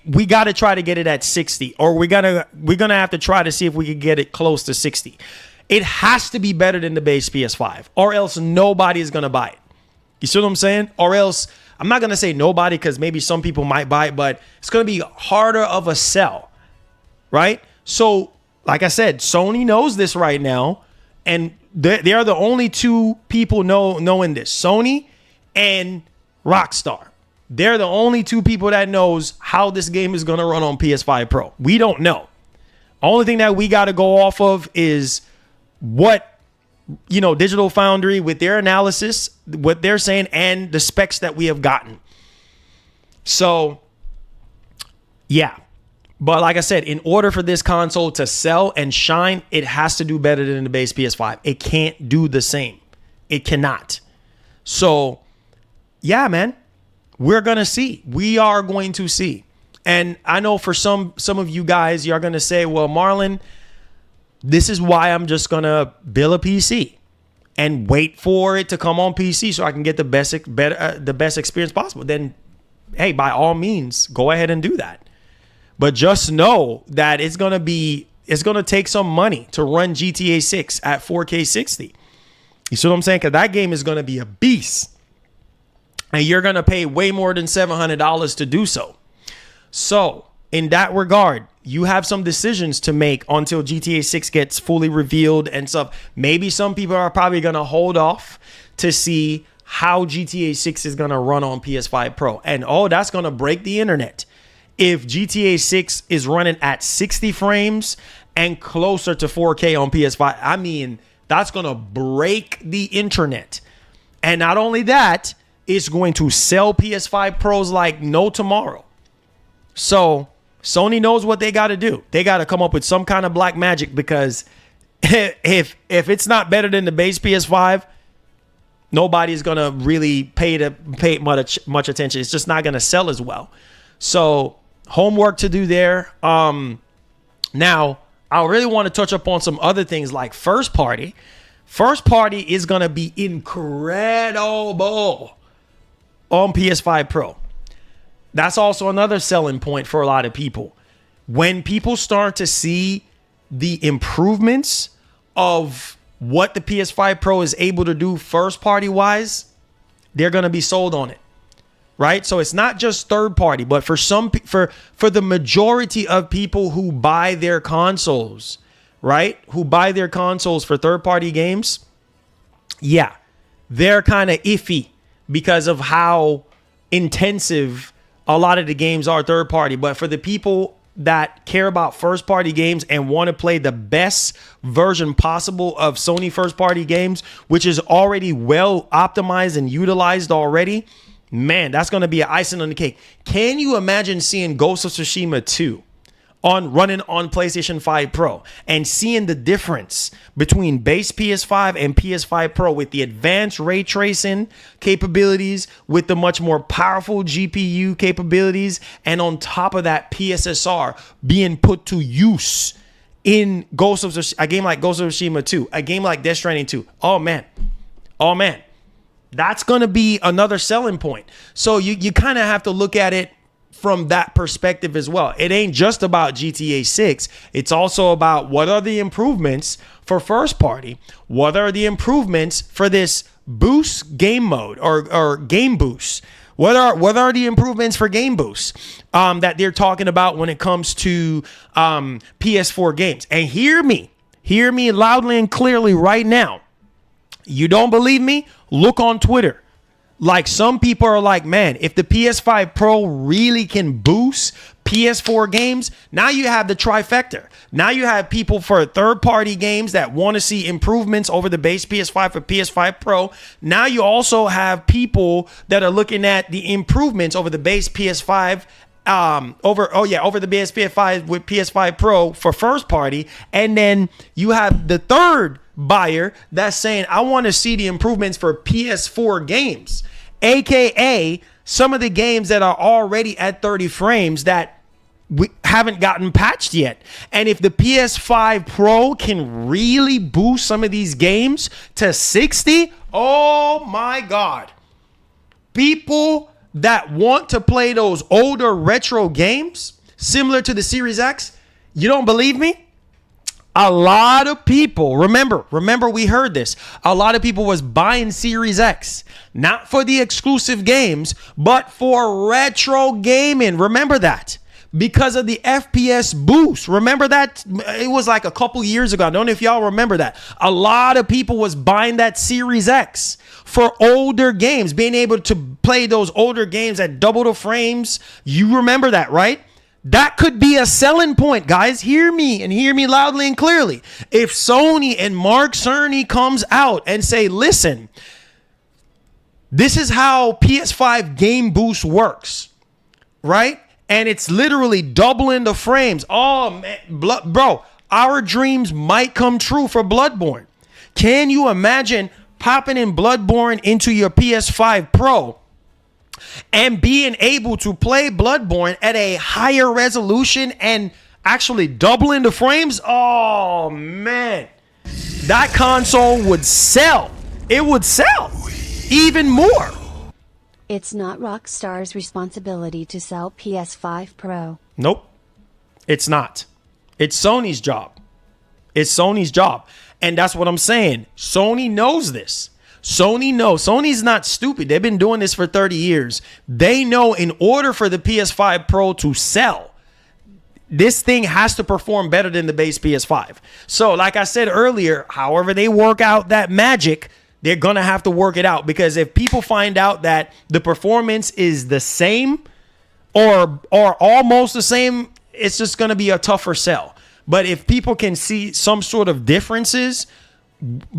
we got to try to get it at 60, or we're gonna have to try to see if we can get it close to 60. It has to be better than the base PS5, or else nobody is gonna buy it. You see what I'm saying? Or else I'm not gonna say nobody because maybe some people might buy it, but it's gonna be harder of a sell, right? So, like I said, Sony knows this right now, and they are the only two people knowing this: Sony and Rockstar. They're the only two people that knows how this game is going to run on PS5 Pro. We don't know. Only thing that we got to go off of is what, Digital Foundry with their analysis, what they're saying, and the specs that we have gotten. So, yeah. But like I said, in order for this console to sell and shine, it has to do better than the base PS5. It can't do the same. It cannot. So, yeah, man. We're going to see. We are going to see. And I know for some of you guys, you're going to say, well, Marlon, this is why I'm just going to build a PC and wait for it to come on PC so I can get the best experience possible. Then, hey, by all means, go ahead and do that. But just know that it's going to take some money to run GTA 6 at 4K 60. You see what I'm saying? Because that game is going to be a beast. And you're going to pay way more than $700 to do so. So, in that regard, you have some decisions to make until GTA 6 gets fully revealed and stuff. Maybe some people are probably going to hold off to see how GTA 6 is going to run on PS5 Pro. And, that's going to break the internet. If GTA 6 is running at 60 frames and closer to 4K on PS5, I mean, that's going to break the internet. And not only that, it's going to sell PS5 Pros like no tomorrow. So Sony knows what they got to do. They got to come up with some kind of black magic, because if it's not better than the base PS5, nobody's going to really pay much attention. It's just not going to sell as well. So homework to do there. Now, I really want to touch upon some other things like first party. First party is going to be incredible on PS5 Pro. That's also another selling point for a lot of people. When people start to see the improvements of what the PS5 Pro is able to do first party wise, they're going to be sold on it. Right? So it's not just third party, but for the majority of people who buy their consoles, right? Who buy their consoles for third party games, yeah, they're kind of iffy because of how intensive a lot of the games are third party. But for the people that care about first party games and want to play the best version possible of Sony first party games, which is already well optimized and utilized already, man, that's going to be an icing on the cake. Can you imagine seeing Ghost of Tsushima 2 running on PlayStation 5 Pro and seeing the difference between base PS5 and PS5 Pro with the advanced ray tracing capabilities, with the much more powerful GPU capabilities, and on top of that, PSSR being put to use in a game like Ghost of Tsushima 2, a game like Death Stranding 2. Oh man. That's going to be another selling point. So you kind of have to look at it from that perspective as well. It ain't just about GTA 6. It's also about what are the improvements for first party? What are the improvements for this boost game mode or game boost? What are the improvements for game boost that they're talking about when it comes to PS4 games? And hear me loudly and clearly right now. You don't believe me? Look on Twitter. Like, some people are like, man, if the PS5 Pro really can boost PS4 games, now you have the trifecta. Now you have people for third-party games that want to see improvements over the base PS5 for PS5 Pro. Now you also have people that are looking at the improvements over the base PS5 over the base PS5 with PS5 Pro for first party. And then you have the third buyer that's saying, I want to see the improvements for PS4 games, aka some of the games that are already at 30 frames that we haven't gotten patched yet. And if the PS5 Pro can really boost some of these games to 60, oh my God. People that want to play those older retro games similar to the Series X, you don't believe me? A lot of people, remember we heard this. A lot of people was buying Series X, not for the exclusive games, but for retro gaming. Remember that. Because of the FPS boost. Remember that? It was like a couple years ago. I don't know if y'all remember that. A lot of people was buying that Series X for older games, being able to play those older games at double the frames. You remember that, right? That could be a selling point, guys. Hear me and hear me loudly and clearly. If Sony and Mark Cerny comes out and say, listen, this is how PS5 Game Boost works, right? And it's literally doubling the frames. Oh, man, bro, our dreams might come true for Bloodborne. Can you imagine popping in Bloodborne into your PS5 Pro and being able to play Bloodborne at a higher resolution and actually doubling the frames? Oh, man. That console would sell. It would sell even more. It's not Rockstar's responsibility to sell PS5 Pro. Nope. It's not. It's Sony's job. It's Sony's job. And that's what I'm saying. Sony knows this. Sony knows. Sony's not stupid. They've been doing this for 30 years. They know in order for the PS5 Pro to sell, this thing has to perform better than the base PS5. So like I said earlier, however they work out that magic, they're going to have to work it out, because if people find out that the performance is the same or almost the same, it's just going to be a tougher sell. But if people can see some sort of differences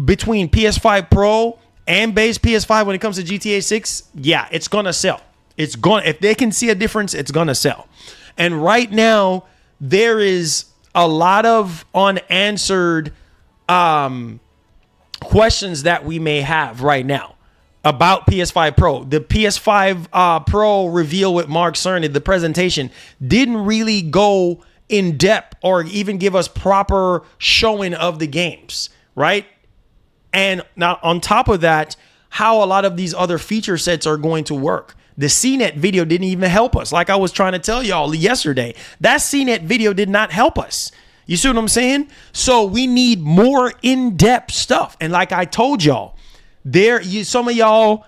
between PS5 Pro and base PS5 when it comes to GTA 6, yeah, it's going to sell. If they can see a difference, it's going to sell. And right now, there is a lot of unanswered questions that we may have right now about PS5 Pro. The PS5 Pro reveal with Mark Cerny, the presentation, didn't really go in depth or even give us proper showing of the games, right? And now on top of that, how a lot of these other feature sets are going to work. The CNET video didn't even help us. Like I was trying to tell y'all yesterday, that CNET video did not help us. You see what I'm saying? So we need more in-depth stuff. And like I told y'all, some of y'all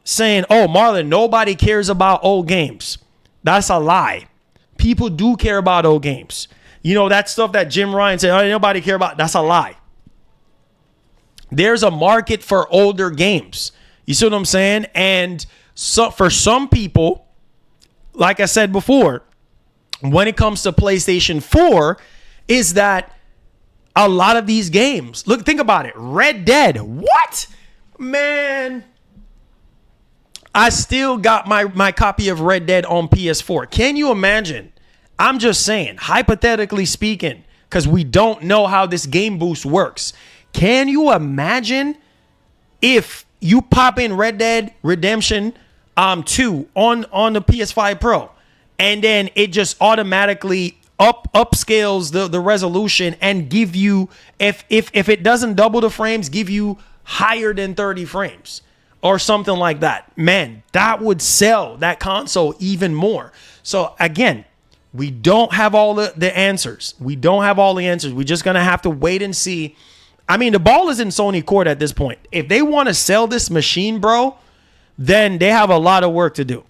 saying, "Oh, Marlon, nobody cares about old games." That's a lie. People do care about old games. You know, that stuff that Jim Ryan said, "Oh, nobody care about." That's a lie. There's a market for older games. You see what I'm saying? And so for some people, like I said before, when it comes to PlayStation 4, is that a lot of these games, look, think about it. Red Dead. What? Man, I still got my copy of Red Dead on PS4. Can you imagine? I'm just saying, hypothetically speaking, because we don't know how this game boost works. Can you imagine if you pop in Red Dead Redemption 2 on the PS5 Pro, and then it just automatically upscales the resolution and give you, if it doesn't double the frames, give you higher than 30 frames or something like that. Man, that would sell that console even more. So again, we don't have all the answers. We don't have all the answers. We're just going to have to wait and see. I mean, the ball is in Sony court at this point. If they want to sell this machine, bro, then they have a lot of work to do.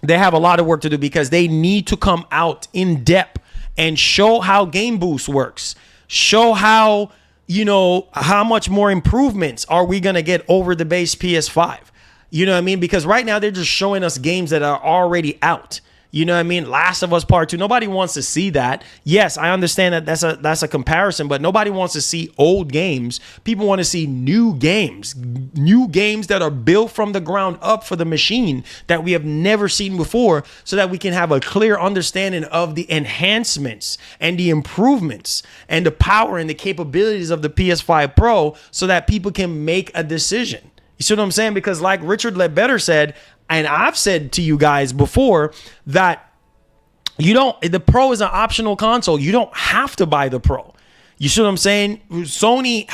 They have a lot of work to do because they need to come out in depth and show how Game Boost works. Show how, how much more improvements are we going to get over the base PS5. You know what I mean? Because right now they're just showing us games that are already out. You know what I mean? Last of Us Part 2. Nobody wants to see that. Yes, I understand that that's a comparison, but nobody wants to see old games. People want to see new games that are built from the ground up for the machine that we have never seen before, so that we can have a clear understanding of the enhancements and the improvements and the power and the capabilities of the PS5 Pro, so that people can make a decision. You see what I'm saying? Because like Richard Ledbetter said, and I've said to you guys before, that the Pro is an optional console. You don't have to buy the Pro. You see what I'm saying? Sony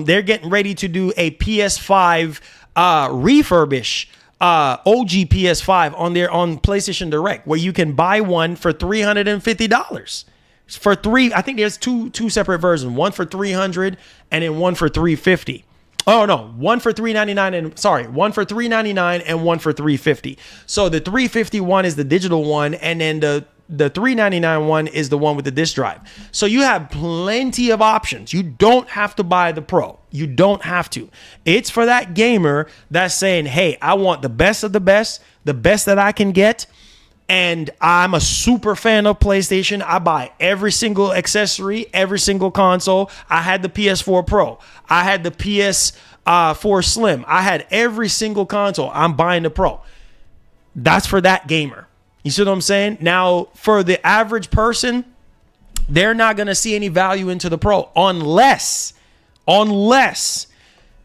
they're getting ready to do a PS5 refurbish OG PS5 on PlayStation Direct, where you can buy one for $350. I think there's two separate versions, one for $300 and then one for $350. Oh no, one for $399 one for $399 and one for $350. So the $350 one is the digital one, and then the $399 one is the one with the disc drive. So you have plenty of options. You don't have to buy the Pro. You don't have to. It's for that gamer that's saying, "Hey, I want the best of the best that I can get." And I'm a super fan of PlayStation. I buy every single accessory, every single console. I had the PS4 Pro. I had the PS4 Slim. I had every single console. I'm buying the Pro. That's for that gamer. You see what I'm saying? Now, for the average person, they're not going to see any value into the Pro unless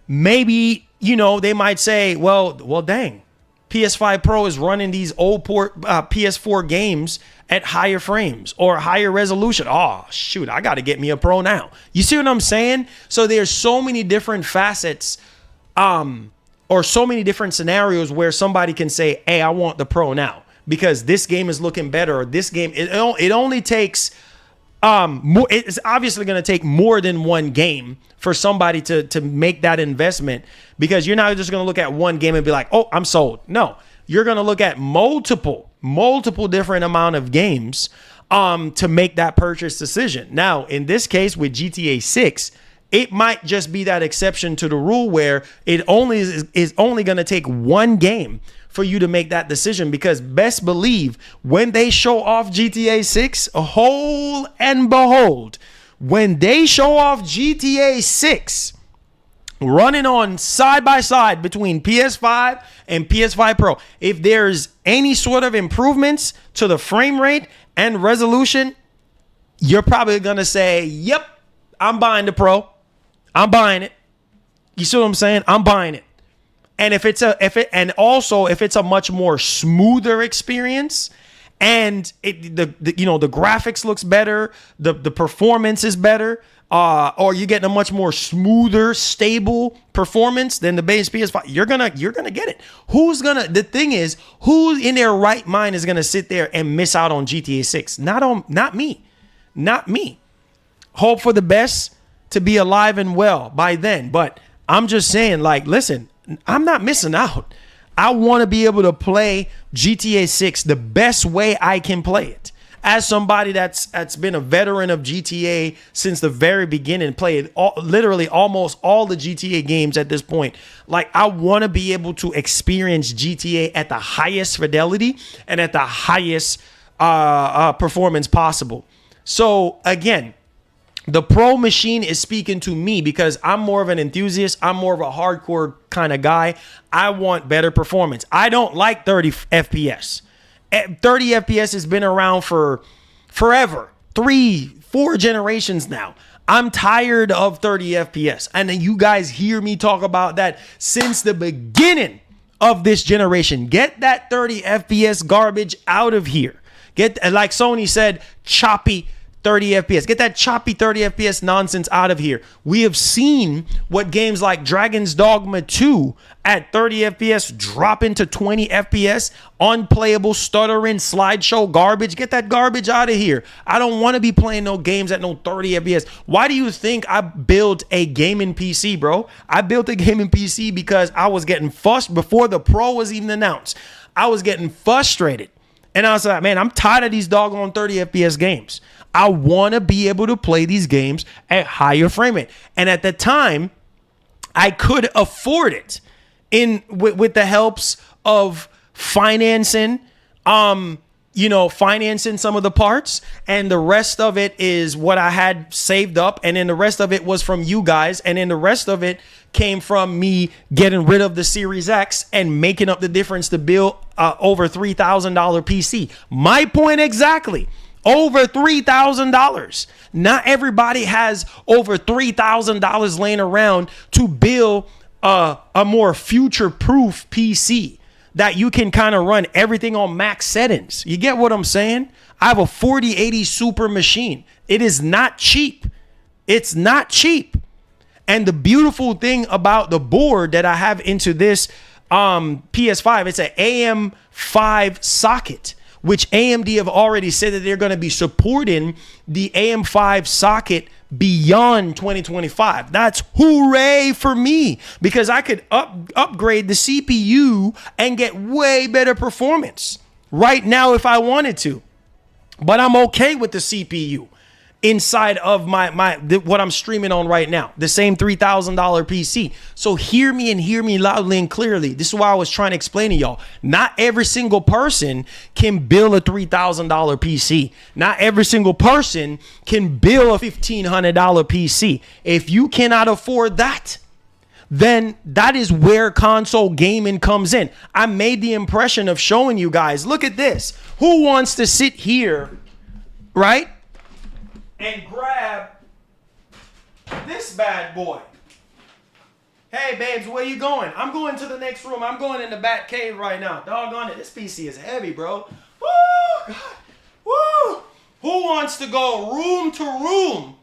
maybe, they might say, well, dang. PS5 Pro is running these old PS4 games at higher frames or higher resolution. Oh, shoot, I got to get me a Pro now. You see what I'm saying? So there's so many different facets or so many different scenarios where somebody can say, "Hey, I want the Pro now because this game is looking better." Or this game, it only takes more. It's obviously going to take more than one game for somebody to make that investment, because you're not just going to look at one game and be like, "Oh, I'm sold." No, you're going to look at multiple different amount of games to make that purchase decision. Now, in this case with GTA 6, it might just be that exception to the rule where it only is only going to take one game for you to make that decision, because best believe when they show off GTA 6, hold and behold, when they show off GTA 6 running on side by side between PS5 and PS5 Pro, if there's any sort of improvements to the frame rate and resolution, you're probably going to say, "Yep, I'm buying the Pro. I'm buying it." You see what I'm saying? I'm buying it. And if it's a much more smoother experience, and the graphics looks better, the performance is better, or you're getting a much more smoother, stable performance than the base PS5, you're gonna get it. The thing is, who in their right mind is gonna sit there and miss out on GTA 6? Not me. not me. Hope for the best to be alive and well by then. But I'm just saying, like, listen, I'm not missing out. I want to be able to play GTA 6 the best way I can play it. As somebody that's been a veteran of GTA since the very beginning, played literally almost all the GTA games at this point. Like, I want to be able to experience GTA at the highest fidelity and at the highest performance possible. So again, the Pro machine is speaking to me because I'm more of an enthusiast. I'm more of a hardcore kind of guy. I want better performance. I don't like 30 FPS. 30 FPS has been around for forever. 3-4 generations now. I'm tired of 30 FPS. And then you guys hear me talk about that since the beginning of this generation. Get that 30 FPS garbage out of here. Get, like Sony said, choppy 30 FPS. Get that choppy 30 FPS nonsense out of here. We have seen what games like Dragon's Dogma 2 at 30 FPS drop into 20 FPS, unplayable, stuttering, slideshow garbage. Get that garbage out of here. I don't want to be playing no games at no 30 FPS. Why do you think I built a gaming PC, bro? I built a gaming PC because I was getting fussed before the Pro was even announced. I was getting frustrated. And I was like, man, I'm tired of these doggone 30 FPS games. I want to be able to play these games at higher frame rate. And at the time, I could afford it with the helps of financing, financing some of the parts. And the rest of it is what I had saved up. And then the rest of it was from you guys. And then the rest of it came from me getting rid of the Series X and making up the difference to build over $3,000 PC. My point exactly. Over $3,000. Not everybody has over $3,000 laying around to build a more future-proof PC that you can kind of run everything on max settings. You get what I'm saying? I have a 4080 Super machine. It is not cheap. It's not cheap. And the beautiful thing about the board that I have into this PS5, it's an AM5 socket, which AMD have already said that they're going to be supporting the AM5 socket beyond 2025. That's hooray for me, because I could upgrade the CPU and get way better performance right now if I wanted to. But I'm okay with the CPU inside of what I'm streaming on right now, the same $3,000 PC. So hear me and hear me loudly and clearly. This is why I was trying to explain to y'all. Not every single person can build a $3,000 PC. Not every single person can build a $1,500 PC. If you cannot afford that, then that is where console gaming comes in. I made the impression of showing you guys, look at this. Who wants to sit here, right, and grab this bad boy? Hey, babes, where you going? I'm going to the next room. I'm going in the back cave right now. Doggone it. This PC is heavy, bro. Woo! God. Woo! Who wants to go room to room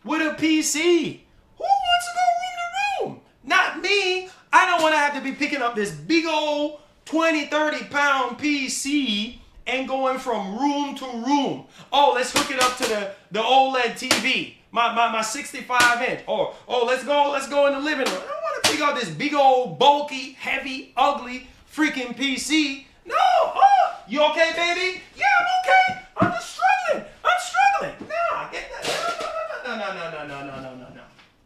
with a PC? Who wants to go room to room? Not me. I don't want to have to be picking up this big old 20, 30 pound PC and going from room to room. Oh, let's hook it up to the OLED TV, my 65 inch. Or let's go in the living room. I don't want to pick up this big old bulky, heavy, ugly freaking PC. No. You okay, baby? Yeah, I'm okay. I'm just struggling. Nah, get that.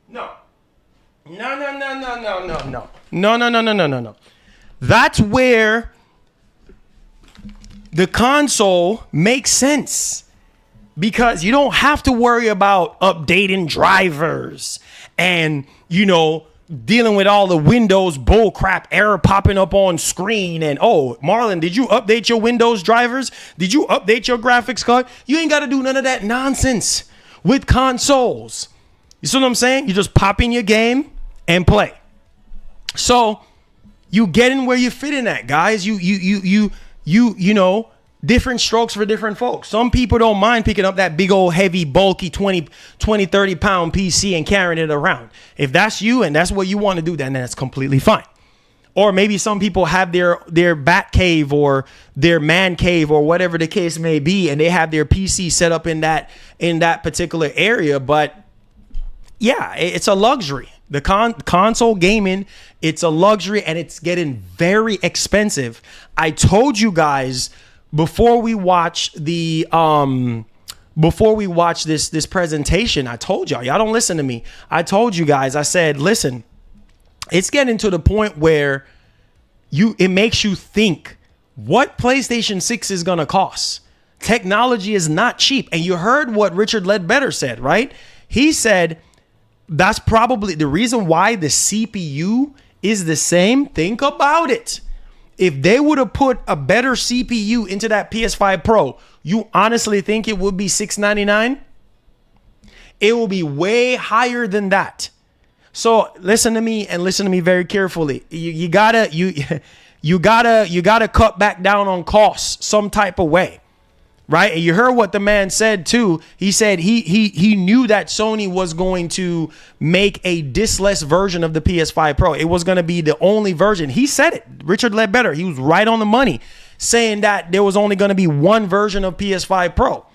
No. That's where the console makes sense, because you don't have to worry about updating drivers and, dealing with all the Windows bullcrap error popping up on screen. And, oh, Marlon, did you update your Windows drivers? Did you update your graphics card? You ain't got to do none of that nonsense with consoles. You see what I'm saying? You just pop in your game and play. So you get in where you fit in at, guys. You know, different strokes for different folks. Some people don't mind picking up that big old heavy, bulky 20, 30 pound PC and carrying it around. If that's you and that's what you want to do, then that's completely fine. Or maybe some people have their bat cave or their man cave or whatever the case may be, and they have their PC set up in that particular area. But yeah, it's a luxury. The console gaming, it's a luxury, and it's getting very expensive. I told you guys before we watch this presentation, I told y'all don't listen to me. I told you guys, I said, listen, it's getting to the point where it makes you think what PlayStation 6 is going to cost. Technology is not cheap. And you heard what Richard Ledbetter said, right? He said that's probably the reason why the CPU is the same. Think about it. If they would have put a better CPU into that PS5 Pro, you honestly think it would be $699? It will be way higher than that. So listen to me and listen to me very carefully. You gotta cut back down on costs some type of way, right? And you heard what the man said too. He said he knew that Sony was going to make a diskless version of the PS5 Pro. It was going to be the only version. He said it. Richard Ledbetter. He was right on the money, saying that there was only going to be one version of PS5 Pro,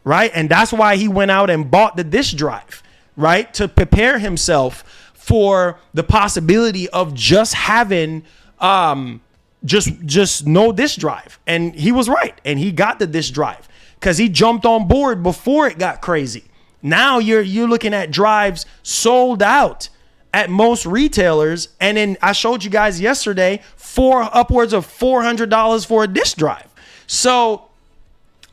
right? And that's why he went out and bought the disk drive, right, to prepare himself for the possibility of just having just no disk drive. And he was right, and he got the disk drive because he jumped on board before it got crazy. Now you're looking at drives sold out at most retailers, and then I showed you guys yesterday upwards of $400 for a disk drive. So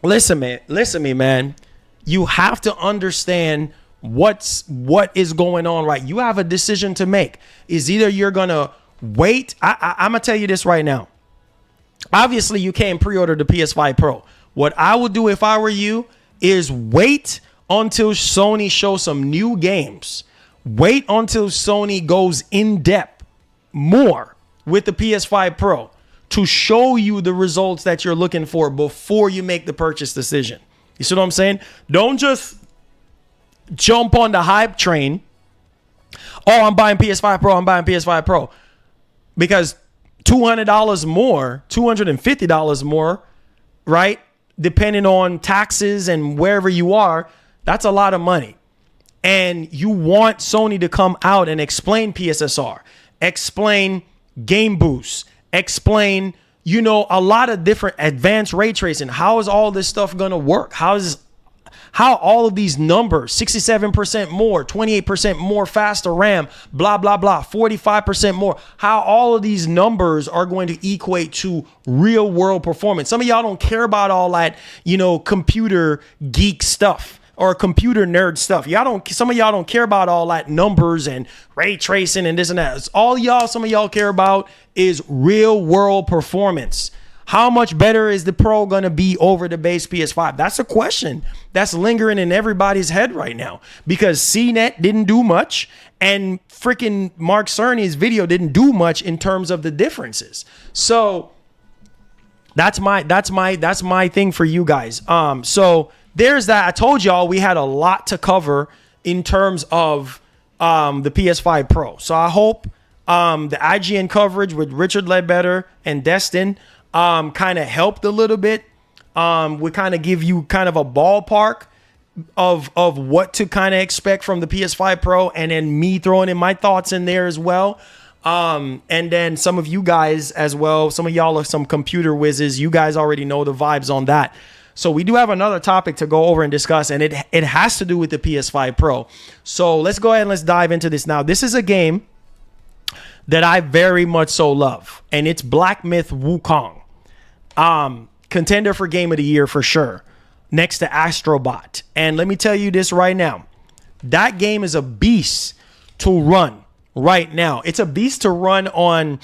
listen to me, man. You have to understand what is going on, right? You have a decision to make. Is either you're gonna wait. I'm gonna tell you this right now. Obviously, you can't pre-order the PS5 Pro. What I would do if I were you is wait until Sony shows some new games. Wait until Sony goes in depth more with the PS5 Pro to show you the results that you're looking for before you make the purchase decision. You see what I'm saying? Don't just jump on the hype train. Oh, I'm buying PS5 Pro. I'm buying PS5 Pro. Because $200 more, $250 more, right? Depending on taxes and wherever you are, that's a lot of money. And you want Sony to come out and explain PSSR, explain game boost, explain, a lot of different advanced ray tracing. How is all this stuff going to work? How all of these numbers, 67% more, 28% more faster RAM, blah, blah, blah, 45% more, how all of these numbers are going to equate to real world performance. Some of y'all don't care about all that, computer geek stuff or computer nerd stuff. Some of y'all don't care about all that numbers and ray tracing and this and that. Some of y'all care about is real world performance. How much better is the Pro going to be over the base PS5? That's a question that's lingering in everybody's head right now because CNET didn't do much and freaking Mark Cerny's video didn't do much in terms of the differences. So that's my thing for you guys. So there's that. I told y'all we had a lot to cover in terms of the PS5 Pro. So I hope the IGN coverage with Richard Ledbetter and Destin kind of helped a little bit. We kind of give you kind of a ballpark of what to kind of expect from the PS5 Pro, and then me throwing in my thoughts in there as well. And then some of you guys as well. Some of y'all are some computer whizzes. You guys already know the vibes on that. So we do have another topic to go over and discuss, and it has to do with the PS5 Pro. So let's go ahead and let's dive into this now. This is a game that I very much so love, and it's Black Myth Wukong. Contender for Game of the Year for sure, next to Astrobot. And let me tell you this right now. That game is a beast to run right now. It's a beast to run on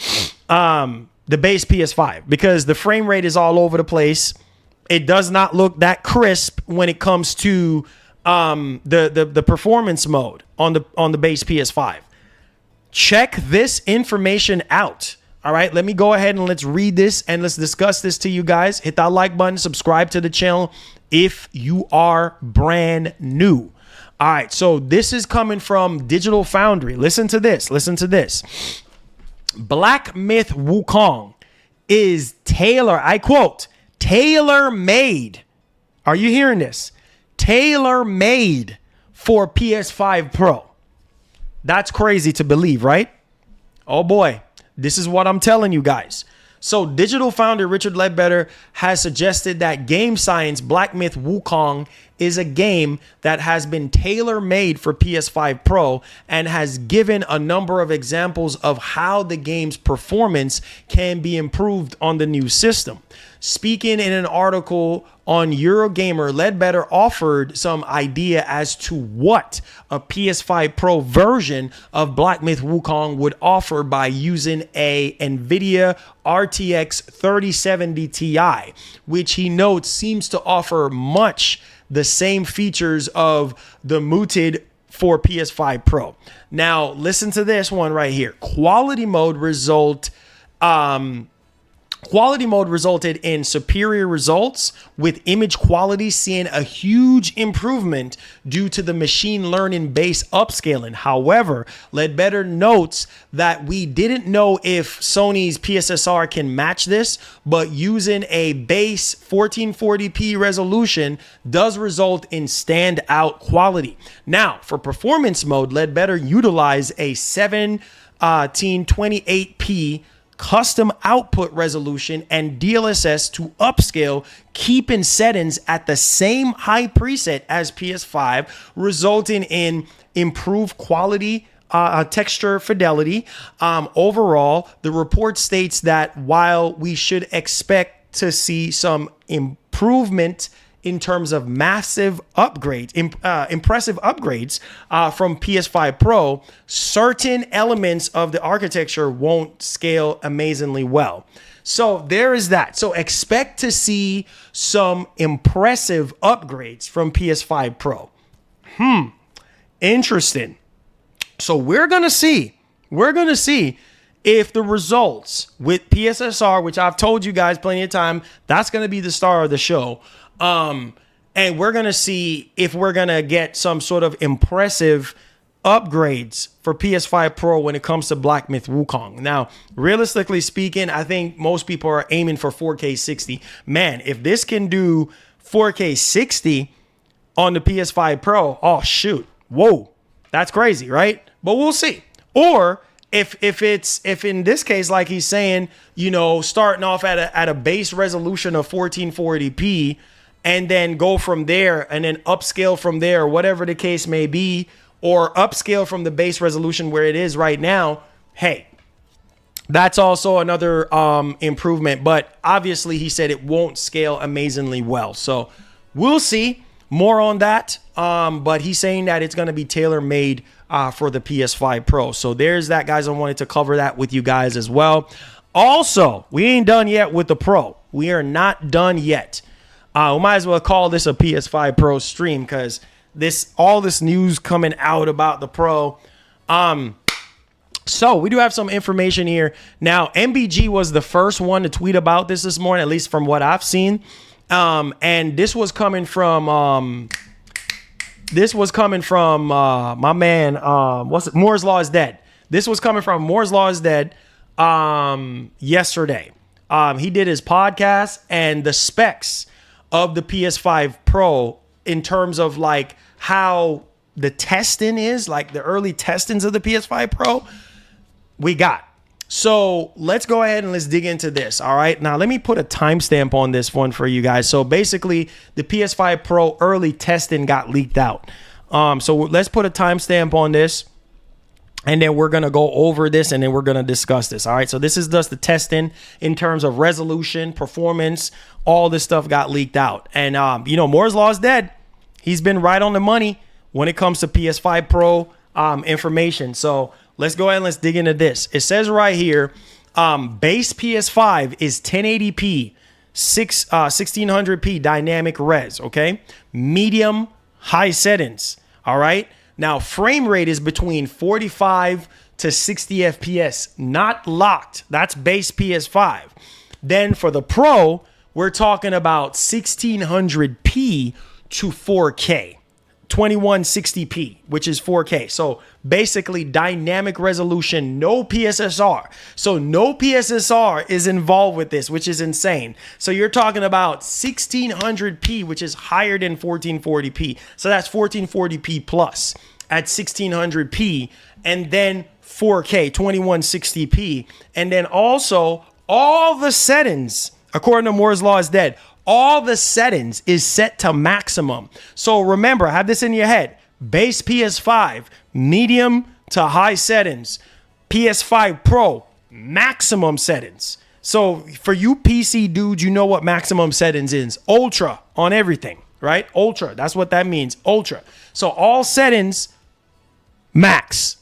the base PS5 because the frame rate is all over the place. It does not look that crisp when it comes to the performance mode on the base PS5. Check this information out. All right, let me go ahead and let's read this and let's discuss this to you guys. Hit that like button, subscribe to the channel if you are brand new. All right, so this is coming from Digital Foundry. Listen to this. Black Myth Wukong is I quote, tailor-made. Are you hearing this? Tailor-made for PS5 Pro. That's crazy to believe, right? Oh boy, this is what I'm telling you guys. So Digital founder Richard Ledbetter has suggested that Game Science Black Myth Wukong is a game that has been tailor-made for PS5 Pro and has given a number of examples of how the game's performance can be improved on the new system. Speaking in an article on Eurogamer, Ledbetter offered some idea as to what a PS5 Pro version of Black Myth Wukong would offer by using a NVIDIA RTX 3070 Ti, which he notes seems to offer much the same features of the mooted for PS5 Pro. Now, listen to this one right here. Quality mode resulted in superior results, with image quality seeing a huge improvement due to the machine learning based upscaling. However, Ledbetter notes that we didn't know if Sony's PSSR can match this, but using a base 1440p resolution does result in standout quality. Now, for performance mode, Ledbetter utilized a 1728p custom output resolution and DLSS to upscale, keeping settings at the same high preset as PS5, resulting in improved quality, texture fidelity. Overall, the report states that while we should expect to see some improvement in terms of massive upgrades, impressive upgrades from PS5 Pro, certain elements of the architecture won't scale amazingly well. So there is that. So expect to see some impressive upgrades from PS5 Pro. Interesting. So we're going to see if the results with PSSR, which I've told you guys plenty of time, that's going to be the star of the show. And we're going to see if we're going to get some sort of impressive upgrades for PS5 Pro when it comes to Black Myth Wukong. Now, realistically speaking, I think most people are aiming for 4K 60. Man, if this can do 4K 60 on the PS5 Pro, oh shoot. Whoa. That's crazy, right? But we'll see. Or if in this case, like he's saying, starting off at a base resolution of 1440p, and then go from there and then upscale from there, whatever the case may be, or upscale from the base resolution where it is right now, hey, that's also another improvement. But obviously, he said it won't scale amazingly well. So we'll see more on that. But he's saying that it's going to be tailor-made for the PS5 Pro. So there's that, guys. I wanted to cover that with you guys as well. Also, we ain't done yet with the Pro. We are not done yet. We might as well call this a PS5 Pro stream because all this news coming out about the Pro. So we do have some information here. Now, MBG was the first one to tweet about this morning, at least from what I've seen. And this was coming from my man. Moore's Law is Dead. This was coming from Moore's Law is Dead yesterday. He did his podcast, and the specs of the PS5 Pro in terms of like how the testing is, like the early testings of the PS5 Pro, we got. So let's go ahead and let's dig into this. All right. Now, let me put a timestamp on this one for you guys. So basically, the PS5 Pro early testing got leaked out. So let's put a timestamp on this. And then we're going to go over this and then we're going to discuss this. All right. So this is just the testing in terms of resolution, performance. All this stuff got leaked out. And, Moore's Law is Dead. He's been right on the money when it comes to PS5 Pro information. So let's go ahead and let's dig into this. It says right here, base PS5 is 1080p, 1600p dynamic res. Okay. Medium, high settings. All right. Now, frame rate is between 45 to 60 FPS, not locked. That's base PS5. Then for the Pro, we're talking about 1600p to 4K. 2160p, which is 4K. So basically dynamic resolution, no PSSR. So no PSSR is involved with this, which is insane. So you're talking about 1600p, which is higher than 1440p. So that's 1440p plus at 1600p, and then 4K 2160p. And then also all the settings, according to Moore's Law is dead, all the settings is set to maximum. So remember, have this in your head. Base PS5, medium to high settings. PS5 Pro, maximum settings. So for you PC dudes, you know what maximum settings is. Ultra on everything, right? Ultra, that's what that means, ultra. So all settings, max.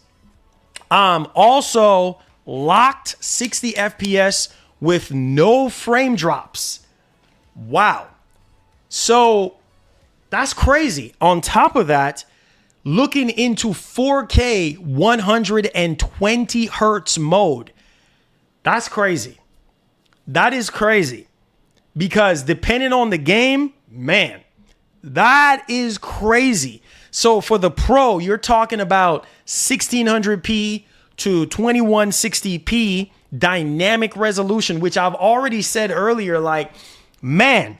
Also locked 60 FPS with no frame drops. Wow. So that's crazy. On top of that, looking into 4K 120 hertz mode. That's crazy. That is crazy. Because depending on the game, man, that is crazy. So for the Pro, you're talking about 1600p to 2160p dynamic resolution, which I've already said earlier, like, man,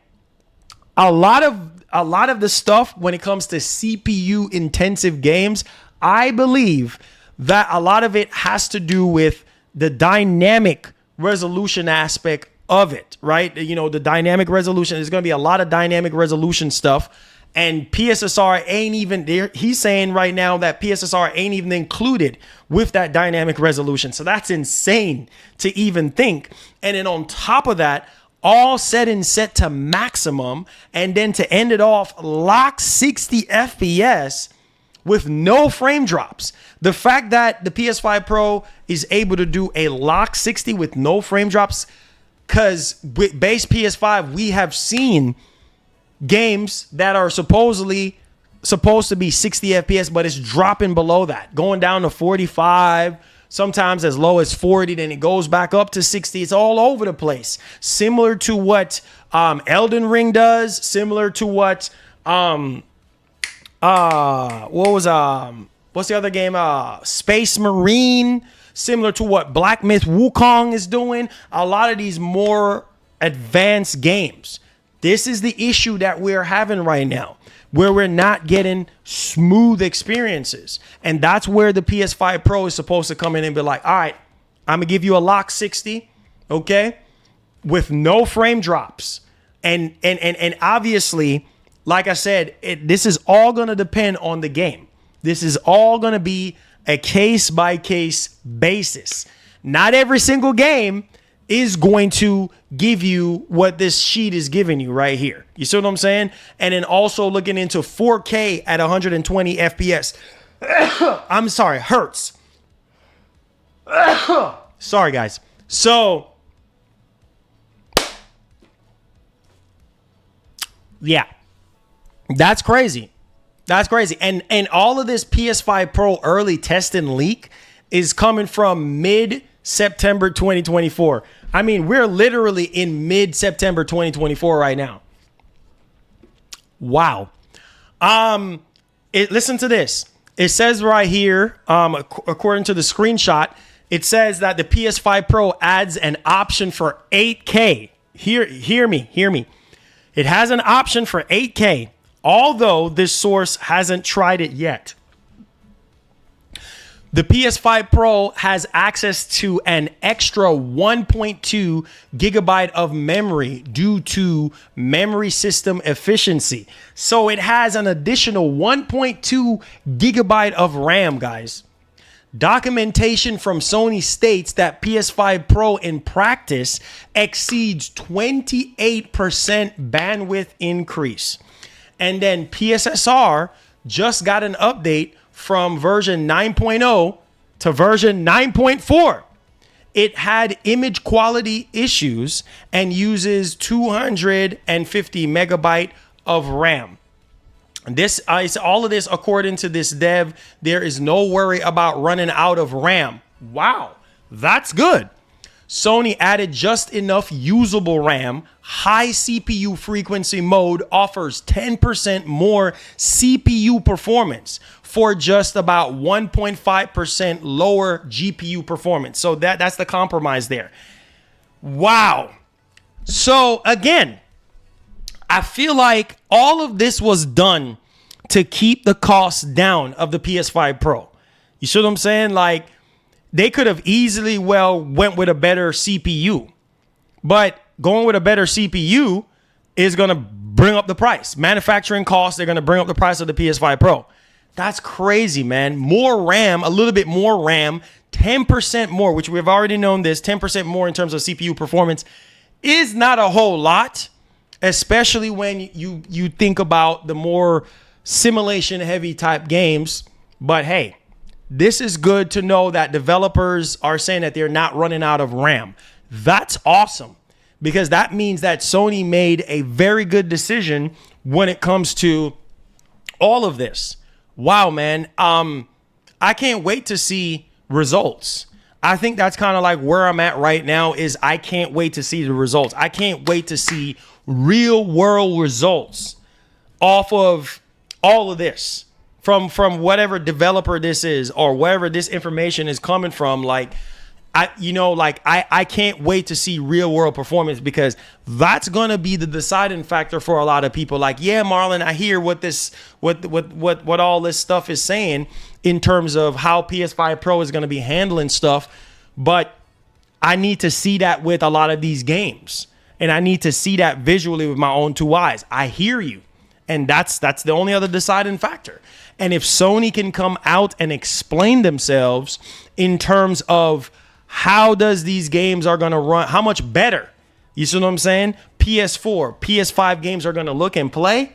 a lot of the stuff when it comes to CPU intensive games, I believe that a lot of it has to do with the dynamic resolution aspect of it, right? You know, the dynamic resolution, there's going to be a lot of dynamic resolution stuff, and PSSR ain't even there. He's saying right now that PSSR ain't even included with that dynamic resolution. So that's insane to even think. And then on top of that, all settings set to maximum, and then to end it off, lock 60 FPS with no frame drops. The fact that the PS5 Pro is able to do a lock 60 with no frame drops, because with base PS5, we have seen games that are supposed to be 60 FPS, but it's dropping below that, going down to 45, sometimes as low as 40, then it goes back up to 60. It's all over the place. Similar to what Elden Ring does, similar to what what's the other game? Space Marine, similar to what Black Myth Wukong is doing. A lot of these more advanced games. This is the issue that we're having right now, where we're not getting smooth experiences. And that's where the PS5 Pro is supposed to come in and be like, all right, I'm going to give you a lock 60, okay, with no frame drops. And obviously, like I said, this is all going to depend on the game. This is all going to be a case-by-case basis. Not every single game is going to give you what this sheet is giving you right here. You see what I'm saying? And then also looking into 4K at 120 FPS. I'm sorry, hertz. Sorry, guys. So, yeah, that's crazy. That's crazy. And all of this PS5 Pro early test and leak is coming from mid-September 2024. I mean, we're literally in mid-September 2024 right now. Wow. Listen to this. It says right here, according to the screenshot, it says that the PS5 Pro adds an option for 8K. Hear me. It has an option for 8K, although this source hasn't tried it yet. The PS5 Pro has access to an extra 1.2 gigabyte of memory due to memory system efficiency. So it has an additional 1.2 gigabyte of RAM, guys. Documentation from Sony states that PS5 Pro in practice exceeds 28% bandwidth increase. And then PSSR just got an update from version 9.0 to version 9.4. It had image quality issues and uses 250 megabyte of RAM. This is all of this according to this dev. There is no worry about running out of RAM. Wow, that's good. Sony added just enough usable RAM. High CPU frequency mode offers 10% more CPU performance for just about 1.5% lower GPU performance. So that's the compromise there. Wow. So again, I feel like all of this was done to keep the cost down of the PS5 Pro. You see what I'm saying? Like, they could have easily went with a better CPU, but going with a better CPU is going to bring up the price. Manufacturing costs, they're going to bring up the price of the PS5 Pro. That's crazy, man. More RAM, a little bit more RAM, 10% more, which we've already known this, 10% more in terms of CPU performance is not a whole lot, especially when you think about the more simulation heavy type games. But hey, this is good to know that developers are saying that they're not running out of RAM. That's awesome, because that means that Sony made a very good decision when it comes to all of this. Wow, man. I can't wait to see results. I think that's kind of like where I'm at right now is I can't wait to see the results. I can't wait to see real world results off of all of this. From whatever developer this is or wherever this information is coming from, like I can't wait to see real world performance, because that's gonna be the deciding factor for a lot of people. Like, yeah, Marlon, I hear what all this stuff is saying in terms of how PS5 Pro is gonna be handling stuff, but I need to see that with a lot of these games, and I need to see that visually with my own two eyes. I hear you, and that's the only other deciding factor. And if Sony can come out and explain themselves in terms of how does these games are going to run, how much better, you see what I'm saying? PS4, PS5 games are going to look and play.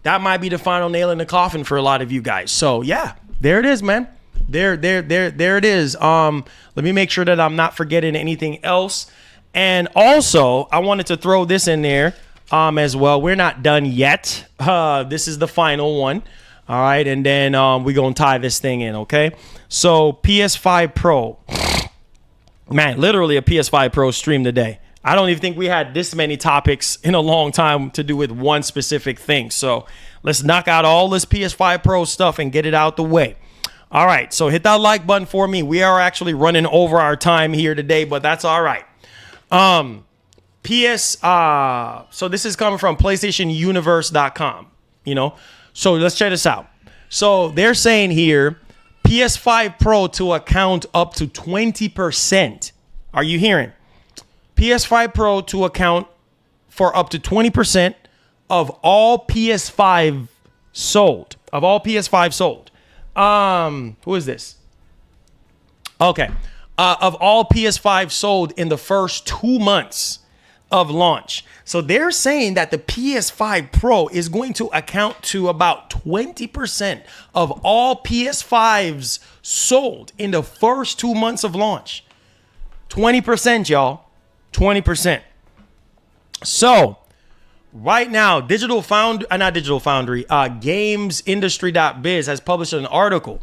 That might be the final nail in the coffin for a lot of you guys. So yeah, there it is, man. There it is. Let me make sure that I'm not forgetting anything else. And also, I wanted to throw this in there as well. We're not done yet. This is the final one. All right, and then we're going to tie this thing in, okay? So PS5 Pro. Man, literally a PS5 Pro stream today. I don't even think we had this many topics in a long time to do with one specific thing. So let's knock out all this PS5 Pro stuff and get it out the way. All right, so hit that like button for me. We are actually running over our time here today, but that's all right. So this is coming from PlayStationUniverse.com, you know. So let's check this out. So they're saying here, PS5 Pro to account up to 20%. Are you hearing? PS5 Pro to account for up to 20% of all PS5 sold. Of all PS5 sold. Who is this? Okay. Of all PS5 sold in the first 2 months of launch. So they're saying that the PS5 Pro is going to account to about 20% of all PS5s sold in the first 2 months of launch. 20%, y'all. 20%. So right now, GamesIndustry.biz has published an article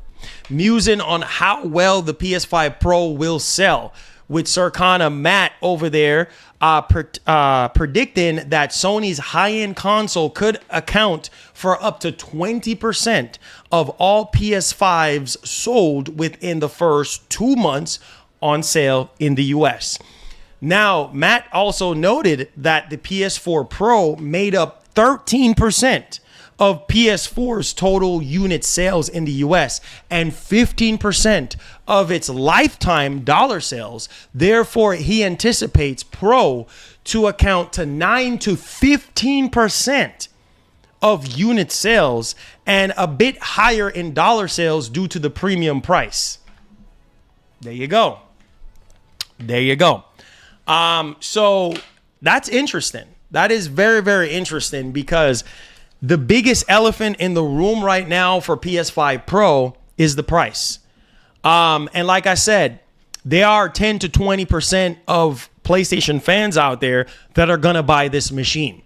musing on how well the PS5 Pro will sell, with Circana Matt over there predicting that Sony's high-end console could account for up to 20% of all PS5s sold within the first 2 months on sale in the US. Now, Matt also noted that the PS4 Pro made up 13% of PS4's total unit sales in the US and 15% of its lifetime dollar sales. Therefore, he anticipates Pro to account to 9 to 15% of unit sales and a bit higher in dollar sales due to the premium price. There you go. There you go. So that's interesting. That is very, very interesting, because the biggest elephant in the room right now for PS5 Pro is the price. And like I said, there are 10 to 20% of PlayStation fans out there that are going to buy this machine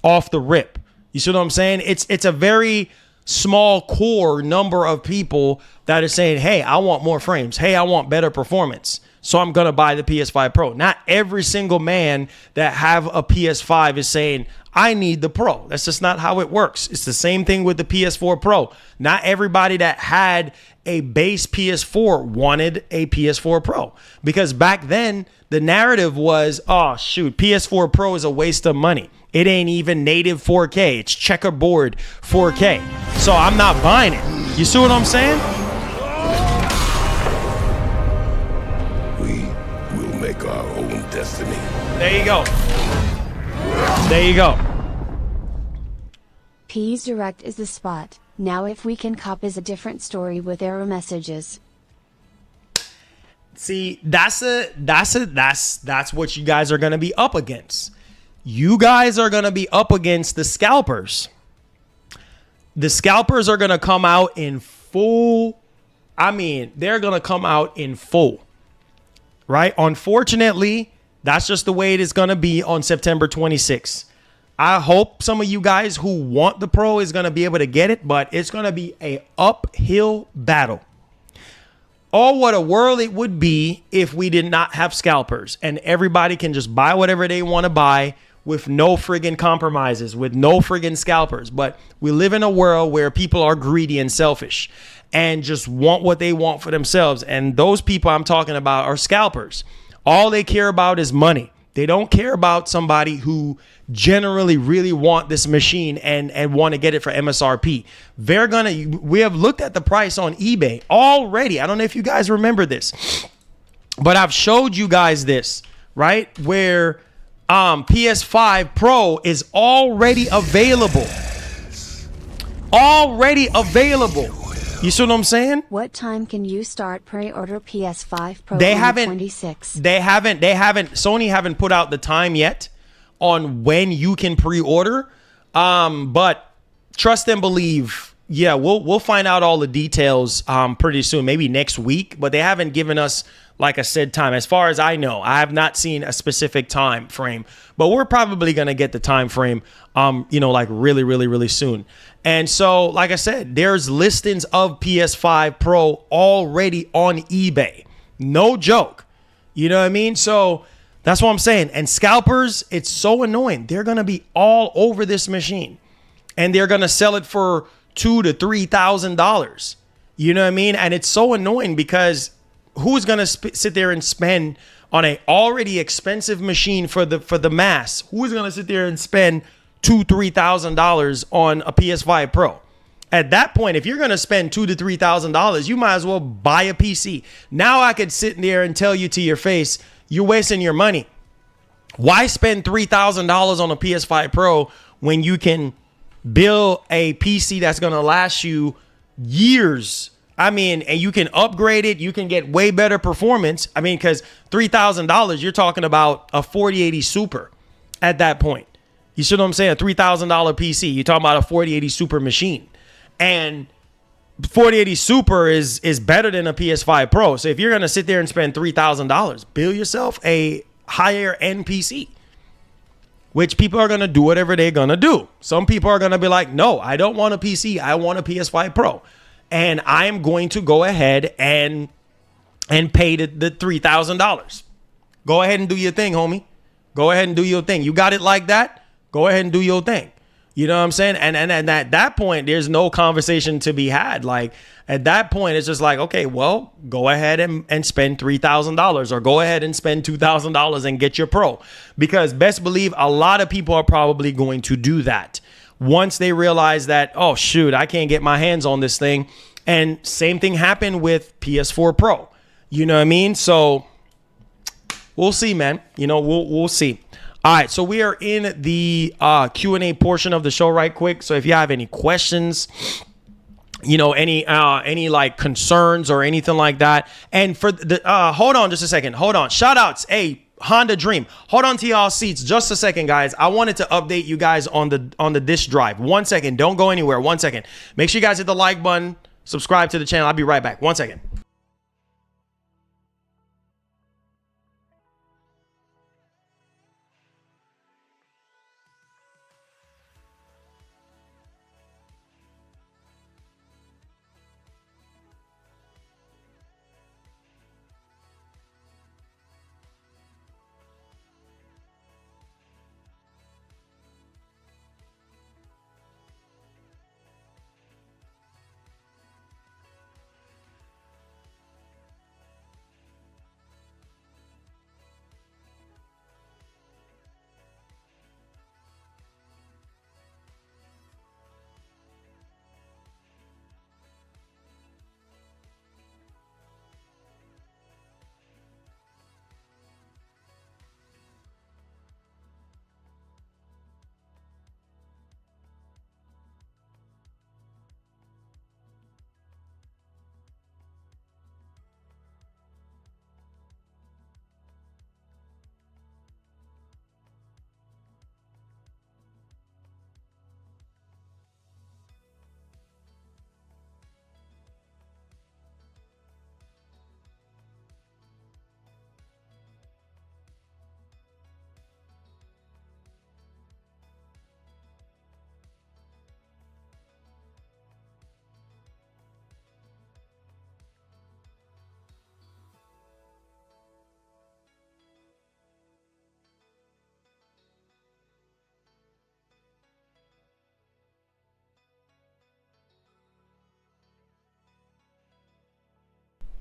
off the rip. You see what I'm saying? It's a very small core number of people that are saying, hey, I want more frames. Hey, I want better performance. so I'm gonna buy the PS5 Pro. Not every single man that have a PS5 is saying, I need the Pro. That's just not how it works. It's the same thing with the PS4 Pro. Not everybody that had a base PS4 wanted a PS4 Pro, because back then the narrative was, oh shoot, PS4 Pro is a waste of money. It ain't even native 4K. It's checkerboard 4K. So I'm not buying it. You see what I'm saying? We will make our own destiny. There you go. There you go. P's Direct is the spot. Now if we can cop is a different story with error messages. See, that's what you guys are going to be up against. You guys are going to be up against the scalpers. The scalpers are going to come out in full. I mean, they're going to come out in full. Right? Unfortunately, that's just the way it is going to be on September 26th. I hope some of you guys who want the Pro is going to be able to get it, but it's going to be a uphill battle. Oh, what a world it would be if we did not have scalpers and everybody can just buy whatever they want to buy with no friggin' compromises, with no friggin' scalpers. But we live in a world where people are greedy and selfish and just want what they want for themselves. And those people I'm talking about are scalpers. All they care about is money. They don't care about somebody who generally really want this machine and want to get it for MSRP. We have looked at the price on eBay already. I don't know if you guys remember this, but I've showed you guys this, right? Where PS5 Pro is already available. Already available. You see what I'm saying? What time can you start pre-order PS5 Pro? They on the haven't. 26? They haven't. Sony haven't put out the time yet on when you can pre-order. But trust and believe. Yeah, we'll find out all the details pretty soon, maybe next week. But they haven't given us, like I said, time. As far as I know, I have not seen a specific time frame. But we're probably gonna get the time frame, like really, really, really soon. And so, like I said, there's listings of PS5 Pro already on eBay. No joke. You know what I mean? So that's what I'm saying. And scalpers, it's so annoying. They're going to be all over this machine. And they're going to sell it for $2,000 to $3,000. You know what I mean? And it's so annoying because who's going to sit there and spend on a already expensive machine for the mass? Who's going to sit there and spend $2,000-$3,000 on a PS5 Pro? At that point, if you're going to spend $2,000 to $3,000, you might as well buy a PC. Now I could sit there and tell you to your face, you're wasting your money. Why spend $3,000 on a PS5 Pro when you can build a PC that's going to last you years? I mean, and you can upgrade it. You can get way better performance. I mean, because $3,000, you're talking about a 4080 Super at that point. You see what I'm saying? A $3,000 PC. You're talking about a 4080 Super machine. And 4080 Super is better than a PS5 Pro. So if you're going to sit there and spend $3,000, build yourself a higher end PC. Which people are going to do whatever they're going to do. Some people are going to be like, no, I don't want a PC. I want a PS5 Pro. And I'm going to go ahead and pay the $3,000. Go ahead and do your thing, homie. Go ahead and do your thing. You got it like that? Go ahead and do your thing. You know what I'm saying? And at that point, there's no conversation to be had. Like at that point, it's just like, okay, well, go ahead and spend $3,000 or go ahead and spend $2,000 and get your Pro. Because best believe a lot of people are probably going to do that once they realize that, oh, shoot, I can't get my hands on this thing. And same thing happened with PS4 Pro. You know what I mean? So we'll see, man. We'll see. All right, so we are in the Q&A portion of the show right quick. So if you have any questions, any like concerns or anything like that. And for the hold on just a second. Hold on. Shout outs. Hey, Honda Dream. Hold on to y'all seats just a second, guys. I wanted to update you guys on the disk drive. 1 second. Don't go anywhere. 1 second. Make sure you guys hit the like button, subscribe to the channel. I'll be right back. 1 second.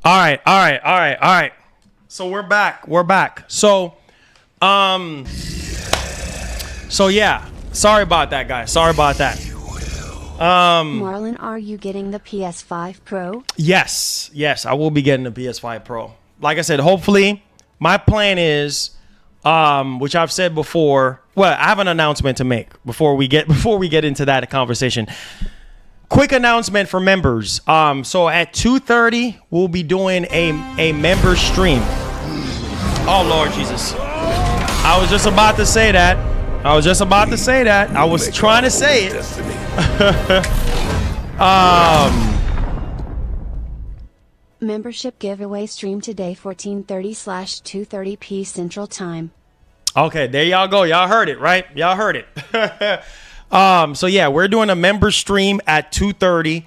All right. So we're back. So yeah. Sorry about that, guys. Marlon, are you getting the PS5 Pro? Yes, I will be getting the PS5 Pro. Like I said, hopefully, my plan is, which I've said before. Well, I have an announcement to make before we get into that conversation. Quick announcement for members. So at 2:30, we'll be doing a member stream. Oh Lord Jesus! I was just about to say that. I was trying to say it. Membership giveaway stream today 14:30/2:30 p Central Time. Okay, there y'all go. Y'all heard it, right? Y'all heard it. So yeah, we're doing a member stream at 2:30.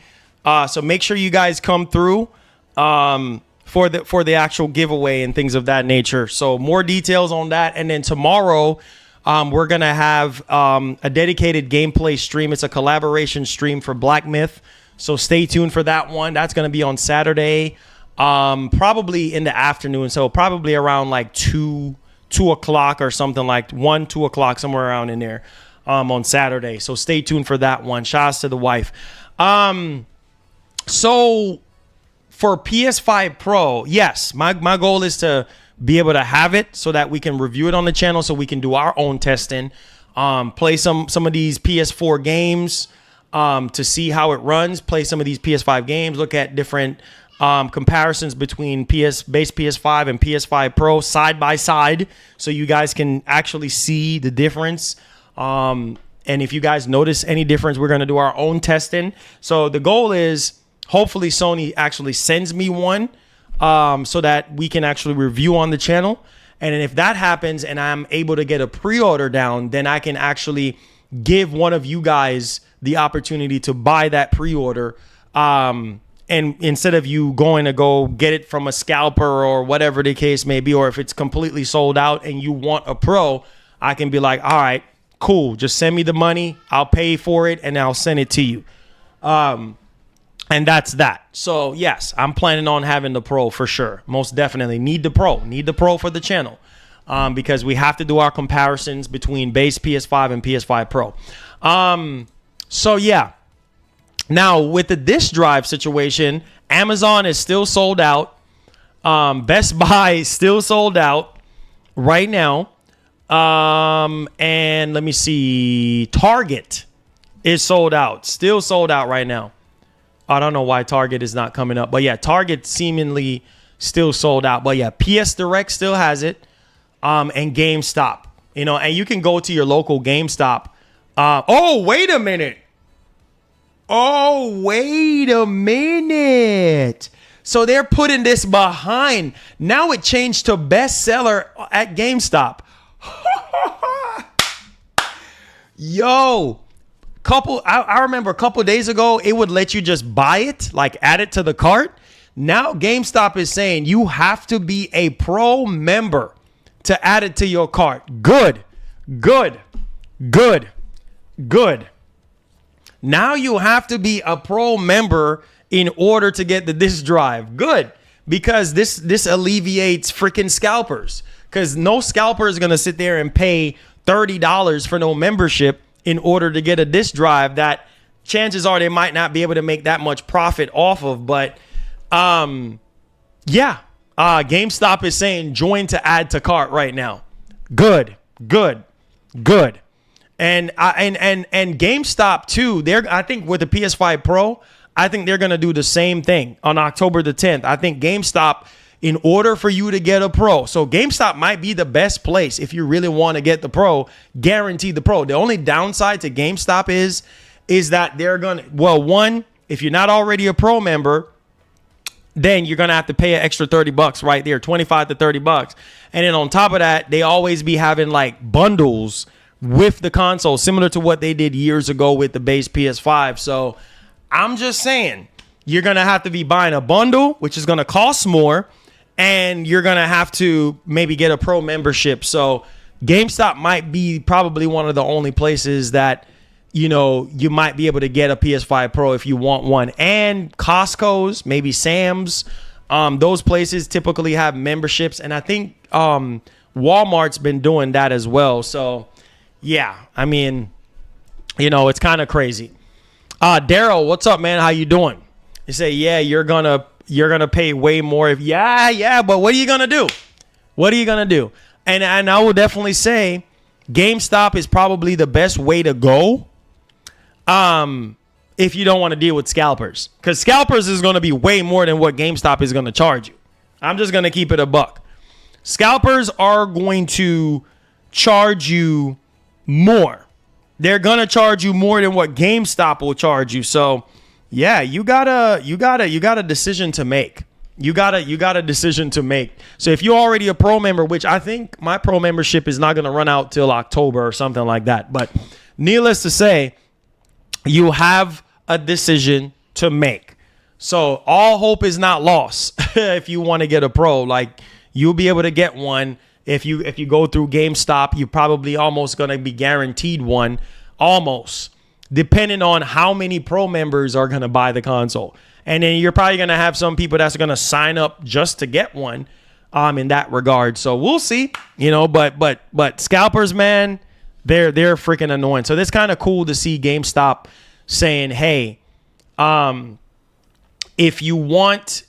So make sure you guys come through for the actual giveaway and things of that nature. So more details on that. And then tomorrow, we're gonna have a dedicated gameplay stream. It's a collaboration stream for Black Myth. So stay tuned for that one. That's gonna be on Saturday, probably in the afternoon. So probably around like 2 o'clock or something, like 2 o'clock, somewhere around in there, on Saturday. So stay tuned for that one. Shouts to the wife. So for PS5 Pro, yes, my goal is to be able to have it so that we can review it on the channel, so we can do our own testing, play some of these PS4 games to see how it runs, play some of these PS5 games, look at different comparisons between base PS5 and PS5 Pro side by side, so you guys can actually see the difference. And if you guys notice any difference, we're going to do our own testing. So the goal is hopefully Sony actually sends me one, so that we can actually review on the channel. And if that happens and I'm able to get a pre-order down, then I can actually give one of you guys the opportunity to buy that pre-order. And instead of you going to go get it from a scalper or whatever the case may be, or if it's completely sold out and you want a Pro, I can be like, all right, cool, just send me the money, I'll pay for it, and I'll send it to you. And that's that. So yes, I'm planning on having the Pro for sure. Most definitely need the Pro for the channel, because we have to do our comparisons between base PS5 and PS5 Pro. So yeah. Now with the disk drive situation, Amazon is still sold out. Best Buy is still sold out right now. And let me see, Target is sold out, still sold out right now. I don't know why Target is not coming up, but yeah, Target seemingly still sold out. But yeah, PS Direct still has it, and GameStop, and you can go to your local GameStop. Oh, wait a minute. So they're putting this behind. Now it changed to bestseller at GameStop. Yo. I remember a couple days ago, it would let you just buy it, like add it to the cart. Now GameStop is saying you have to be a Pro member to add it to your cart. Good. Now you have to be a Pro member in order to get the disk drive. Good. Because this alleviates freaking scalpers. Because no scalper is going to sit there and pay $30 for no membership in order to get a disk drive that chances are they might not be able to make that much profit off of. But GameStop is saying join to add to cart right now. Good. And GameStop too, I think with the PS5 Pro, I think they're going to do the same thing on October the 10th. I think GameStop, in order for you to get a Pro, so GameStop might be the best place if you really want to get the Pro, guarantee the Pro. The only downside to GameStop is that they're going to, well, one, if you're not already a Pro member, then you're going to have to pay an extra $30 right there, 25 to $30. And then on top of that, they always be having like bundles with the console, similar to what they did years ago with the base PS5. So I'm just saying, you're going to have to be buying a bundle, which is going to cost more, and you're going to have to maybe get a Pro membership. So GameStop might be probably one of the only places that, you might be able to get a PS5 Pro if you want one. And Costco's, maybe Sam's, Those places typically have memberships, and I think Walmart's been doing that as well. So yeah, I mean, it's kind of crazy. Daryl, what's up, man? How you doing? You say, yeah, you're gonna pay way more if but what are you gonna do? What are you gonna do? And I will definitely say GameStop is probably the best way to go. If you don't want to deal with scalpers, because scalpers is going to be way more than what GameStop is going to charge you. I'm just going to keep it a buck. Scalpers are going to charge you more. They're going to charge you more than what GameStop will charge you. So yeah, you got a decision to make. You got a decision to make. So if you're already a pro member, which I think my pro membership is not going to run out till October or something like that. But needless to say, you have a decision to make. So all hope is not lost. If you want to get a pro, like, you'll be able to get one. If you go through GameStop, you're probably almost going to be guaranteed one, almost, depending on how many pro members are going to buy the console. And then you're probably going to have some people that's going to sign up just to get one in that regard. So we'll see, but scalpers, man, they're freaking annoying. So it's kind of cool to see GameStop saying, hey, if you want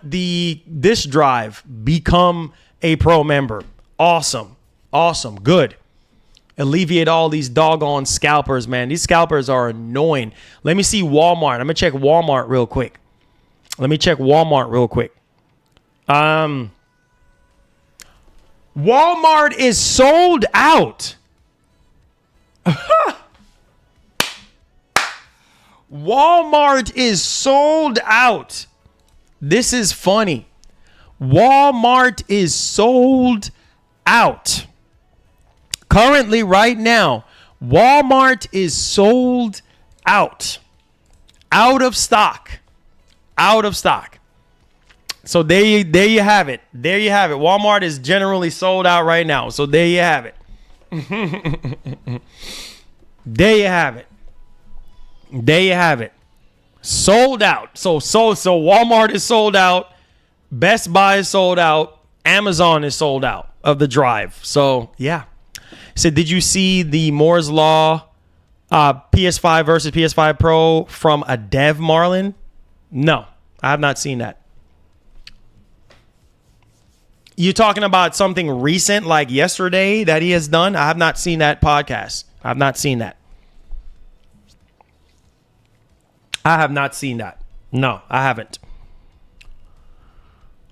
this drive, become a pro member. Awesome, good. Alleviate all these doggone scalpers, man. These scalpers are annoying. Let me see Walmart. I'm gonna check Walmart real quick. Walmart is sold out. Walmart is sold out. This is funny. Walmart is sold out. Currently, right now, Walmart is sold out. Out of stock. So there you have it. Walmart is generally sold out right now. So there you have it. There you have it. Sold out. So Walmart is sold out. Best Buy is sold out. Amazon is sold out of the drive. So yeah. So did you see the Moore's Law PS5 versus PS5 Pro from a dev, Marlon? No, I have not seen that. You talking about something recent, like yesterday, that he has done? I have not seen that podcast. I have not seen that. No, I haven't.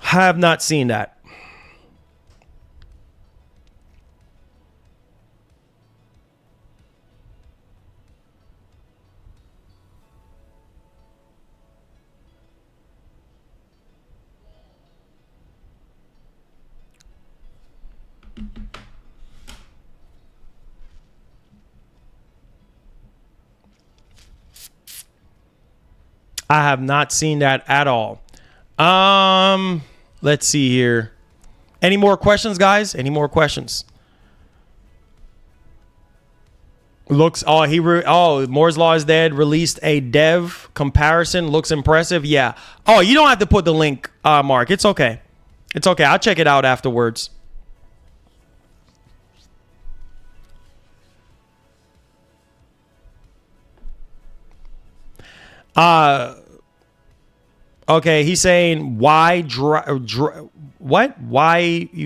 I have not seen that. I have not seen that at all. Let's see here. Any more questions, guys? Any more questions? Moore's Law is Dead released a dev comparison. Looks impressive. Yeah. Oh, you don't have to put the link, Mark. It's okay. I'll check it out afterwards. Okay, he's saying why you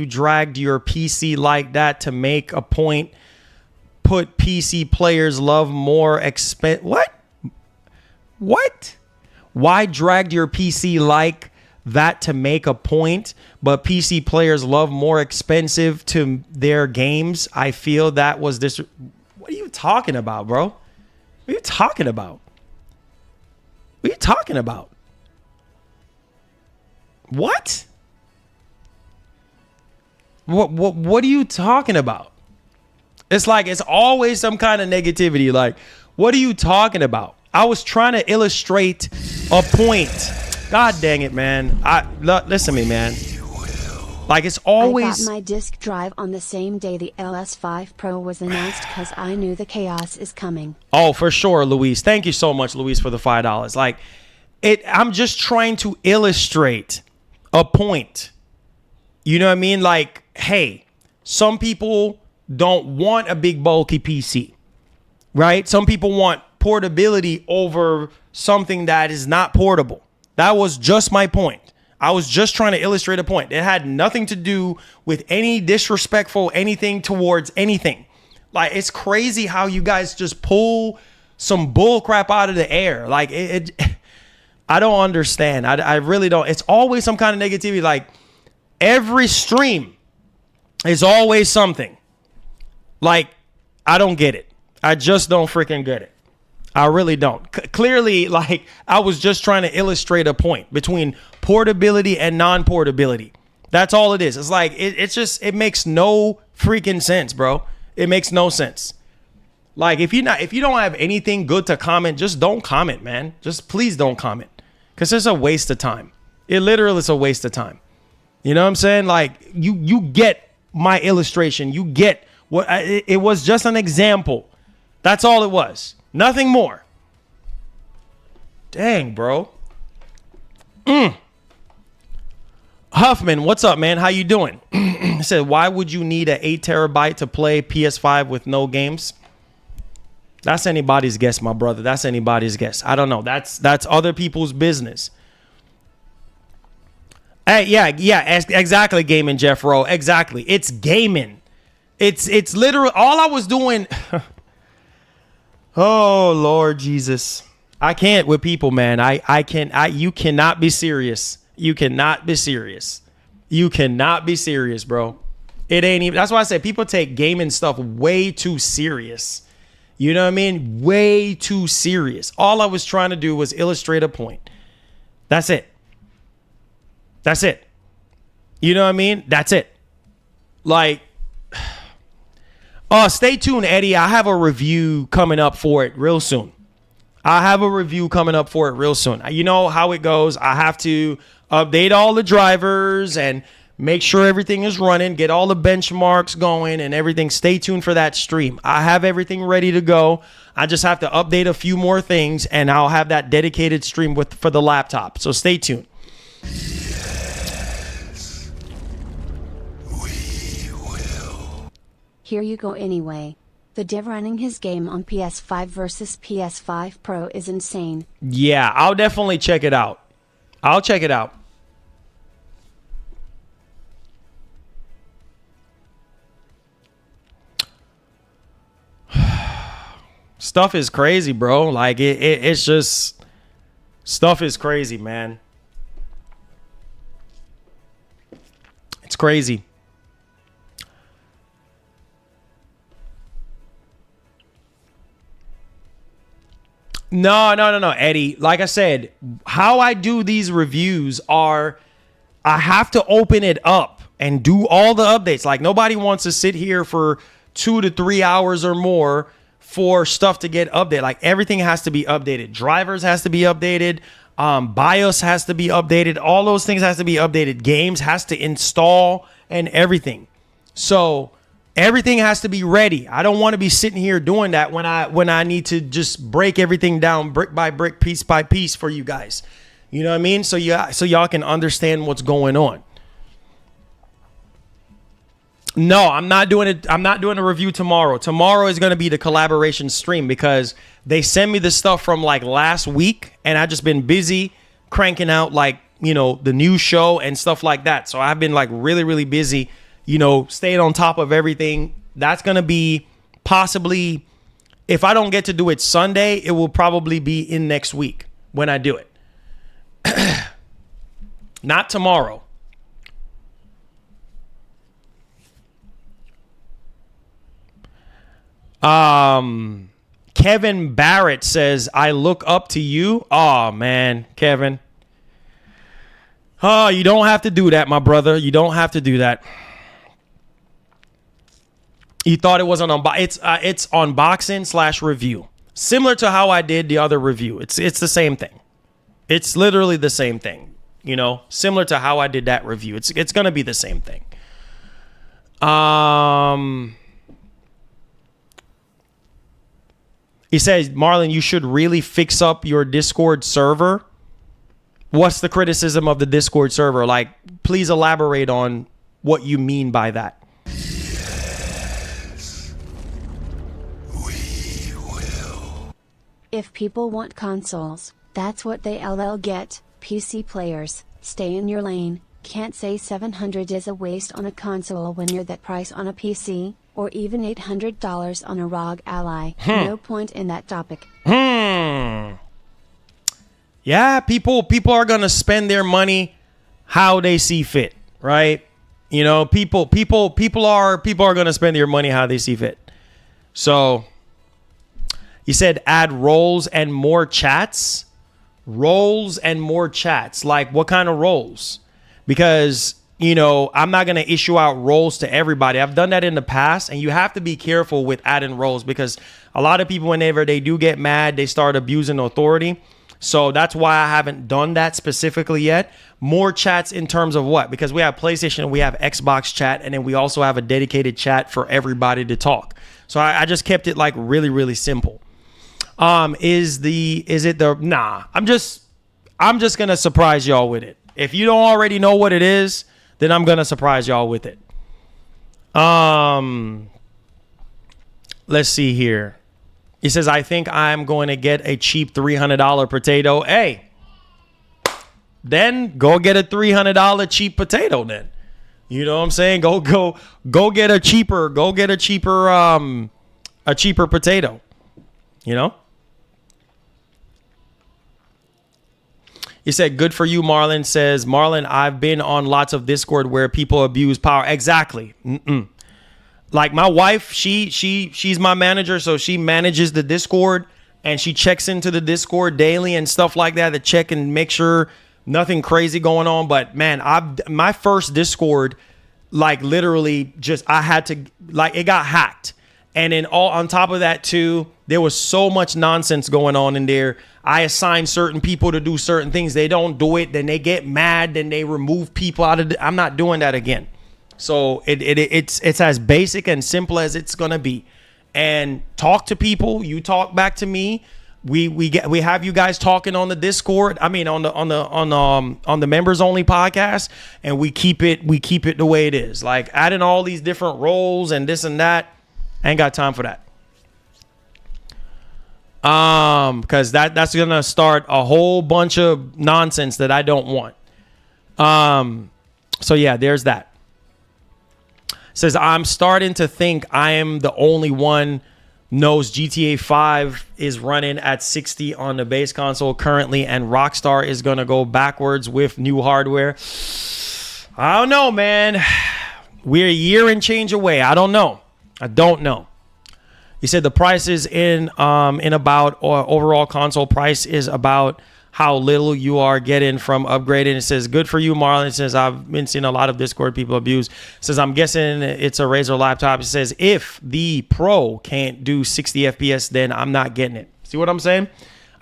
dragged your PC like that to make a point. Put PC players love more What? Why dragged your PC like that to make a point, but PC players love more expensive to their games? I feel that was this. What are you talking about, bro? What are you talking about? What? What are you talking about? It's like it's always some kind of negativity. Like, what are you talking about? I was trying to illustrate a point. God dang it, man. Listen to me, man. Like, it's always. I got my disk drive on the same day the PS5 Pro was announced because I knew the chaos is coming. Oh, for sure, Luis. Thank you so much, Luis, for the $5. Like, I'm just trying to illustrate a point. You know what I mean? Like, hey, some people don't want a big bulky PC, right? Some people want portability over something that is not portable. That was just my point. I was just trying to illustrate a point. It had nothing to do with any disrespectful anything towards anything. Like, it's crazy how you guys just pull some bull crap out of the air. Like, I don't understand. I really don't. It's always some kind of negativity. Like, every stream is always something. Like, I don't get it. I just don't freaking get it. I really don't. Clearly, like, I was just trying to illustrate a point between portability and non-portability. That's all it is. It's like, it makes no freaking sense, bro. It makes no sense. Like, if you don't have anything good to comment, just don't comment, man. Just please don't comment. Because it's a waste of time. It literally is a waste of time. You know what I'm saying? Like, you get my illustration. You get what it was, just an example. That's all it was. Nothing more. Dang, bro. Huffman, what's up, man? How you doing? He said, why would you need an 8 terabyte to play PS5 with no games? That's anybody's guess, my brother. That's anybody's guess. I don't know. That's other people's business. Hey, yeah, exactly, gaming, Jeff Rowe. Exactly. It's gaming. It's literally all I was doing. Oh, Lord Jesus. I can't with people, man. You cannot be serious. You cannot be serious. You cannot be serious, bro. It ain't even. That's why I say people take gaming stuff way too serious. You know what I mean? Way too serious. All I was trying to do was illustrate a point. That's it. That's it. You know what I mean? That's it. Like, stay tuned, Eddie. I have a review coming up for it real soon. You know how it goes. I have to update all the drivers and make sure everything is running, get all the benchmarks going and everything. Stay tuned for that stream. I have everything ready to go. I just have to update a few more things and I'll have that dedicated stream for the laptop. So stay tuned. Yes. We will. Here you go anyway. The div running his game on PS5 versus PS5 Pro is insane. Yeah, I'll definitely check it out. I'll check it out. Stuff is crazy, bro. Like, it's just, stuff is crazy, man. It's crazy. No, Eddie. Like I said, how I do these reviews are, I have to open it up and do all the updates. Like, nobody wants to sit here for 2 to 3 hours or more for stuff to get updated. Like, everything has to be updated. Drivers has to be updated. BIOS has to be updated. All those things has to be updated. Games has to install and everything. So everything has to be ready. I don't want to be sitting here doing that when I need to just break everything down brick by brick, piece by piece for you guys. You know what I mean? So y'all can understand what's going on. No, I'm not doing it. I'm not doing a review tomorrow. Tomorrow is going to be the collaboration stream because they sent me the stuff from like last week and I just been busy cranking out like, you know, the new show and stuff like that. So I've been like really, really busy, you know, staying on top of everything. That's going to be possibly, if I don't get to do it Sunday, it will probably be in next week when I do it. Not tomorrow. Kevin Barrett says, I look up to you. Oh, man, Kevin. Oh, you don't have to do that, my brother. You don't have to do that. You thought it was an it's unboxing / review. Similar to how I did the other review. It's the same thing. It's literally the same thing. You know, similar to how I did that review. It's going to be the same thing. He says, Marlon, you should really fix up your Discord server. What's the criticism of the Discord server? Like, please elaborate on what you mean by that. We will. If people want consoles, that's what they'll get. PC players, stay in your lane. Can't say $700 is a waste on a console when you're that price on a PC, or even $800 on a ROG Ally. No point in that topic. Yeah, people are gonna spend their money how they see fit, right? You know, people are gonna spend their money how they see fit. So you said add roles and more chats. Roles and more chats. Like, what kind of roles? Because, you know, I'm not going to issue out roles to everybody. I've done that in the past, and you have to be careful with adding roles because a lot of people, whenever they do get mad, they start abusing authority. So that's why I haven't done that specifically yet. More chats in terms of what? Because we have PlayStation, we have Xbox chat, and then we also have a dedicated chat for everybody to talk. So I just kept it like really, really simple. I'm just gonna surprise y'all with it. If you don't already know what it is, then I'm gonna surprise y'all with it. Let's see here. He says, I think I'm going to get a cheap $300 potato. Hey, then go get a $300 cheap potato then. You know what I'm saying? Go get a cheaper potato. You know? He said, good for you, Marlon. Says, Marlon, I've been on lots of Discord where people abuse power. Exactly. Like my wife, she's my manager, so she manages the Discord and she checks into the Discord daily and stuff like that to check and make sure nothing crazy going on. But man, my first Discord, like literally just I had to, like, it got hacked. And then all on top of that too, there was so much nonsense going on in there. I assign certain people to do certain things. They don't do it. Then they get mad. Then they remove people out of I'm not doing that again. So it's as basic and simple as it's going to be. And talk to people. You talk back to me. We have you guys talking on the Discord. I mean, on the members only podcast, and we keep it the way it is. Like adding all these different roles and this and that. I ain't got time for that. Because that's gonna start a whole bunch of nonsense that I don't want. So yeah, there's that. Says, I'm starting to think I am the only one knows GTA 5 is running at 60 on the base console currently, and Rockstar is gonna go backwards with new hardware. I don't know, man. We're a year and change away. I don't know. He said the price is in about, or overall console price is about how little you are getting from upgrading. It says, good for you, Marlon. It says, I've been seeing a lot of Discord people abuse. It says, I'm guessing it's a Razer laptop. It says, if the Pro can't do 60 FPS, then I'm not getting it. See what I'm saying?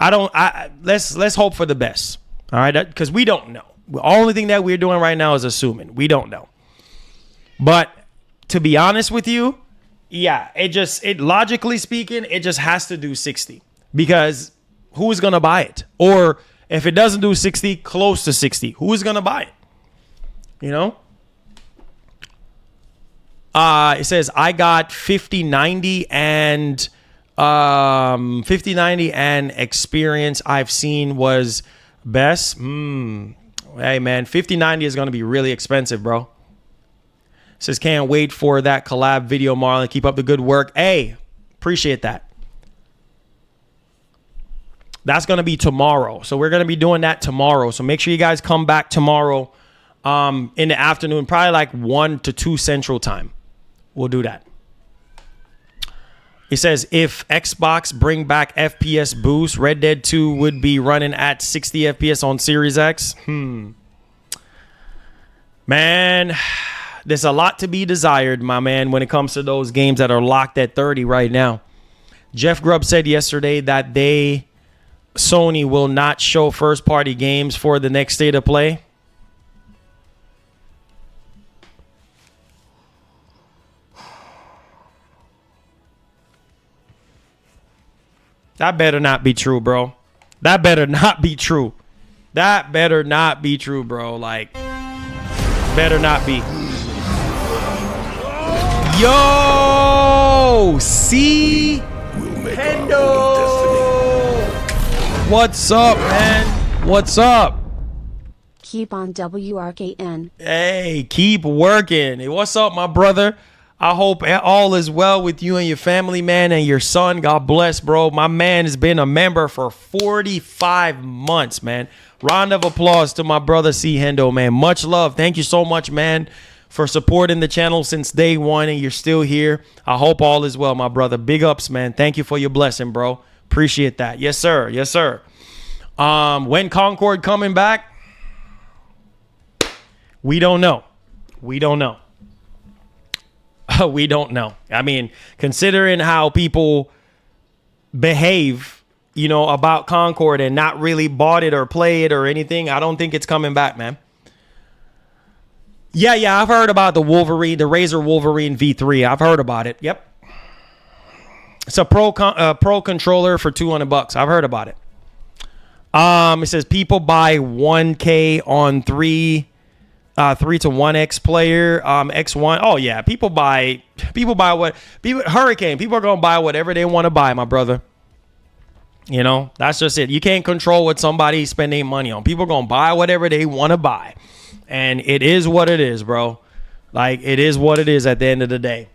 Let's hope for the best. All right. Because we don't know. The only thing that we're doing right now is assuming. We don't know. But to be honest with you, yeah, it logically speaking, it just has to do 60 because who is going to buy it? Or if it doesn't do 60, close to 60, who is going to buy it? You know? It says, I got 5090 and 5090 and experience I've seen was best. Hey, man, 5090 is going to be really expensive, bro. Says, can't wait for that collab video, Marlon. Keep up the good work. Hey, appreciate that. That's going to be tomorrow. So we're going to be doing that tomorrow. So make sure you guys come back tomorrow in the afternoon, probably like 1 to 2 Central Time. We'll do that. He says, if Xbox bring back FPS boost, Red Dead 2 would be running at 60 FPS on Series X. Man, there's a lot to be desired, my man, when it comes to those games that are locked at 30 right now. Jeff Grubb said yesterday that Sony will not show first-party games for the next State of Play. That better not be true, bro. That better not be true. That better not be true, bro. Like, better not be. Yo, see, Hendo. What's up, man? What's up? Keep on WRKN. Hey, keep working. Hey, what's up, my brother? I hope all is well with you and your family, man, and your son. God bless, bro. My man has been a member for 45 months, man. Round of applause to my brother C. Hendo, man. Much love. Thank you so much, man, for supporting the channel since day one, and you're still here. I hope all is well, my brother. Big ups, man. Thank you for your blessing, bro. Appreciate that. Yes, sir. Yes, sir. When Concord coming back? We don't know. We don't know. We don't know. I mean, considering how people behave, you know, about Concord and not really bought it or play it or anything, I don't think it's coming back, man. Yeah, I've heard about the Wolverine, the Razer Wolverine V3. I've heard about it. Yep. It's a pro controller for $200. I've heard about it. It says people buy 1K on 3 to 1X player, X1. Oh yeah, people buy Hurricane. People are gonna buy whatever they want to buy, my brother. You know, that's just it. You can't control what somebody's spending money on. People are gonna buy whatever they want to buy, and it is what it is, bro. Like, it is what it is at the end of the day.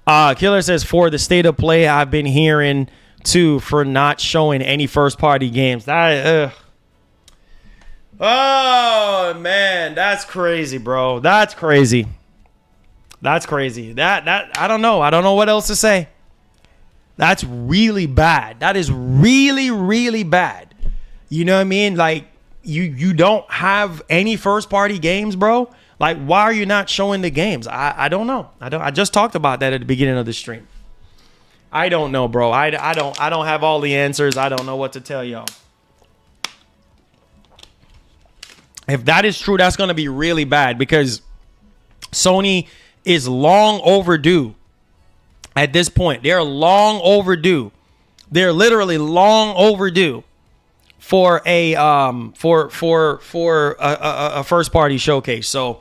Killer says, for the state of play, I've been hearing too for not showing any first party games. That oh man, that's crazy, bro. That's crazy. That's crazy. That I don't know. I don't know what else to say. That's really bad. That is really, really bad. You know what I mean? Like, you don't have any first party games, bro. Like, why are you not showing the games? I don't know. I just talked about that at the beginning of the stream. I don't know, bro. I don't have all the answers. I don't know what to tell y'all. If that is true, that's going to be really bad, because Sony is long overdue at this point. They're long overdue. They're literally long overdue for a first party showcase. So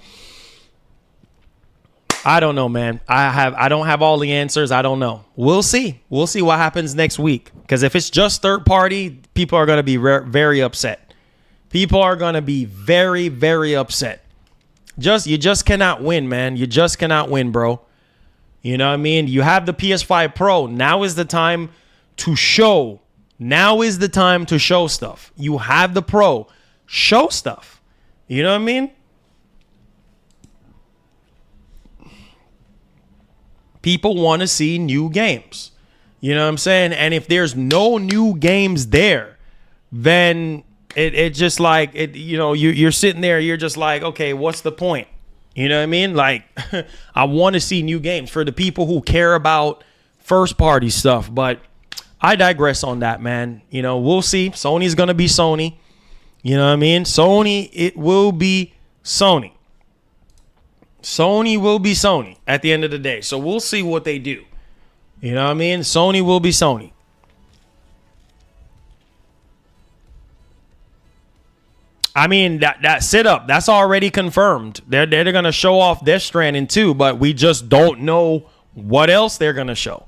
I don't know, man. I don't have all the answers. I don't know. We'll see. We'll see what happens next week, because if it's just third party, people are going to be very upset. People are going to be very, very upset. You just cannot win, man. You just cannot win, bro. You know what I mean? You have the PS5 Pro. Now is the time to show. Now is the time to show stuff. You have the Pro. Show stuff. You know what I mean? People want to see new games. You know what I'm saying? And if there's no new games there, then it just like, it, you know, you're sitting there, you're just like, okay, what's the point? You know what I mean? Like, I want to see new games for the people who care about first party stuff, but I digress on that, man. You know, we'll see. Sony's going to be Sony. You know what I mean? Sony, it will be Sony. Sony will be Sony at the end of the day. So we'll see what they do. You know what I mean? Sony will be Sony. I mean, that sit-up, that's already confirmed. They're going to show off Death Stranding too, but we just don't know what else they're going to show.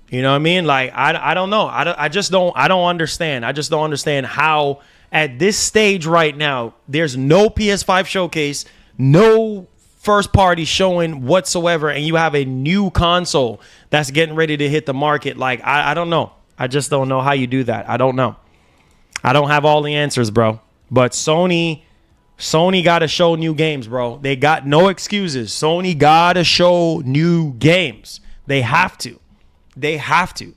You know what I mean? Like, I don't know. I don't understand. I just don't understand how at this stage right now, there's no PS5 showcase, no first party showing whatsoever, and you have a new console that's getting ready to hit the market. Like, I don't know. I just don't know how you do that. I don't know. I don't have all the answers, bro. But Sony got to show new games, bro. They got no excuses. Sony got to show new games. They have to. They have to.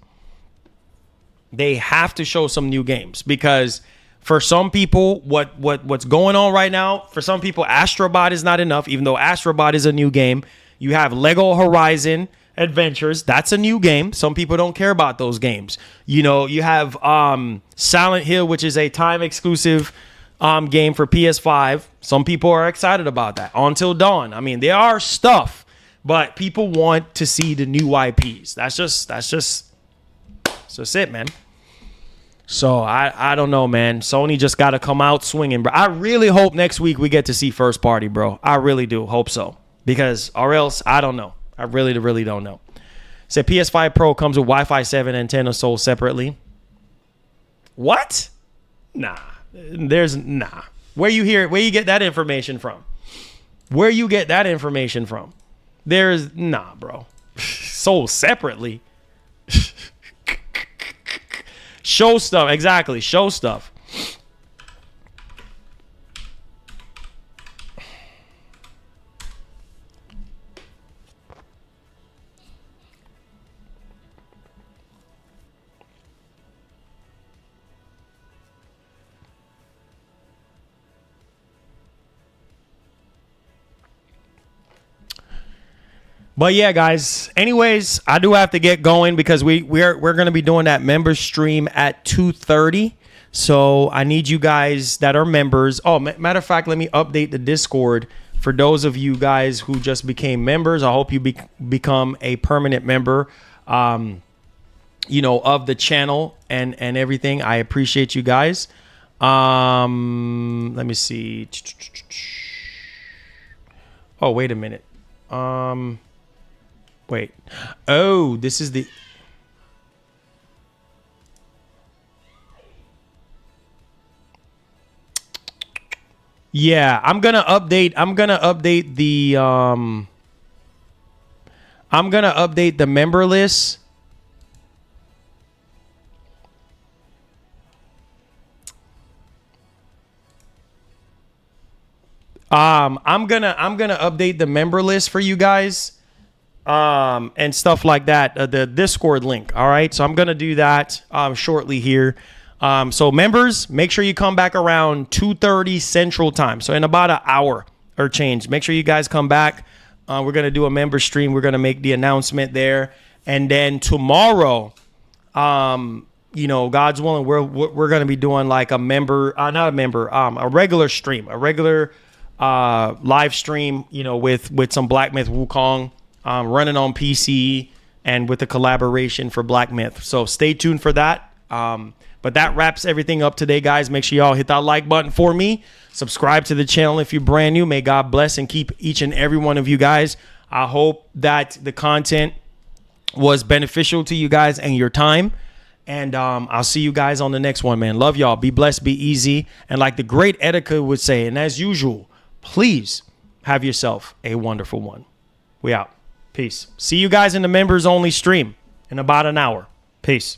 They have to show some new games, because for some people, what's going on right now, for some people, Astrobot is not enough, even though Astrobot is a new game. You have Lego Horizon Adventures. That's a new game. Some people don't care about those games. You know, you have Silent Hill, which is a time exclusive game for PS5. Some people are excited about that. Until Dawn. I mean, there are stuff, but people want to see the new IPs. That's just it, man. So I don't know, man. Sony just got to come out swinging, bro. I really hope next week we get to see first party, bro. I really do hope so, because or else I don't know. I really don't know. Said PS5 Pro comes with Wi-Fi 7 antenna sold separately. What? Nah. There's nah. Where you get that information from? Where you get that information from? There's nah, bro. Sold separately. Show stuff. Exactly. Show stuff. But yeah, guys. Anyways, I do have to get going because we're going to be doing that member stream at 2:30. So I need you guys that are members. Oh, matter of fact, let me update the Discord for those of you guys who just became members. I hope you become a permanent member, of the channel and everything. I appreciate you guys. Let me see. Oh, wait a minute. Wait. Oh, this is the... Yeah, I'm gonna update the member list. I'm gonna update the member list for you guys. And stuff like that, the Discord link. All right. So I'm going to do that, shortly here. So members, make sure you come back around 2:30 Central Time. So in about an hour or change, make sure you guys come back. We're going to do a member stream. We're going to make the announcement there. And then tomorrow, God's willing, we're going to be doing like a regular stream, a regular, live stream, with some Black Myth Wukong. Running on PC and with a collaboration for Black Myth. So stay tuned for that. But that wraps everything up today, guys. Make sure y'all hit that like button for me. Subscribe to the channel if you're brand new. May God bless and keep each and every one of you guys. I hope that the content was beneficial to you guys and your time. And I'll see you guys on the next one, man. Love y'all. Be blessed. Be easy. And like the great Etika would say, and as usual, please have yourself a wonderful one. We out. Peace. See you guys in the members only stream in about an hour. Peace.